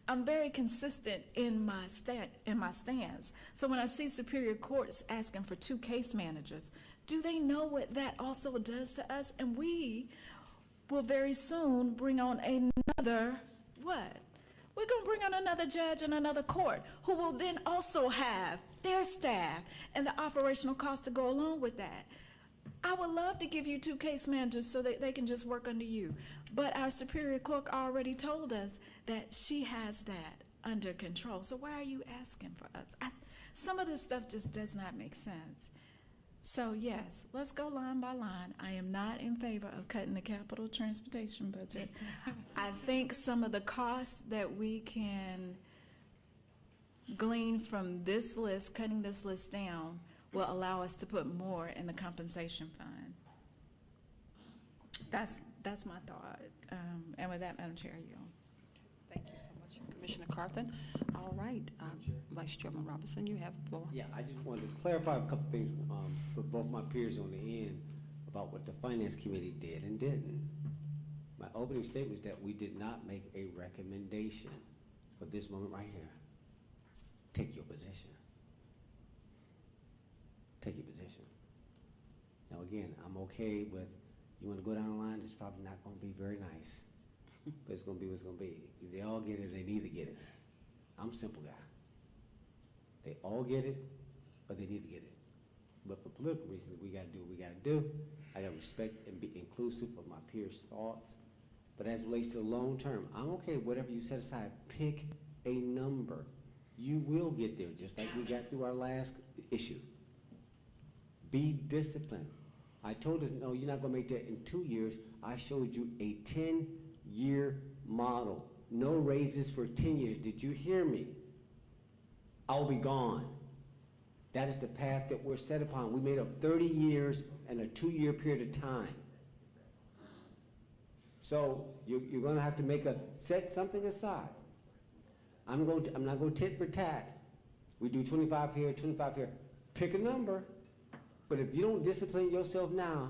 I'm very consistent in my stance. So when I see Superior Courts asking for 2 case managers, do they know what that also does to us? And we will very soon bring on another, what? We're going to bring on another judge and another court who will then also have their staff and the operational costs to go along with that. I would love to give you 2 case managers so that they can just work under you. But our Superior Clerk already told us that she has that under control. So why are you asking for us? Some of this stuff just does not make sense. So yes, let's go line by line. I am not in favor of cutting the capital transportation budget. I think some of the costs that we can glean from this list, cutting this list down, will allow us to put more in the compensation fund. That's my thought. And with that, Madam Chair, I yield. Thank you so much, Commissioner Carthen. All right, Vice Chairman Robinson, you have the floor. Yeah, I just wanted to clarify a couple things for both my peers on the end about what the Finance Committee did and didn't. My opening statement is that we did not make a recommendation for this moment right here. Take your position. Take your position. Now again, I'm okay with, you want to go down the line, it's probably not going to be very nice. But it's going to be what it's going to be. If they all get it, they need to get it. I'm a simple guy. They all get it, but they need to get it. But for political reasons, we got to do what we got to do. I got to respect and be inclusive of my peers' thoughts. But as it relates to the long term, I'm okay, whatever you set aside, pick a number. You will get there, just like we got through our last issue. Be disciplined. I told us, no, you're not going to make that in 2 years. I showed you a 10-year model. No raises for 10 years. Did you hear me? I'll be gone. That is the path that we're set upon. We made up 30 years and a 2-year period of time. So you're going to have to set something aside. I'm not going to tit for tat. We do 25 here, 25 here. Pick a number. But if you don't discipline yourself now,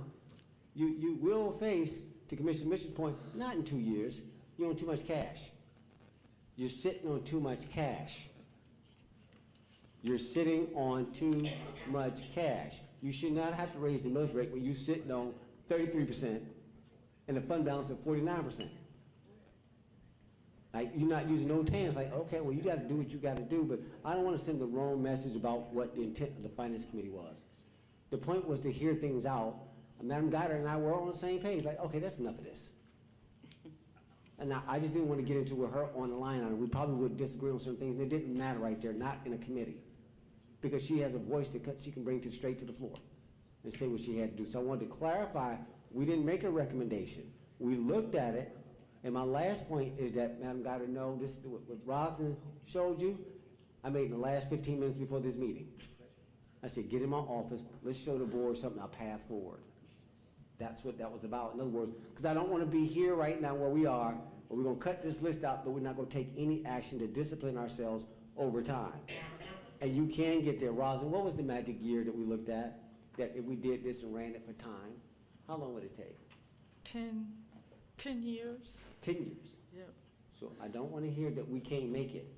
you will face, to Commissioner Mitchell's point, not in 2 years, you're on too much cash. You're sitting on too much cash. You're sitting on too much cash. You should not have to raise the millage rate when you're sitting on 33% and a fund balance of 49%. Like, you're not using no TANs. Like, okay, well, you got to do what you got to do, but I don't want to send the wrong message about what the intent of the Finance Committee was. The point was to hear things out. Madam Goddard and I were on the same page. Like, okay, that's enough of this. And I just didn't want to get into with her on the line on it. We probably would disagree on certain things, and it didn't matter right there, not in a committee. Because she has a voice that she can bring straight to the floor and say what she had to do. So I wanted to clarify, we didn't make a recommendation. We looked at it, and my last point is that, Madam Goddard, no, this is what Roslyn showed you, I made in the last 15 minutes before this meeting. I said, get in my office, let's show the board something, a path forward. That's what that was about. In other words, because I don't want to be here right now where we are, where we're going to cut this list out, but we're not going to take any action to discipline ourselves over time. And you can get there. Roslyn, what was the magic year that we looked at, that if we did this and ran it for time, how long would it take? 10 years. 10 years. Yep. So I don't want to hear that we can't make it.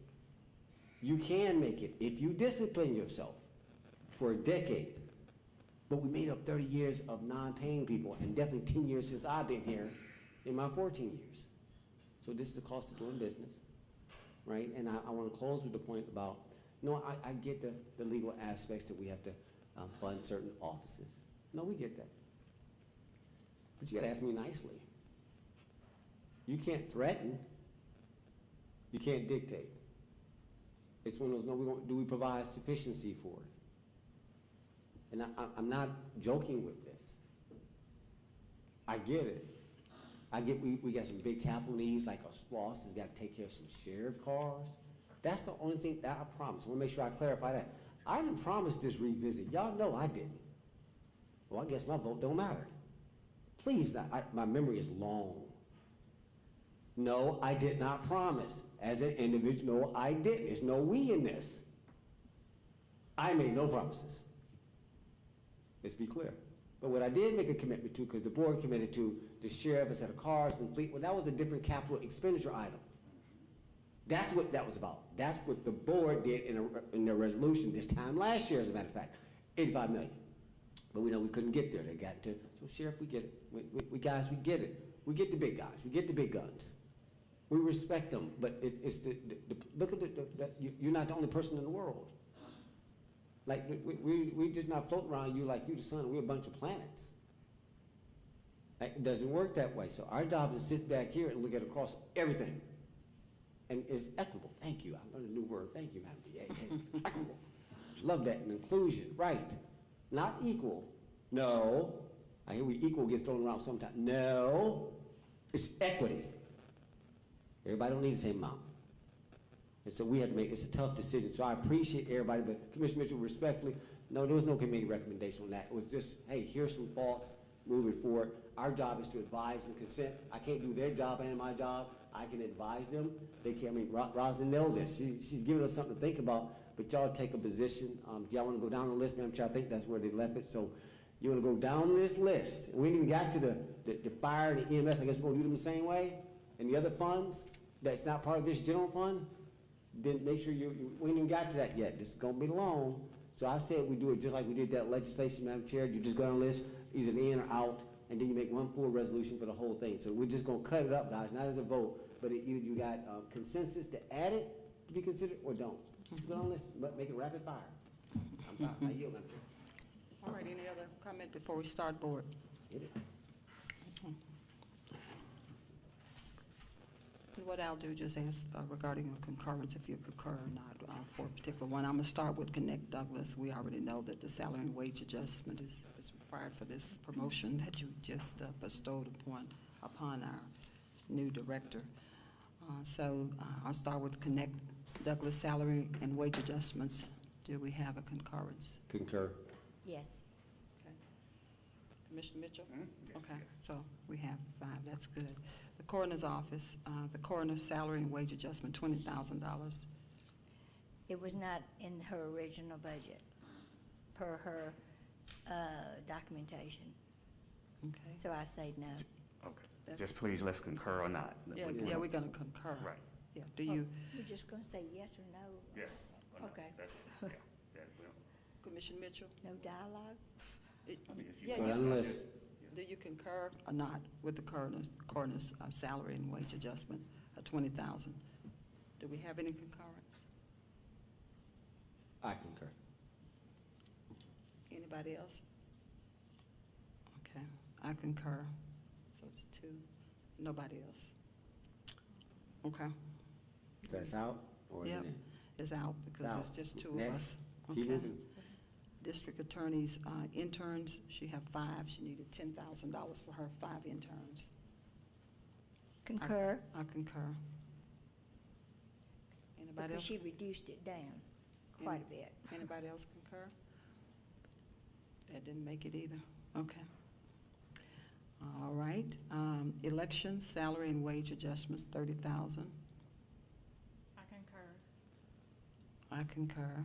You can make it if you discipline yourself for a decade. But we made up 30 years of non-paying people, and definitely 10 years since I've been here in my 14 years. So this is the cost of doing business, right? And I want to close with the point about, no, I get the legal aspects that we have to fund certain offices. No, we get that. But you got to ask me nicely. You can't threaten. You can't dictate. It's one of those, no, do we provide sufficiency for it? And I'm not joking with this. I get it. I get we got some big capital needs, like a SPLOST has got to take care of some sheriff cars. That's the only thing that I promised. I want to make sure I clarify that. I didn't promise this revisit. Y'all know I didn't. Well, I guess my vote don't matter. Please, my memory is long. No, I did not promise. As an individual, no, I didn't. There's no we in this. I made no promises. Let's be clear. But what I did make a commitment to, because the board committed to the sheriff, a set of cars and fleet, well, that was a different capital expenditure item. That's what that was about. That's what the board did in their resolution this time last year, as a matter of fact, 85 million. But we know we couldn't get there. They got to, so sheriff, we get it. We guys, we get it. We get the big guys. We get the big guns. We respect them, but it's look at you're not the only person in the world. Like, we just not floating around you like you the sun, we're a bunch of planets. Like, it doesn't work that way. So our job is to sit back here and look at across everything. And it's equitable. Thank you. I learned a new word. Thank you, Madam DA. Equitable. Love that. And inclusion. Right. Not equal. No. I hear we equal get thrown around sometimes. No. It's equity. Everybody don't need the same amount. And so we have to make, it's a tough decision. So I appreciate everybody, but Commissioner Mitchell, respectfully, no, there was no committee recommendation on that. It was just, hey, here's some thoughts moving forward. Our job is to advise and consent. I can't do their job and my job. I can advise them. They can't, I mean, Rosin knows this. She's giving us something to think about, but y'all take a position. If y'all want to go down the list, Madam Chair, I think that's where they left it. So you want to go down this list. We ain't even got to the fire and the EMS. I guess we're going to do them the same way. And the other funds that's not part of this general fund, then make sure we ain't even got to that yet. This is going to be long. So I said we do it just like we did that legislation, Madam Chair. You just go down the list, either in or out, and then you make one full resolution for the whole thing. So we're just going to cut it up, guys, not as a vote, but either you got consensus to add it to be considered or don't. Just go down the list, but make it rapid fire. I yield, Madam Chair. All right, any other comment before we start, board? Hit it. What I'll do, just ask regarding a concurrence, if you concur or not for a particular one. I'm going to start with Connect Douglas. We already know that the salary and wage adjustment is required for this promotion that you just bestowed upon our new director. So I'll start with Connect Douglas salary and wage adjustments. Do we have a concurrence? Concur. Yes. Okay. Commissioner Mitchell? Yes, Okay, yes. so we have 5. That's good. The coroner's office, the coroner's salary and wage adjustment, $20,000. It was not in her original budget, per her documentation. Okay. So I say no. Okay. Just please, let's concur or not. Yeah, we're going to concur. Right. Yeah. Do you, We're just going to say yes or no? Yes. or no. Okay. That's it. Yeah. That will. Commissioner Mitchell? No dialogue? I mean, if you Yeah, want Well, to, unless, just- Do you concur or not with the coroner's salary and wage adjustment of $20,000? Do we have any concurrence? I concur. Anybody else? Okay, I concur. So it's 2, nobody else. Okay, That's out or is Yep. it in? it's out because it's out. just 2 of Next. us. Keep Okay. moving. District attorney's interns, she have 5. She needed $10,000 for her 5 interns. Concur? I concur. Anybody Because else? she reduced it down quite a bit. Anybody else concur? That didn't make it either. Okay. All right. Elections, salary and wage adjustments, $30,000. I concur. I concur.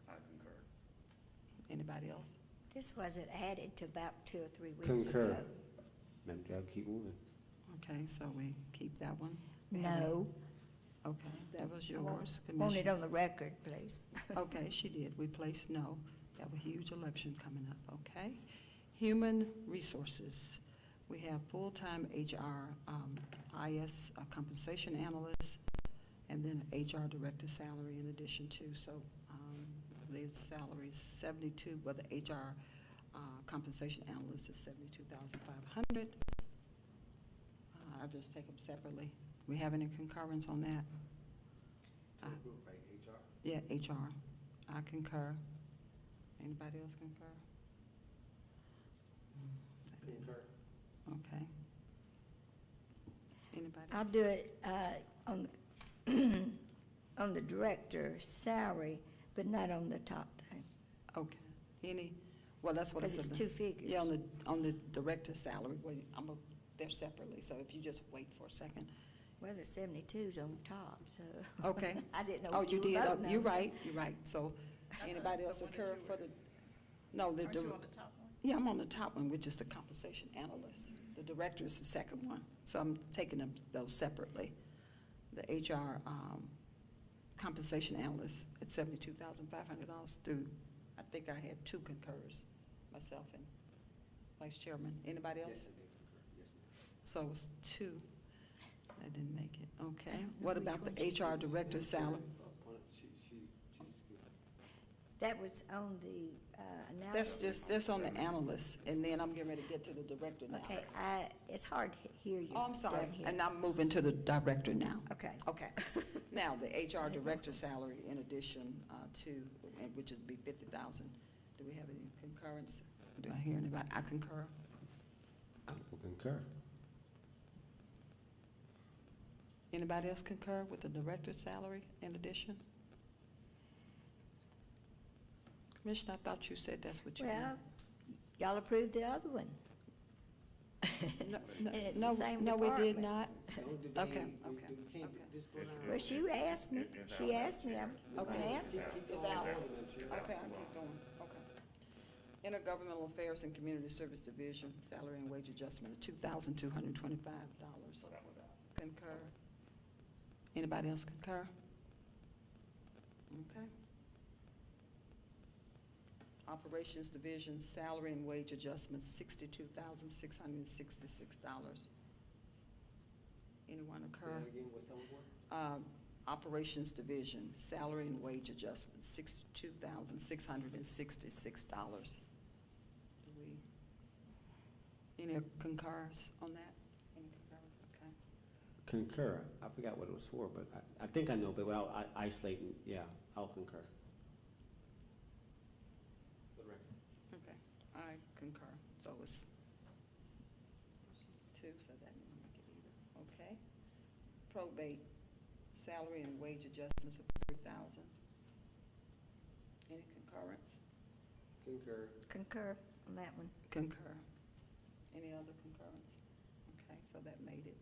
I concur. Anybody else? This wasn't added to about 2 or 3 weeks Concur. ago. Madam Chair, keep moving. Okay, so we keep that one. No. Okay, that was I want- yours, Want it Commissioner. on the record, please. Okay, she did. We placed no. We have a huge election coming up, okay? Human resources. We have full-time HR, IS compensation analyst, and then HR director salary in addition to. So these salaries, 72, but the HR compensation analyst is 72,500. I'll just take them separately. We have any concurrence on that? Yeah, HR. I concur. Anybody else concur? Concur. Okay. Anybody? I'll do it on on the director's salary, but not on the top thing, Okay. Any, well, that's what I because said. it's 2 figures. Yeah, on the director's salary, well, they're separately, so if you just wait for a second. Well, the 72's on top, so. Okay. I didn't know Oh, what you you were did, voting on. you're right, you're right. So anybody else occur for the, no, the. Aren't you on the top one? Yeah, I'm on the top one, which is the compensation analyst. The director is the second one, so I'm taking them, those separately. The HR compensation analyst at $72,500 through, I think I had 2 concurs, myself and Vice Chairman. Anybody else? Yes, I did concur. Yes, ma'am. So it was 2. That didn't make it, okay. What about the HR director salary? That was on the analysis. That's on the analyst, and then I'm getting ready to get to the director now. Okay, it's hard to hear you. Oh, I'm sorry, down here. and I'm moving to the director now. Okay. Okay. Now, the HR director salary in addition to, which is be 50,000. Do we have any concurrence? Do I hear anybody? I concur. I will concur. Anybody else concur with the director's salary in addition? Commissioner, I thought you said that's what you did. Well, y'all approved the other one. No, And it's the no, same no, we did department. not. No debate. Okay, We okay, can't okay. just go down. Well, she asked me, I'm Okay. gonna answer. It's out. Okay, I'll keep going, okay. Intergovernmental Affairs and Community Service Division, salary and wage adjustment of $2,225. Concur. Anybody else concur? Okay. Operations Division, salary and wage adjustments, $62,666. Anyone Say occur? that again, what's that one? Operations Division, salary and wage adjustments, $62,666. Do we, any concurs on that? Any concurs? Okay. Concur. I forgot what it was for, but I think I know, but without isolating, yeah, I'll concur. For the record. Okay, I concur. So it's 2, so that didn't make it either. Okay. Probate, salary and wage adjustments of 3,000. Any concurrence? Concur. Concur on that one. Concur. Any other concurrence? Okay, so that made it.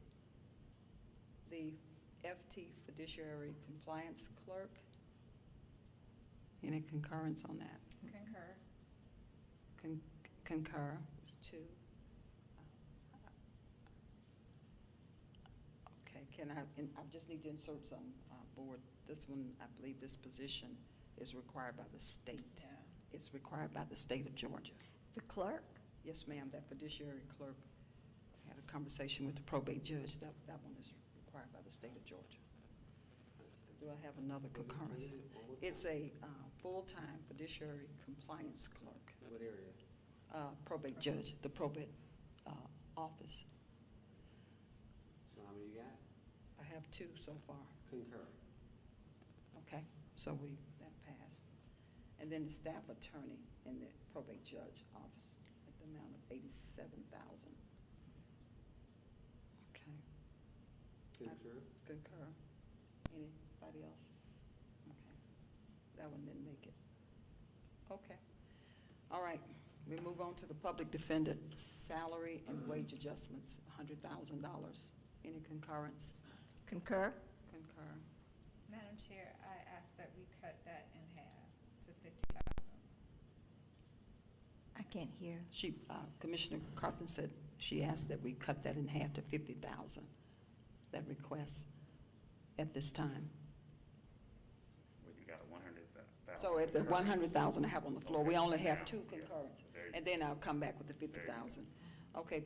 The FT fiduciary compliance clerk. Any concurrence on that? Concur. Concur, it's 2. Okay, can I, and I just need to insert some, board, this one, I believe this position is required by the state. Yeah. It's required by the state of Georgia. The clerk? Yes, ma'am, that fiduciary clerk, I had a conversation with the probate judge, that one is required by the state of Georgia. Do I have another concurrence? It's a full-time fiduciary compliance clerk. What area? Probate judge, the probate office. So how many you got? I have 2 so far. Concur. Okay, so that passed. And then the staff attorney in the probate judge office at the amount of $87,000. Okay. Concur. Concur. Anybody else? Okay. That one didn't make it. Okay. All right, we move on to the public defender, salary and wage adjustments, $100,000. Any concurrence? Concur? Concur. Madam Chair, I ask that we cut that in half to 50,000. I can't hear. Commissioner Carthen said she asked that we cut that in half to 50,000, that request at this time. Well, you got a 100,000. So at the 100,000 I have on the floor, we Okay. only have Yeah. 2 Yes. concurrence. There you And then I'll come back with the 50,000. Okay,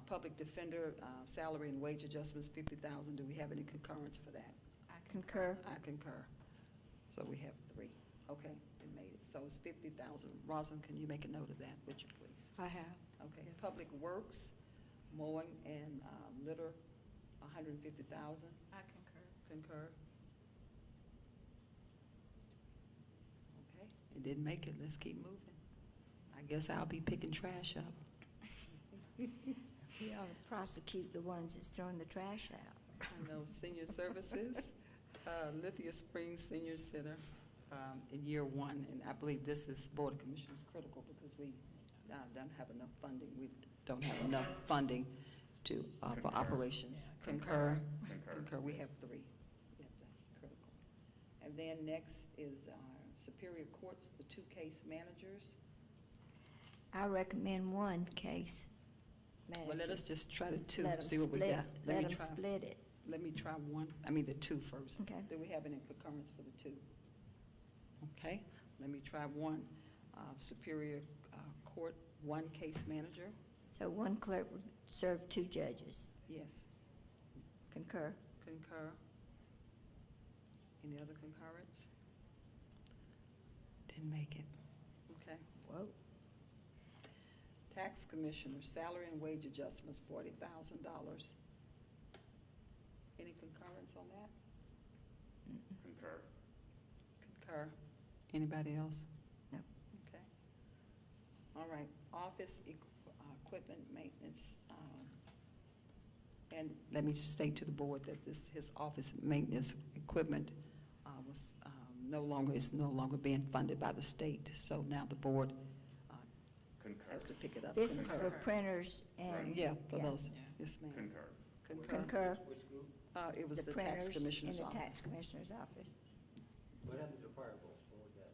public defender, salary and wage adjustments, 50,000. Do we have any concurrence for that? I Concur? I concur. So we have 3. Okay, we made it. So it's 50,000. Rosalind, can you make a note of that, would you please? I have. Okay, Yes. public works, mowing and litter, 150,000. I concur. Concur. Okay, it didn't make it. Let's keep moving. I guess I'll be picking trash up. We ought to prosecute the ones that's throwing the trash out. I know, senior services, Lithia Springs Senior Center in year 1, and I believe this is Board of Commissioners critical because we don't have enough funding. We don't have enough funding to, for Concur. operations. Yeah, Concur. Concur. Concur, we have 3. Yeah, that's critical. And then next is Superior Courts, the 2 case managers. I recommend 1 case manager. Well, let us just try the 2, Let 'em see what we split- got. Let me them try. split it. Let me try 1, I mean the 2 first. Okay. Do we have any concurrence for the 2? Okay, let me try 1. Superior Court, 1 case manager. So 1 clerk would serve 2 judges. Yes. Concur. Concur. Any other concurrence? Didn't make it. Okay. Whoa. Tax Commissioner, salary and wage adjustments, $40,000. Any concurrence on that? Concur. Concur. Anybody else? No. Okay. All right, office equipment maintenance. And let me just state to the board that his office maintenance equipment is no longer being funded by the state. So now the board Concur. has to pick it up. This is Concur. for printers and. Yeah, for those. Yeah. Yes, ma'am. Concur. Concur. Which group? It was The the tax printers commissioner's in the office. tax commissioner's office. What happened to the prior vote? What was that?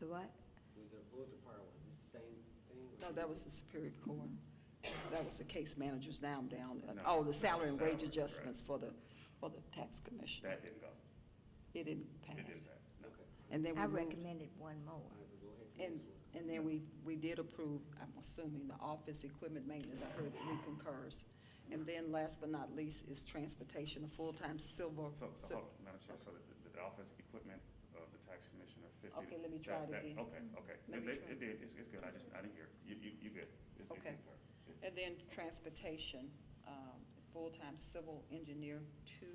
The what? What was the prior one? Is this the same thing? No, that was the Superior Court. That was the case managers now down. No, Oh, the salary and wage salary, adjustments for the tax commission. That didn't go. It didn't pass. It didn't pass. No. Okay. And then we I moved, recommended 1 more. All right, we'll go ahead to and, this one. and then we did approve, I'm assuming, the office equipment maintenance. I heard 3 concurs. And then last but not least is transportation, a full-time civil. So hold on, Madam Chair, so the office equipment of the tax commissioner, 50. Okay, let me try it again. Okay. Let me try. It did, it's good, I didn't hear. You good. It's Okay. concur. And then transportation, full-time civil engineer 2,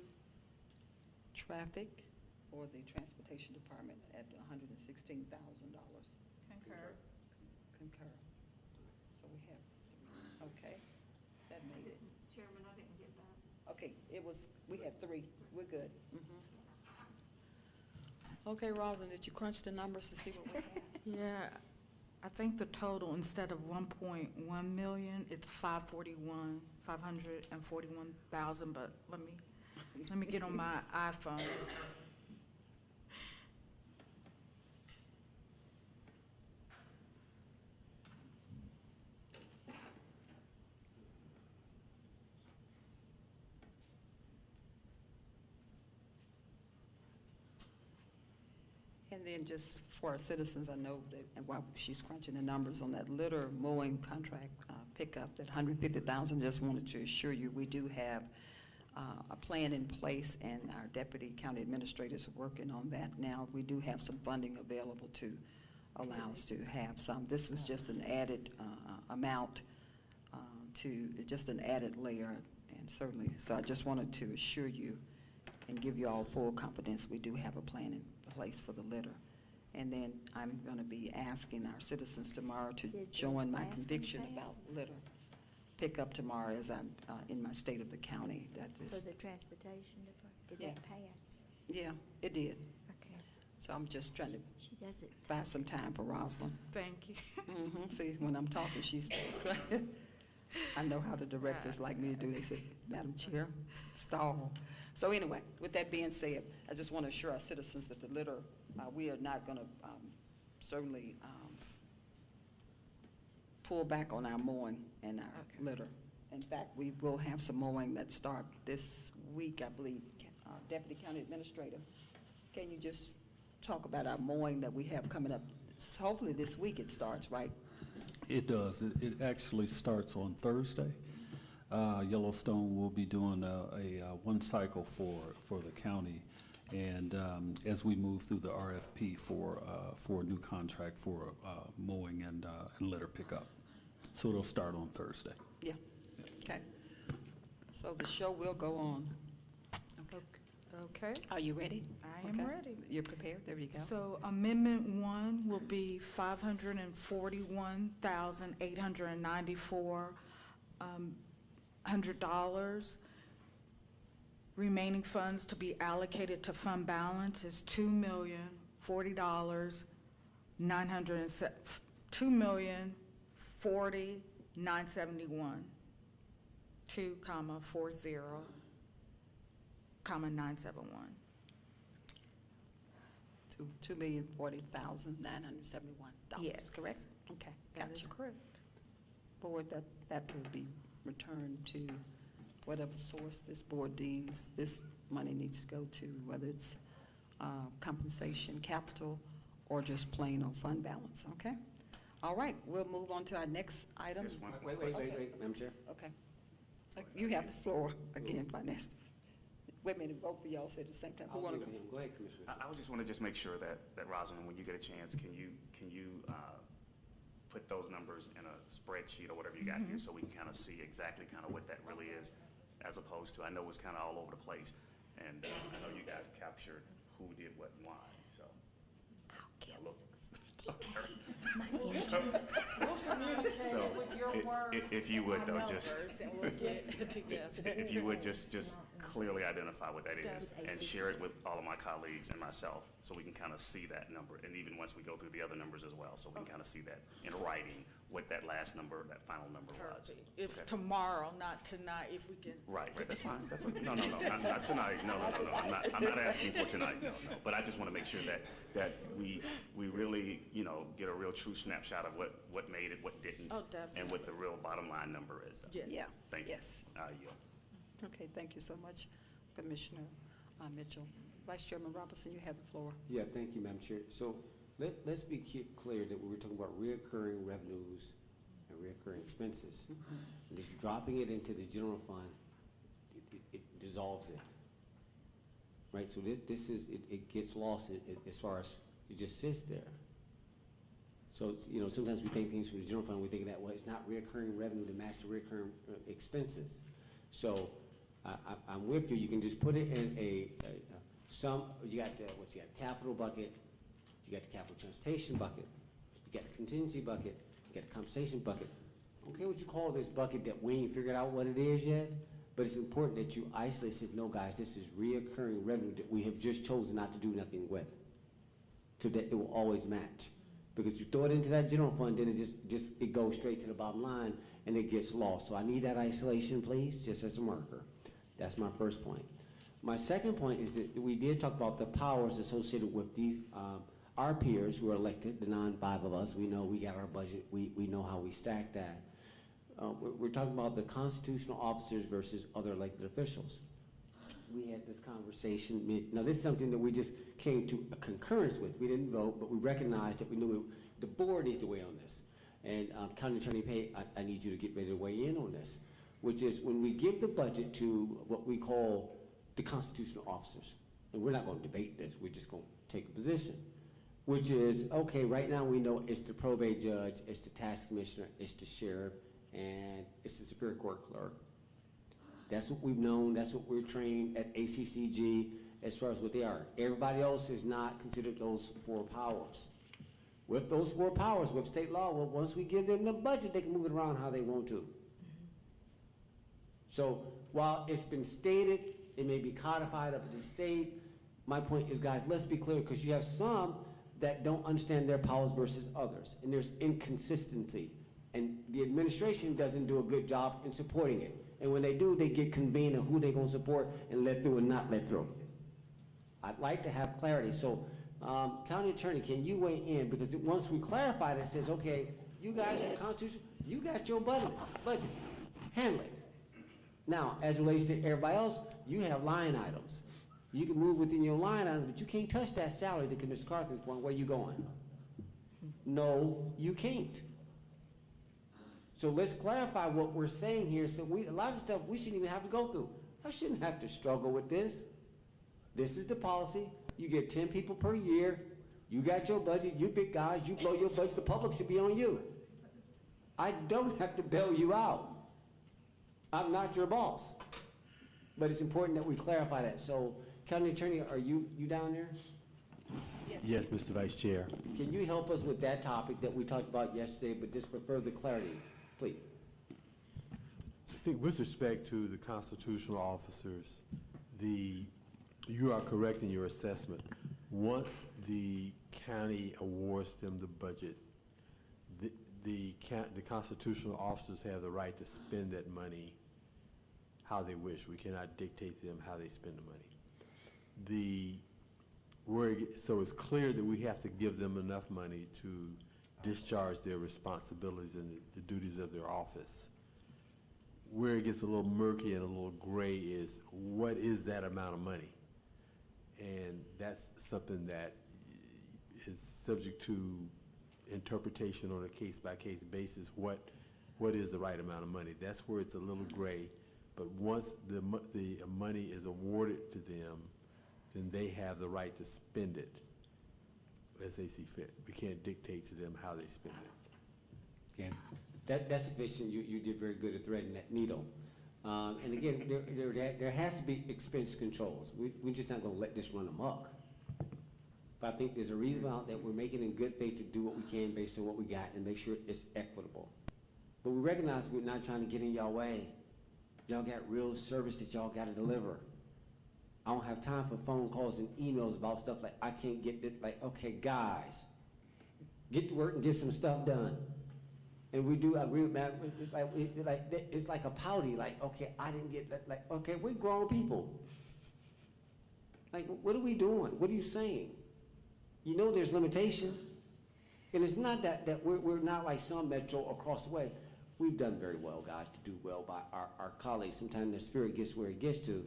traffic, or the transportation department at $116,000. Concur. Concur. So we have, okay, that made it. Chairman, I didn't get that. Okay, we had 3, we're good. Okay, Rosalind, did you crunch the numbers to see what we had? Yeah, I think the total, instead of 1.1 million, it's 541,000, but let me get on my iPhone. And then just for our citizens, I know that, and while she's crunching the numbers on that litter mowing contract pickup, that $150,000, just wanted to assure you, we do have a plan in place, and our deputy county administrators are working on that now. We do have some funding available to allow us to have some. This was just an added amount just an added layer, and certainly, so I just wanted to assure you and give you all full confidence, we do have a plan in place for the litter. And then I'm going to be asking our citizens tomorrow to Did the join my last one conviction pass? about litter. Pick up tomorrow as I'm in my state of the county. That For is, the transportation department, did Yeah. that pass? yeah, it did. Okay. So I'm just trying to She does it. buy some time for Rosalind. Thank you. See, when I'm talking, she's, I know how the directors like me to do. They say, Madam Chair, stall. So anyway, with that being said, I just want to assure our citizens that the litter, we are not going to certainly pull back on our mowing and our Okay. litter. In fact, we will have some mowing that start this week, I believe. Deputy County Administrator, can you just talk about our mowing that we have coming up? Hopefully this week it starts, right? It does. It actually starts on Thursday. Yellowstone will be doing one cycle for the county, and as we move through the RFP for a new contract for mowing and litter pickup. So it'll start on Thursday. Yeah, okay. So the show will go on. Okay, Are you ready? I am Okay. ready. You're prepared? There you go. So Amendment 1 will be $541,894 $100. Remaining funds to be allocated to fund balance is $2,040,971. 2,40,971. To $2,040,971, Yes. correct? Okay, That gotcha. is correct. Board, that will be returned to whatever source this board deems this money needs to go to, whether it's compensation, capital, or just plain old fund balance, okay? All right, we'll move on to our next item. Just one Wait, Madam Chair. Okay. You have the floor again, Finance. Wait a minute, both of y'all say at the same time. Who wanna go? Go ahead, Commissioner. I would just want to just make sure that Rosalind, when you get a chance, can you put those numbers in a spreadsheet or whatever you got here, so we can kind of see exactly kind of what that really is, as opposed to, I know it's kind of all over the place, and I know you guys captured who did what and why, so. So, if you would though, just, if you would just clearly identify what that is and share it with all of my colleagues and myself, so we can kind of see that number, and even once we go through the other numbers as well, so we can kind of see that in writing, what that last number, that final number was. If Okay. tomorrow, not tonight, if we can. Right, that's fine, that's, no, not tonight, no, I'm not asking for tonight, no, but I just want to make sure that we really, get a real true snapshot of what made it, what didn't. Oh, definitely. And what the real bottom line number is. Yes. Yeah. Thank you. Yes. Yield. Okay, thank you so much, Commissioner Mitchell. Vice Chairman Robinson, you have the floor. Yeah, thank you, Madam Chair. So let's be clear that we're talking about reoccurring revenues and reoccurring expenses. And just dropping it into the general fund, it dissolves it. Right, so this is, it gets lost as far as it just sits there. So, it's, sometimes we think things from the general fund, we think that, well, it's not reoccurring revenue to match the reoccurring expenses. So I'm with you. You can just put it in you got the capital bucket, you got the capital transportation bucket, you got the contingency bucket, you got the compensation bucket. I don't care what you call this bucket that we ain't figured out what it is yet, but it's important that you isolate it. No, guys, this is reoccurring revenue that we have just chosen not to do nothing with, so that it will always match. Because you throw it into that general fund, then it goes straight to the bottom line and it gets lost. So I need that isolation, please, just as a marker. That's my first point. My second point is that we did talk about the powers associated with these, our peers who are elected, the non-5 of us. We know we got our budget. We know how we stack that. We're talking about the constitutional officers versus other elected officials. We had this conversation. Now, this is something that we just came to a concurrence with. We didn't vote, but we recognized that we knew the board needs to weigh on this. And County Attorney Pay, I need you to get ready to weigh in on this, which is when we give the budget to what we call the constitutional officers, and we're not going to debate this, we're just going to take a position, which is, okay, right now we know it's the probate judge, it's the tax commissioner, it's the sheriff, and it's the Superior Court clerk. That's what we've known, that's what we're trained at ACCG as far as what they are. Everybody else is not considered those 4 powers. With those 4 powers, with state law, well, once we give them the budget, they can move it around how they want to. So while it's been stated, it may be codified up at the state, my point is, guys, let's be clear, because you have some that don't understand their powers versus others, and there's inconsistency, and the administration doesn't do a good job in supporting it. And when they do, they get convened on who they're going to support and let through and not let through. I'd like to have clarity. So, County Attorney, can you weigh in? Because once we clarify that, it says, okay, you guys in the Constitution, you got your budget. Handle it. Now, as it relates to everybody else, you have line items. You can move within your line items, but you can't touch that salary to Commissioner Carthen's point. Where you going? No, you can't. So let's clarify what we're saying here. So a lot of stuff we shouldn't even have to go through. I shouldn't have to struggle with this. This is the policy. You get 10 people per year. You got your budget. You big guys. You blow your budget. The public should be on you. I don't have to bail you out. I'm not your boss. But it's important that we clarify that. So, County Attorney, are you down there? Yes, Mr. Vice Chair. Can you help us with that topic that we talked about yesterday, but just for further clarity, please? I think with respect to the constitutional officers, you are correct in your assessment. Once the county awards them the budget, the constitutional officers have the right to spend that money how they wish. We cannot dictate to them how they spend the money. So it's clear that we have to give them enough money to discharge their responsibilities and the duties of their office. Where it gets a little murky and a little gray is, what is that amount of money? And that's something that is subject to interpretation on a case-by-case basis. What is the right amount of money? That's where it's a little gray. But once the money is awarded to them, then they have the right to spend it as they see fit. We can't dictate to them how they spend it. Okay. That's sufficient. You did very good at threading that needle. And again, there has to be expense controls. We're just not going to let this run amok. But I think there's a reason out that we're making in good faith to do what we can based on what we got and make sure it's equitable. But we recognize we're not trying to get in y'all way. Y'all got real service that y'all got to deliver. I don't have time for phone calls and emails about stuff like, I can't get this. Like, okay, guys, get to work and get some stuff done. And we do agree with Matt. It's like a pouty. Like, okay, I didn't get that. Like, okay, we're grown people. Like, what are we doing? What are you saying? You know there's limitation. And it's not that we're not like some metro across the way. We've done very well, guys, to do well by our colleagues. Sometimes the spirit gets where it gets to,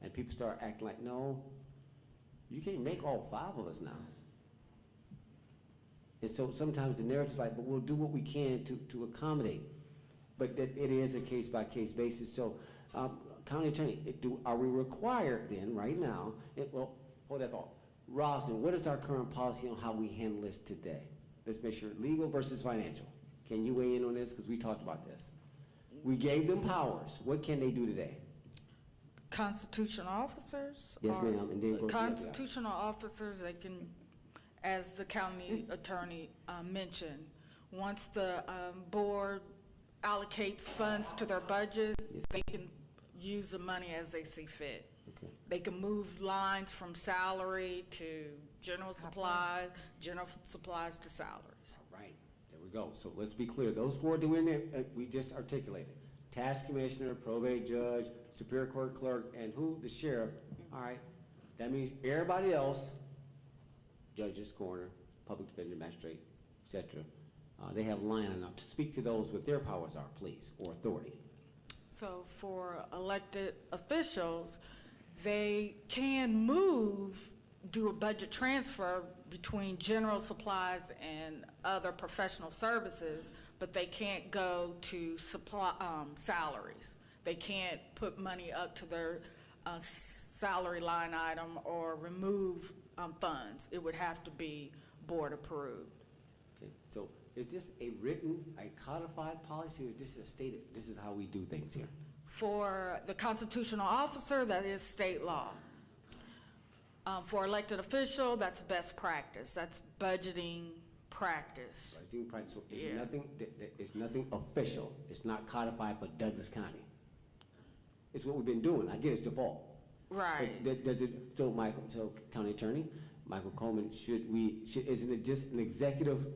and people start acting like, no, you can't make all 5 of us now. And so sometimes the narrative's like, but we'll do what we can to accommodate. But that it is a case-by-case basis. So, County Attorney, are we required then, right now, well, hold that thought. Rosalind, what is our current policy on how we handle this today? Let's make sure, legal versus financial. Can you weigh in on this? Because we talked about this. We gave them powers. What can they do today? Constitutional officers? Yes, ma'am, and then go to the other guy. Constitutional officers, they can, as the county attorney mentioned, once the board allocates funds to their budget, they can use the money as they see fit. Okay. They can move lines from salary to general supplies to salaries. All right, there we go. So let's be clear. Those 4 that we're in there, we just articulated. Tax commissioner, probate judge, superior court clerk, and who? The sheriff. All right. That means everybody else, judges, coroner, public defender, magistrate, etc. They have line enough to speak to those what their powers are, please, or authority. So for elected officials, they can do a budget transfer between general supplies and other professional services, but they can't go to salaries. They can't put money up to their salary line item or remove funds. It would have to be board approved. Okay, so is this a written, a codified policy, or this is stated, this is how we do things here? For the constitutional officer, that is state law. For elected official, that's best practice. That's budgeting practice. Budgeting practice. So it's nothing official. It's not codified for Douglas County. It's what we've been doing. I get it's default. Right. So Michael, so County Attorney, Michael Coleman, isn't it just an executive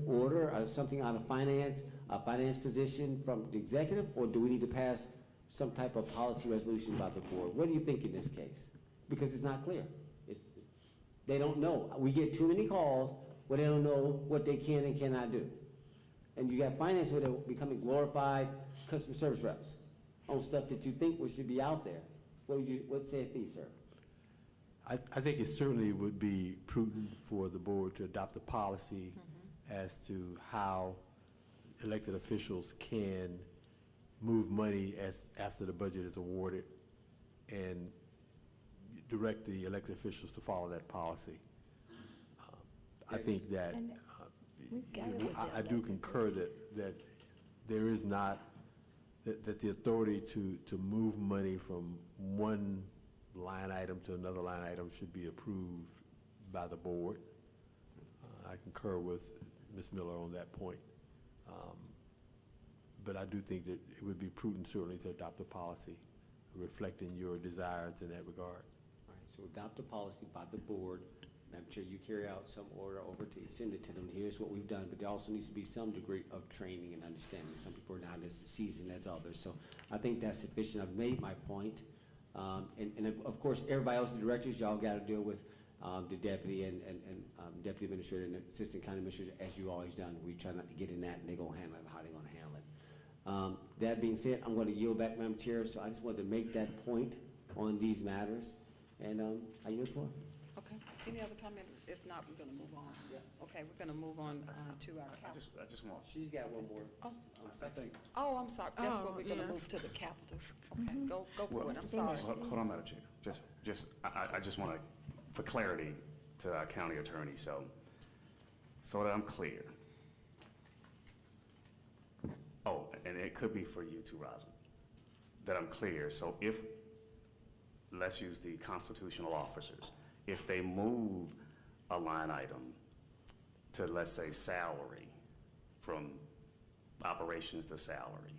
order or something out of finance, a finance position from the executive, or do we need to pass some type of policy resolution by the board? What do you think in this case? Because it's not clear. They don't know. We get too many calls where they don't know what they can and cannot do. And you got finance where they're becoming glorified customer service reps on stuff that you think should be out there. What say thee, sir? I think it certainly would be prudent for the board to adopt a policy as to how elected officials can move money after the budget is awarded and direct the elected officials to follow that policy. I think that I do concur that there is not, that the authority to move money from one line item to another line item should be approved by the board. I concur with Ms. Miller on that point. But I do think that it would be prudent certainly to adopt a policy reflecting your desires in that regard. All right, so adopt a policy by the board Madam Chair, you carry out some order over to send it to them. Here's what we've done, but there also needs to be some degree of training and understanding. Some people are not as seasoned as others, so I think that's sufficient. I've made my point. And of course, everybody else, the directors, y'all got to deal with the deputy and deputy administrator and assistant county administrator, as you always done. We try not to get in that, and they're going to handle it how they're going to handle it. That being said, I'm going to yield back, Madam Chair, so I just wanted to make that point on these matters, and I yield the floor. Okay, any other comment? If not, we're gonna move on. Yeah. Okay, we're gonna move on to our capital. I just want. She's got one more. Oh. I think. Oh, I'm sorry, that's what we're gonna yeah. move to the capital. Okay, go for it, I'm Well, sorry. hold on, Madam Chair. I just want to, for clarity to our county attorney, so that I'm clear. Oh, and it could be for you too, Rosin, that I'm clear. So if, let's use the constitutional officers, if they move a line item to, let's say, salary, from operations to salary,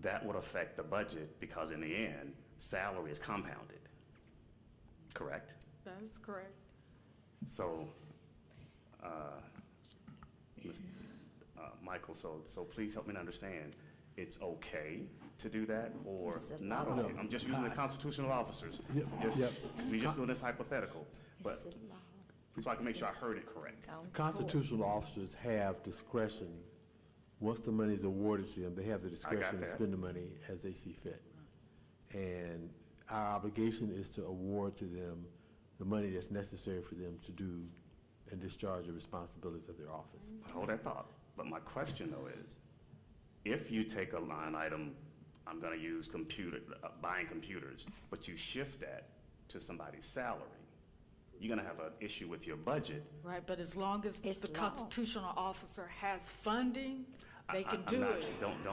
that would affect the budget because in the end, salary is compounded, correct? That is correct. So, Michael, so please help me understand, it's okay to do that or It's the not law. okay? I'm just using the constitutional officers. Yep, Just, yep. we just doing this hypothetical, but, It's the law. so I can make sure I heard it correct. County court. Constitutional officers have discretion. Once the money is awarded to them, they have the discretion to that. spend the money as they see fit. And our obligation is to award to them the money that's necessary for them to do and discharge the responsibilities of their office. But hold that thought. But my question though is, if you take a line item, I'm gonna use buying computers, but you shift that to somebody's salary, you're gonna have an issue with your budget. Right, but as long as It's the law. constitutional officer has funding, they can I'm do not- it.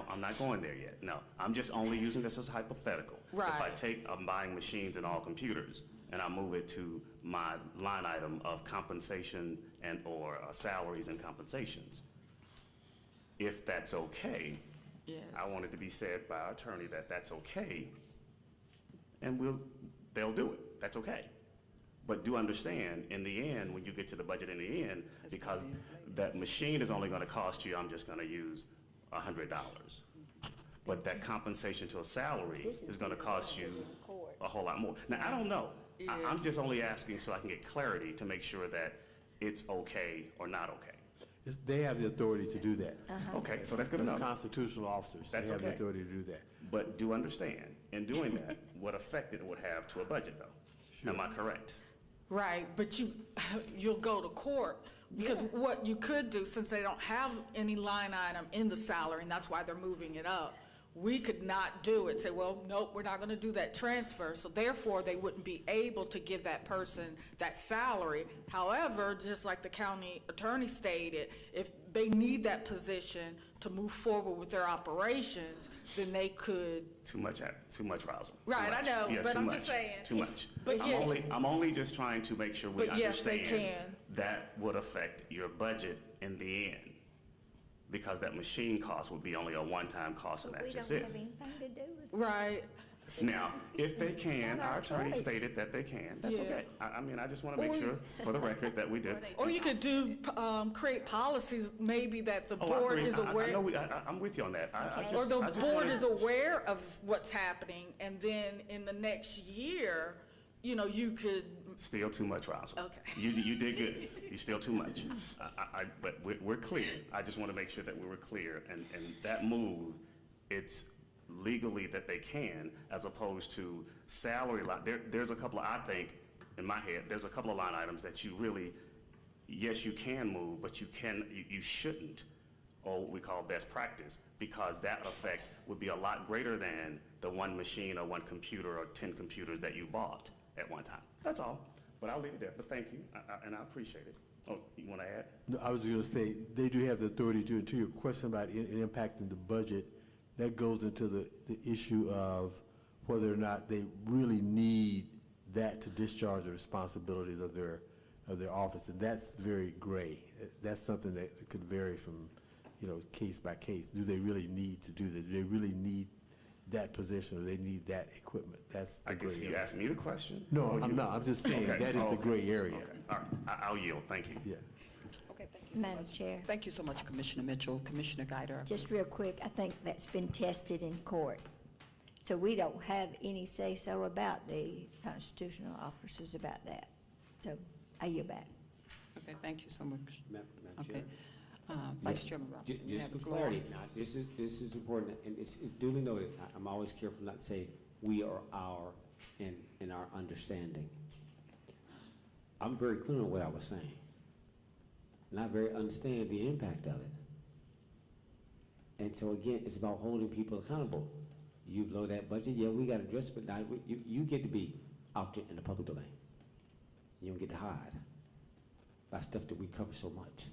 I'm not going there yet, no. I'm just only using this as hypothetical. If I Right. I'm buying machines and all computers, and I move it to my line item of compensation or salaries and compensations, if that's okay, Yes. I want it to be said by our attorney that that's okay, and they'll do it, that's okay. But do understand, in the end, when you get to the budget in the end, because that machine is only gonna cost you, I'm just gonna use $100. But that compensation to a salary This is gonna cost you Court. a whole lot more. Now, I don't know. Yeah. I'm just only asking so I can get clarity to make sure that it's okay or not okay. They have the authority to do that. Okay, so that's good As enough. constitutional officers, they That's have the okay. authority to do that. But do understand, in doing that, what effect it would have to a budget though. Am I correct? Right, but you'll go to court, because what you could do, since they don't have any line item in the salary, and that's why they're moving it up, we could not do it, say, well, nope, we're not gonna do that transfer, so therefore, they wouldn't be able to give that person that salary. However, just like the county attorney stated, if they need that position to move forward with their operations, then they could. Too much, Rousel. Right, I know, Yeah, but too I'm much, just saying. Too much. But yes. I'm only just trying to make sure we But yes, they understand can. that would affect your budget in the end. Because that machine cost would be only a one-time cost and We that's don't just it. have anything to do with it. Right, Now, if they can, not our our attorney choice. stated that they can, that's Yeah. okay. I mean, I just want to make sure, for the record, that we did. or you could do, create policies, maybe that the Oh, I board agree. is aware. I know, I'm with you on that. I Okay. just- Or the I just board wanna- is aware of what's happening, and then in the next year, you could, Still too much, Rousel. Okay. You did good. You're still too much. But we're clear. I just want to make sure that we were clear. And that move, it's legally that they can, as opposed to salary line. There's a couple of, I think, in my head, there's a couple of line items that you really, yes, you can move, but you shouldn't, or what we call best practice, because that effect would be a lot greater than the one machine or one computer or 10 computers that you bought at one time. That's all. But I'll leave it there. But thank you, and I appreciate it. Oh, you want to add? No, I was going to say, they do have the authority to your question about it impacting the budget, that goes into the issue of whether or not they really need that to discharge the responsibilities of their office, and that's very gray. That's something that could vary from, case by case. Do they really need to do that? Do they really need that position, or they need that equipment. That's the I guess gray you area. asked me the question? No, Or I'm you- not. I'm just saying, Okay. that is Oh, the okay. gray area. Okay, all right, I'll yield, thank you. Yeah. Okay, thank you so Madam much. Chair, Thank you so much, Commissioner Mitchell. Commissioner Guider. just real quick, I think that's been tested in court. So we don't have any say-so about the constitutional officers about that. So I yield back. Okay, thank you so much. Madam Okay. Chair? Vice Chairman Robinson, you Just have for the floor. clarity, now, this is important, and it's duly noted. I'm always careful not to say we or our in our understanding. I'm very clear on what I was saying. And I very understand the impact of it. And so again, it's about holding people accountable. You blow that budget, yeah, we got to address it, but now you get to be out there in the public domain. You don't get to hide by stuff that we cover so much.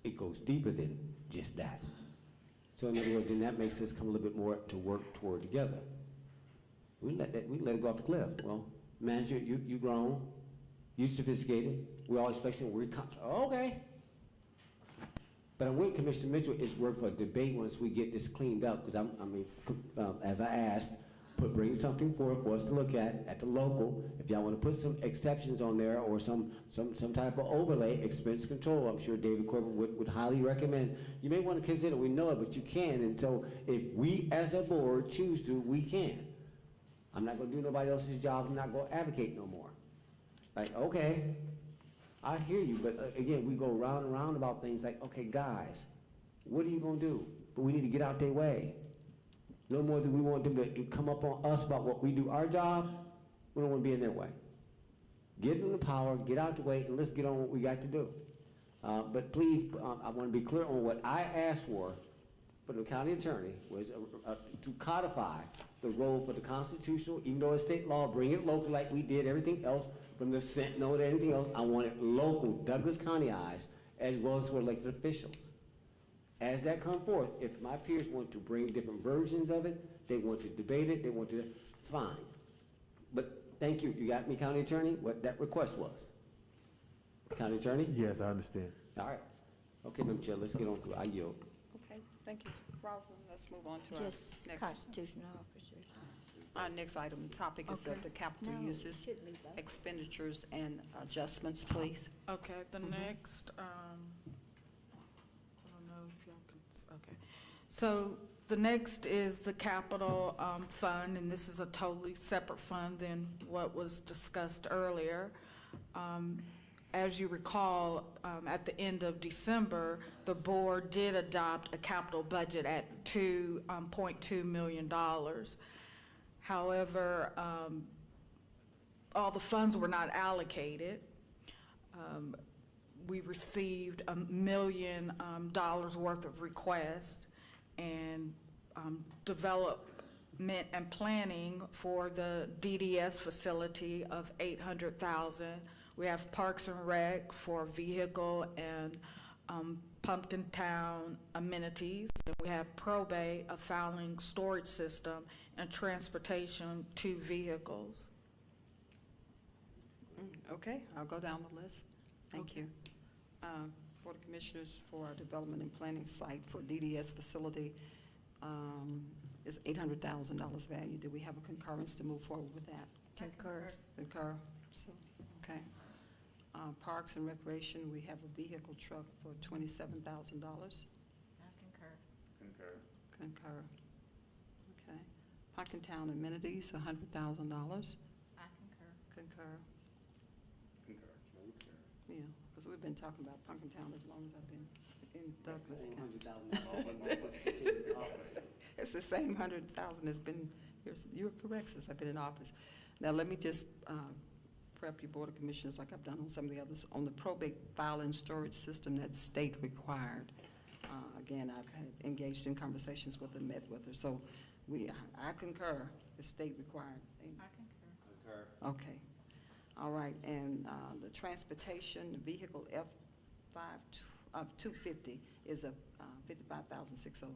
It goes deeper than just that. So in other words, then that makes us come a little bit more to work toward together. We let it go off the cliff. Well, manager, you grown, you sophisticated. We're always flexing. Okay. But I'm with Commissioner Mitchell. It's worth a debate once we get this cleaned up. Because as I asked, bring something forward for us to look at the local. If y'all want to put some exceptions on there or some type of overlay, expense control, I'm sure David Corbin would highly recommend. You may want to consider, we know it, but you can. And so if we as a board choose to, we can. I'm not going to do nobody else's job. I'm not going to advocate no more. Like, okay, I hear you, but again, we go round and round about things like, okay, guys, what are you going to do? But we need to get out their way. No more do we want them to come up on us about what we do our job. We don't want to be in their way. Give them the power, get out the way, and let's get on what we got to do. But please, I want to be clear on what I asked for the county attorney was to codify the role for the constitutional, even though it's state law, bring it local like we did everything else, from the Sentinel to anything else. I want it local, Douglas County eyes, as well as for elected officials. As that comes forth, if my peers want to bring different versions of it, they want to debate it, they want to, fine. But thank you. You got me, County Attorney, what that request was. County Attorney? Yes, I understand. All right. Okay, Madam Chair, let's get on through. I yield. Okay, thank you. Rosalind, let's move on to our Just next. constitutional officers. Our next item, topic is Okay. the capital No, uses, shouldn't be both. expenditures, and adjustments, please. Okay, the next, I don't know if y'all could, okay. So the next is the capital fund, and this is a totally separate fund than what was discussed earlier. As you recall, at the end of December, the board did adopt a capital budget at $2.2 million. However, all the funds were not allocated. We received $1 million worth of requests, and development and planning for the DDS facility of $800,000. We have Parks and Rec for vehicle and Pumpkin Town amenities. And we have probate, a filing storage system, and transportation, 2 vehicles. Okay, I'll go down the list. Thank you. Board of Commissioners for our Development and Planning site for DDS facility is $800,000 value. Do we have a concurrence to move forward with that? Concur. Concur, so, okay. Parks and Recreation, we have a vehicle truck for $27,000. I concur. Concur. Okay. Pumpkin Town amenities, $100,000. I concur. Concur. Yeah, because we've been talking about Pumpkin Town as long as I've been in Douglas County. It's the same $100,000 that's been, you're correct, since I've been in office. Now, let me just prep your Board of Commissioners like I've done on some of the others. On the probate file and storage system, that's state required. Again, I've had engaged in conversations with her, met with her, so I concur, it's state required. I concur. Okay. All right, and the transportation vehicle F250 is a $55,609.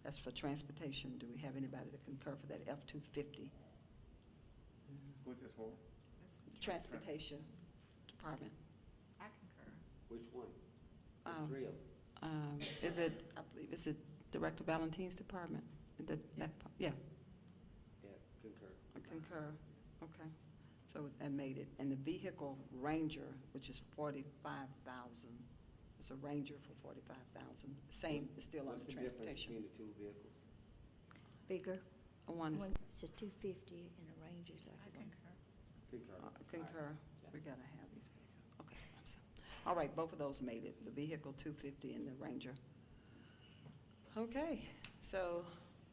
That's for transportation. Do we have anybody to concur for that F250? What's this for? Transportation Department. I concur. Which one? Um, There's 3 of them. Is it, I believe, is it Director Valentine's department? Yeah, Yeah, concur. I concur. Okay. So that made it. And the vehicle Ranger, which is 45,000, it's a Ranger for 45,000. Same, it's still under What's the difference transportation. between the two vehicles? Bigger. One is, It's a 250 and a Ranger's like I one. concur. concur. We gotta have these. Okay, I'm sorry. All right, both of those made it, the vehicle 250 and the Ranger. Okay, so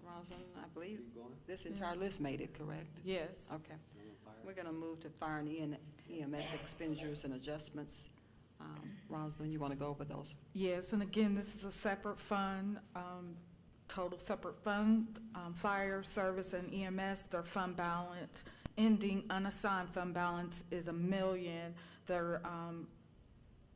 Rosalind, I believe Keep going. this entire list made it, correct? Yes. Okay. So I'm on fire. We're gonna move to fire and EMS expenditures and adjustments. Rosalind, you wanna go over those? Yes, and again, this is a separate fund, total separate fund, fire, service, and EMS, their fund balance, ending unassigned fund balance is $1 million. Their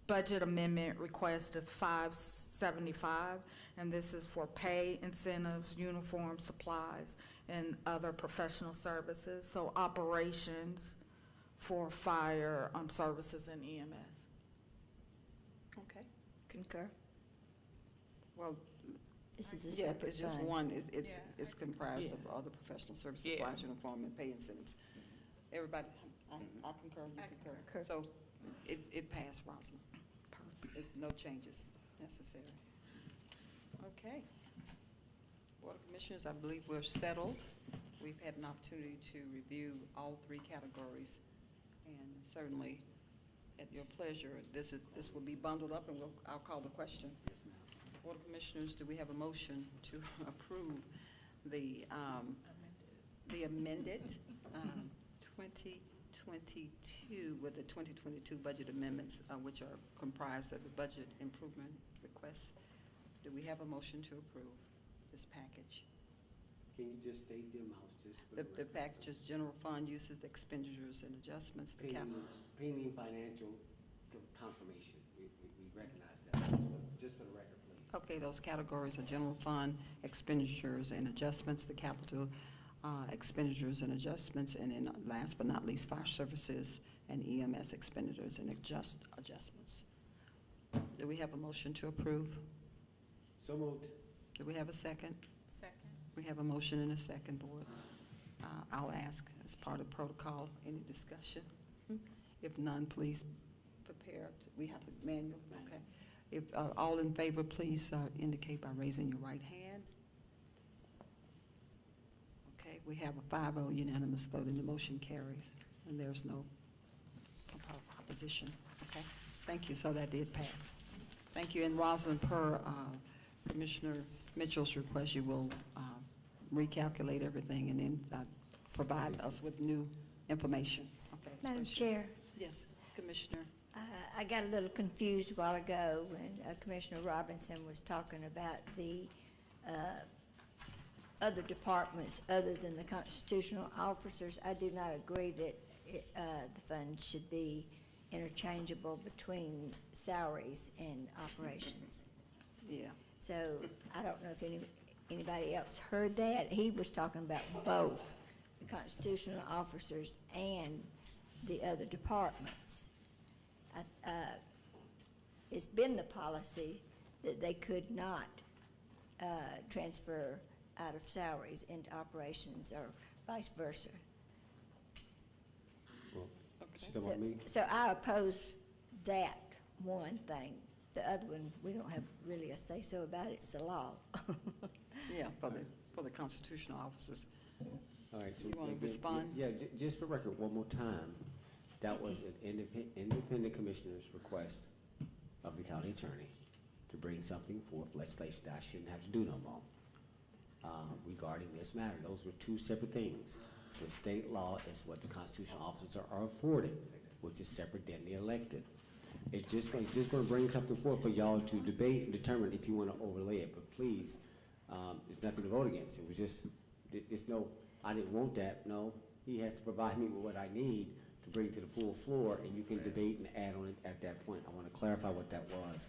budget amendment request is $575, and this is for pay, incentives, uniform, supplies, and other professional services, so operations for fire, services and EMS. Okay. Concur. Well, This is a yeah, separate it's just fund. one, it's, Yeah, it's comprised Yeah. of all the professional services, Yeah. supplies, uniform, and pay incentives. Everybody, I concur, you concur. concur. So it passed, Rosalind. There's no changes necessary. Okay. Board of Commissioners, I believe we're settled. We've had an opportunity to review all three categories, and certainly, at your pleasure, this will be bundled up, and I'll call the question. Board of Commissioners, do we have a motion to approve the amended 2022 with the 2022 budget amendments, which are comprised of the budget improvement requests? Do we have a motion to approve this package? Can you just state the amounts, just for The the record? package is general fund uses, expenditures, and adjustments. The cap. Pending financial confirmation. We recognize that. Just for the record, please. Okay, those categories are general fund expenditures and adjustments, the capital expenditures and adjustments, and then last but not least, fire services and EMS expenditures and adjustments. Do we have a motion to approve? So moved. Do we have a second? Second. We have a motion and a second, Board. I'll ask as part of protocol, any discussion? If none, please prepare. We have the manual, okay. If all in favor, please indicate by raising your right hand. Okay, we have a 5-0 unanimous vote, and the motion carries, and there's no opposition. Okay, thank you. So that did pass. Thank you. And Rosalind, per Commissioner Mitchell's request, you will recalculate everything and then provide us with new information. Okay. Madam Special- Chair, Yes, Commissioner. I got a little confused a while ago when Commissioner Robinson was talking about the other departments other than the constitutional officers. I do not agree that the fund should be interchangeable between salaries and operations. Yeah. So I don't know if anybody else heard that. He was talking about both the constitutional officers and the other departments. It's been the policy that they could not transfer out of salaries into operations or vice versa. Well, Okay. she talking about me? So I oppose that one thing. The other one, we don't have really a say-so about it, it's the law. Yeah, for the constitutional officers. All right. so You wanna again, respond? Yeah, just for record, one more time. That was an independent commissioner's request of the county attorney to bring something forth, legislation that I shouldn't have to do no more regarding this matter. Those were two separate things. The state law is what the constitutional officers are afforded, which is separate than the elected. It's just going to bring something forth for y'all to debate and determine if you want to overlay it. But please, there's nothing to vote against. It was just, it's no, I didn't want that. No, he has to provide me with what I need to bring to the full floor, and you can debate and add on it at that point. I want to clarify what that was.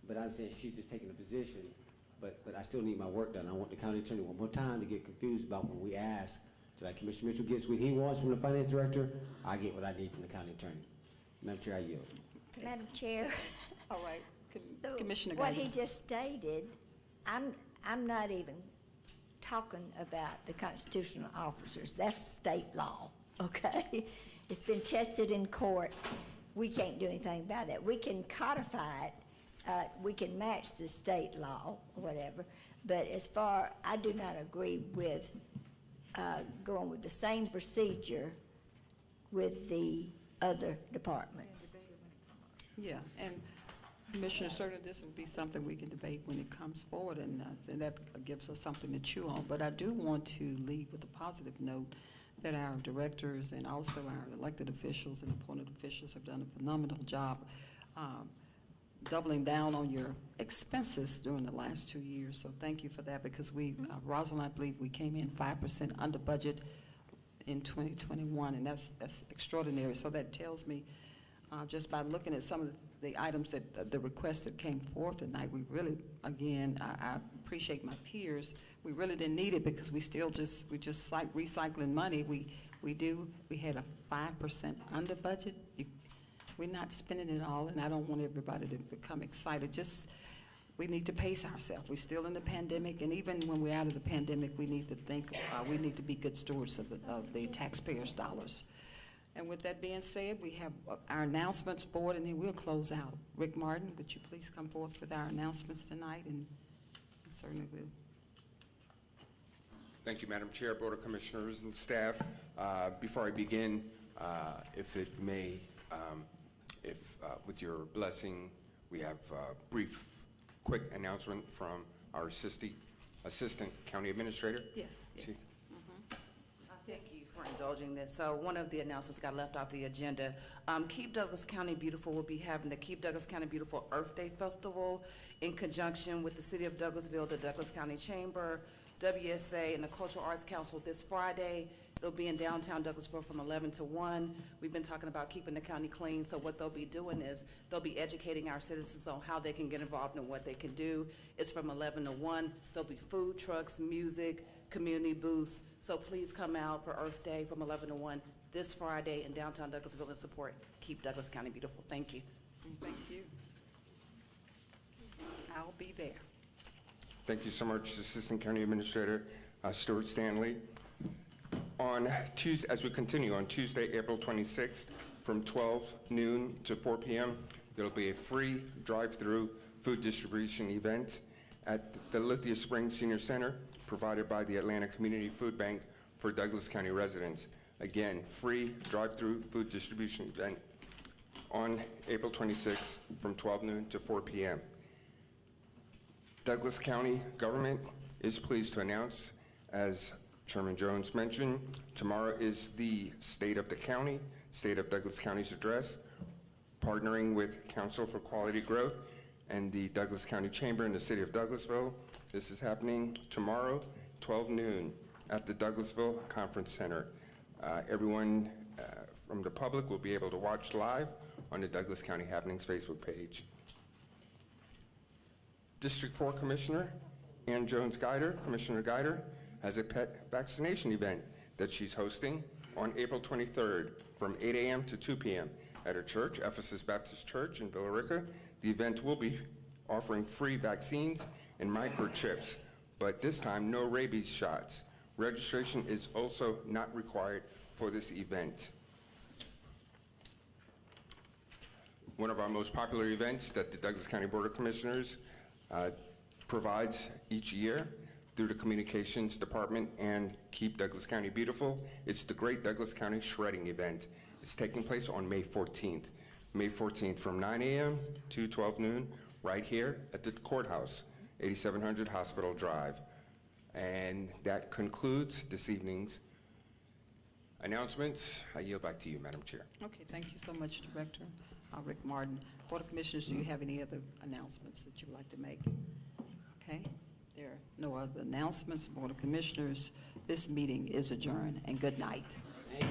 But I'm saying she's just taking a position, but I still need my work done. I want the county attorney one more time to get confused about when we ask, like Commissioner Mitchell gets what he wants from the finance director, I get what I need from the county attorney. Madam Chair, I yield. Madam Chair, All right. the- Commissioner what Guyton. he just stated I'm not even talking about the constitutional officers. That's state law, okay? It's been tested in court. We can't do anything about that. We can codify it. We can match the state law or whatever. But as far, I do not agree with going with the same procedure with the other departments. Yeah, and Commissioner, certainly this would be something we can debate when it comes forward, and that gives us something to chew on. But I do want to leave with a positive note that our directors and also our elected officials and appointed officials have done a phenomenal job doubling down on your expenses during the last 2 years. So thank you for that, because we, Rosalind, I believe we came in 5% under budget in 2021, and that's extraordinary. So that tells me, just by looking at some of the items that, the requests that came forth tonight, we really, again, I appreciate my peers. We really didn't need it because we just like recycling money. We had a 5% under budget. We're not spending it all, and I don't want everybody to become excited. Just, we need to pace ourselves. We're still in the pandemic, and even when we're out of the pandemic, we need to think, we need to be good stewards of the taxpayers' dollars. And with that being said, we have our announcements board, and then we'll close out. Rick Martin, would you please come forth with our announcements tonight, and certainly will. Thank you, Madam Chair, Board of Commissioners, and staff. Before I begin, if it may, with your blessing, we have a brief, quick announcement from our Assistant County Administrator. Yes. Thank you for indulging this. So one of the announcements got left off the agenda. Keep Douglas County Beautiful will be having the Keep Douglas County Beautiful Earth Day Festival in conjunction with the City of Douglasville, the Douglas County Chamber, WSA, and the Cultural Arts Council this Friday. It'll be in downtown Douglasville from 11 to 1. We've been talking about keeping the county clean, so what they'll be doing is they'll be educating our citizens on how they can get involved and what they can do. It's from 11 to 1. There'll be food trucks, music, community booths. So please come out for Earth Day from 11 to 1 this Friday in downtown Douglasville and support Keep Douglas County Beautiful. Thank you. Thank you. I'll be there. Thank you so much, Assistant County Administrator Stuart Stanley. On Tuesday, as we continue, on Tuesday, April 26th, from 12 noon to 4 p.m., there'll be a free drive-through food distribution event at the Lithia Springs Senior Center, provided by the Atlanta Community Food Bank for Douglas County residents. Again, free drive-through food distribution event on April 26th from 12 noon to 4 p.m. Douglas County government is pleased to announce, as Chairman Jones mentioned, tomorrow is the State of the County, State of Douglas County's address, partnering with Council for Quality Growth and the Douglas County Chamber in the City of Douglasville. This is happening tomorrow, 12 noon, at the Douglasville Conference Center. Everyone from the public will be able to watch live on the Douglas County Happenings Facebook page. District 4 Commissioner Ann Jones-Guider, Commissioner Guider, has a pet vaccination event that she's hosting on April 23rd from 8 a.m. to 2 p.m. at her church, Ephesus Baptist Church in Villa Rica. The event will be offering free vaccines and microchips, but this time no rabies shots. Registration is also not required for this event. One of our most popular events that the Douglas County Board of Commissioners provides each year through the Communications Department and Keep Douglas County Beautiful. It's the Great Douglas County Shredding Event. It's taking place on May 14th. May 14th from 9 a.m. to 12 noon, right here at the courthouse, 8700 Hospital Drive. And that concludes this evening's announcements. I yield back to you, Madam Chair. Okay, thank you so much, Director Rick Martin. Board of Commissioners, do you have any other announcements that you would like to make? Okay. There are no other announcements. Board of Commissioners, this meeting is adjourned, and good night. Thank you,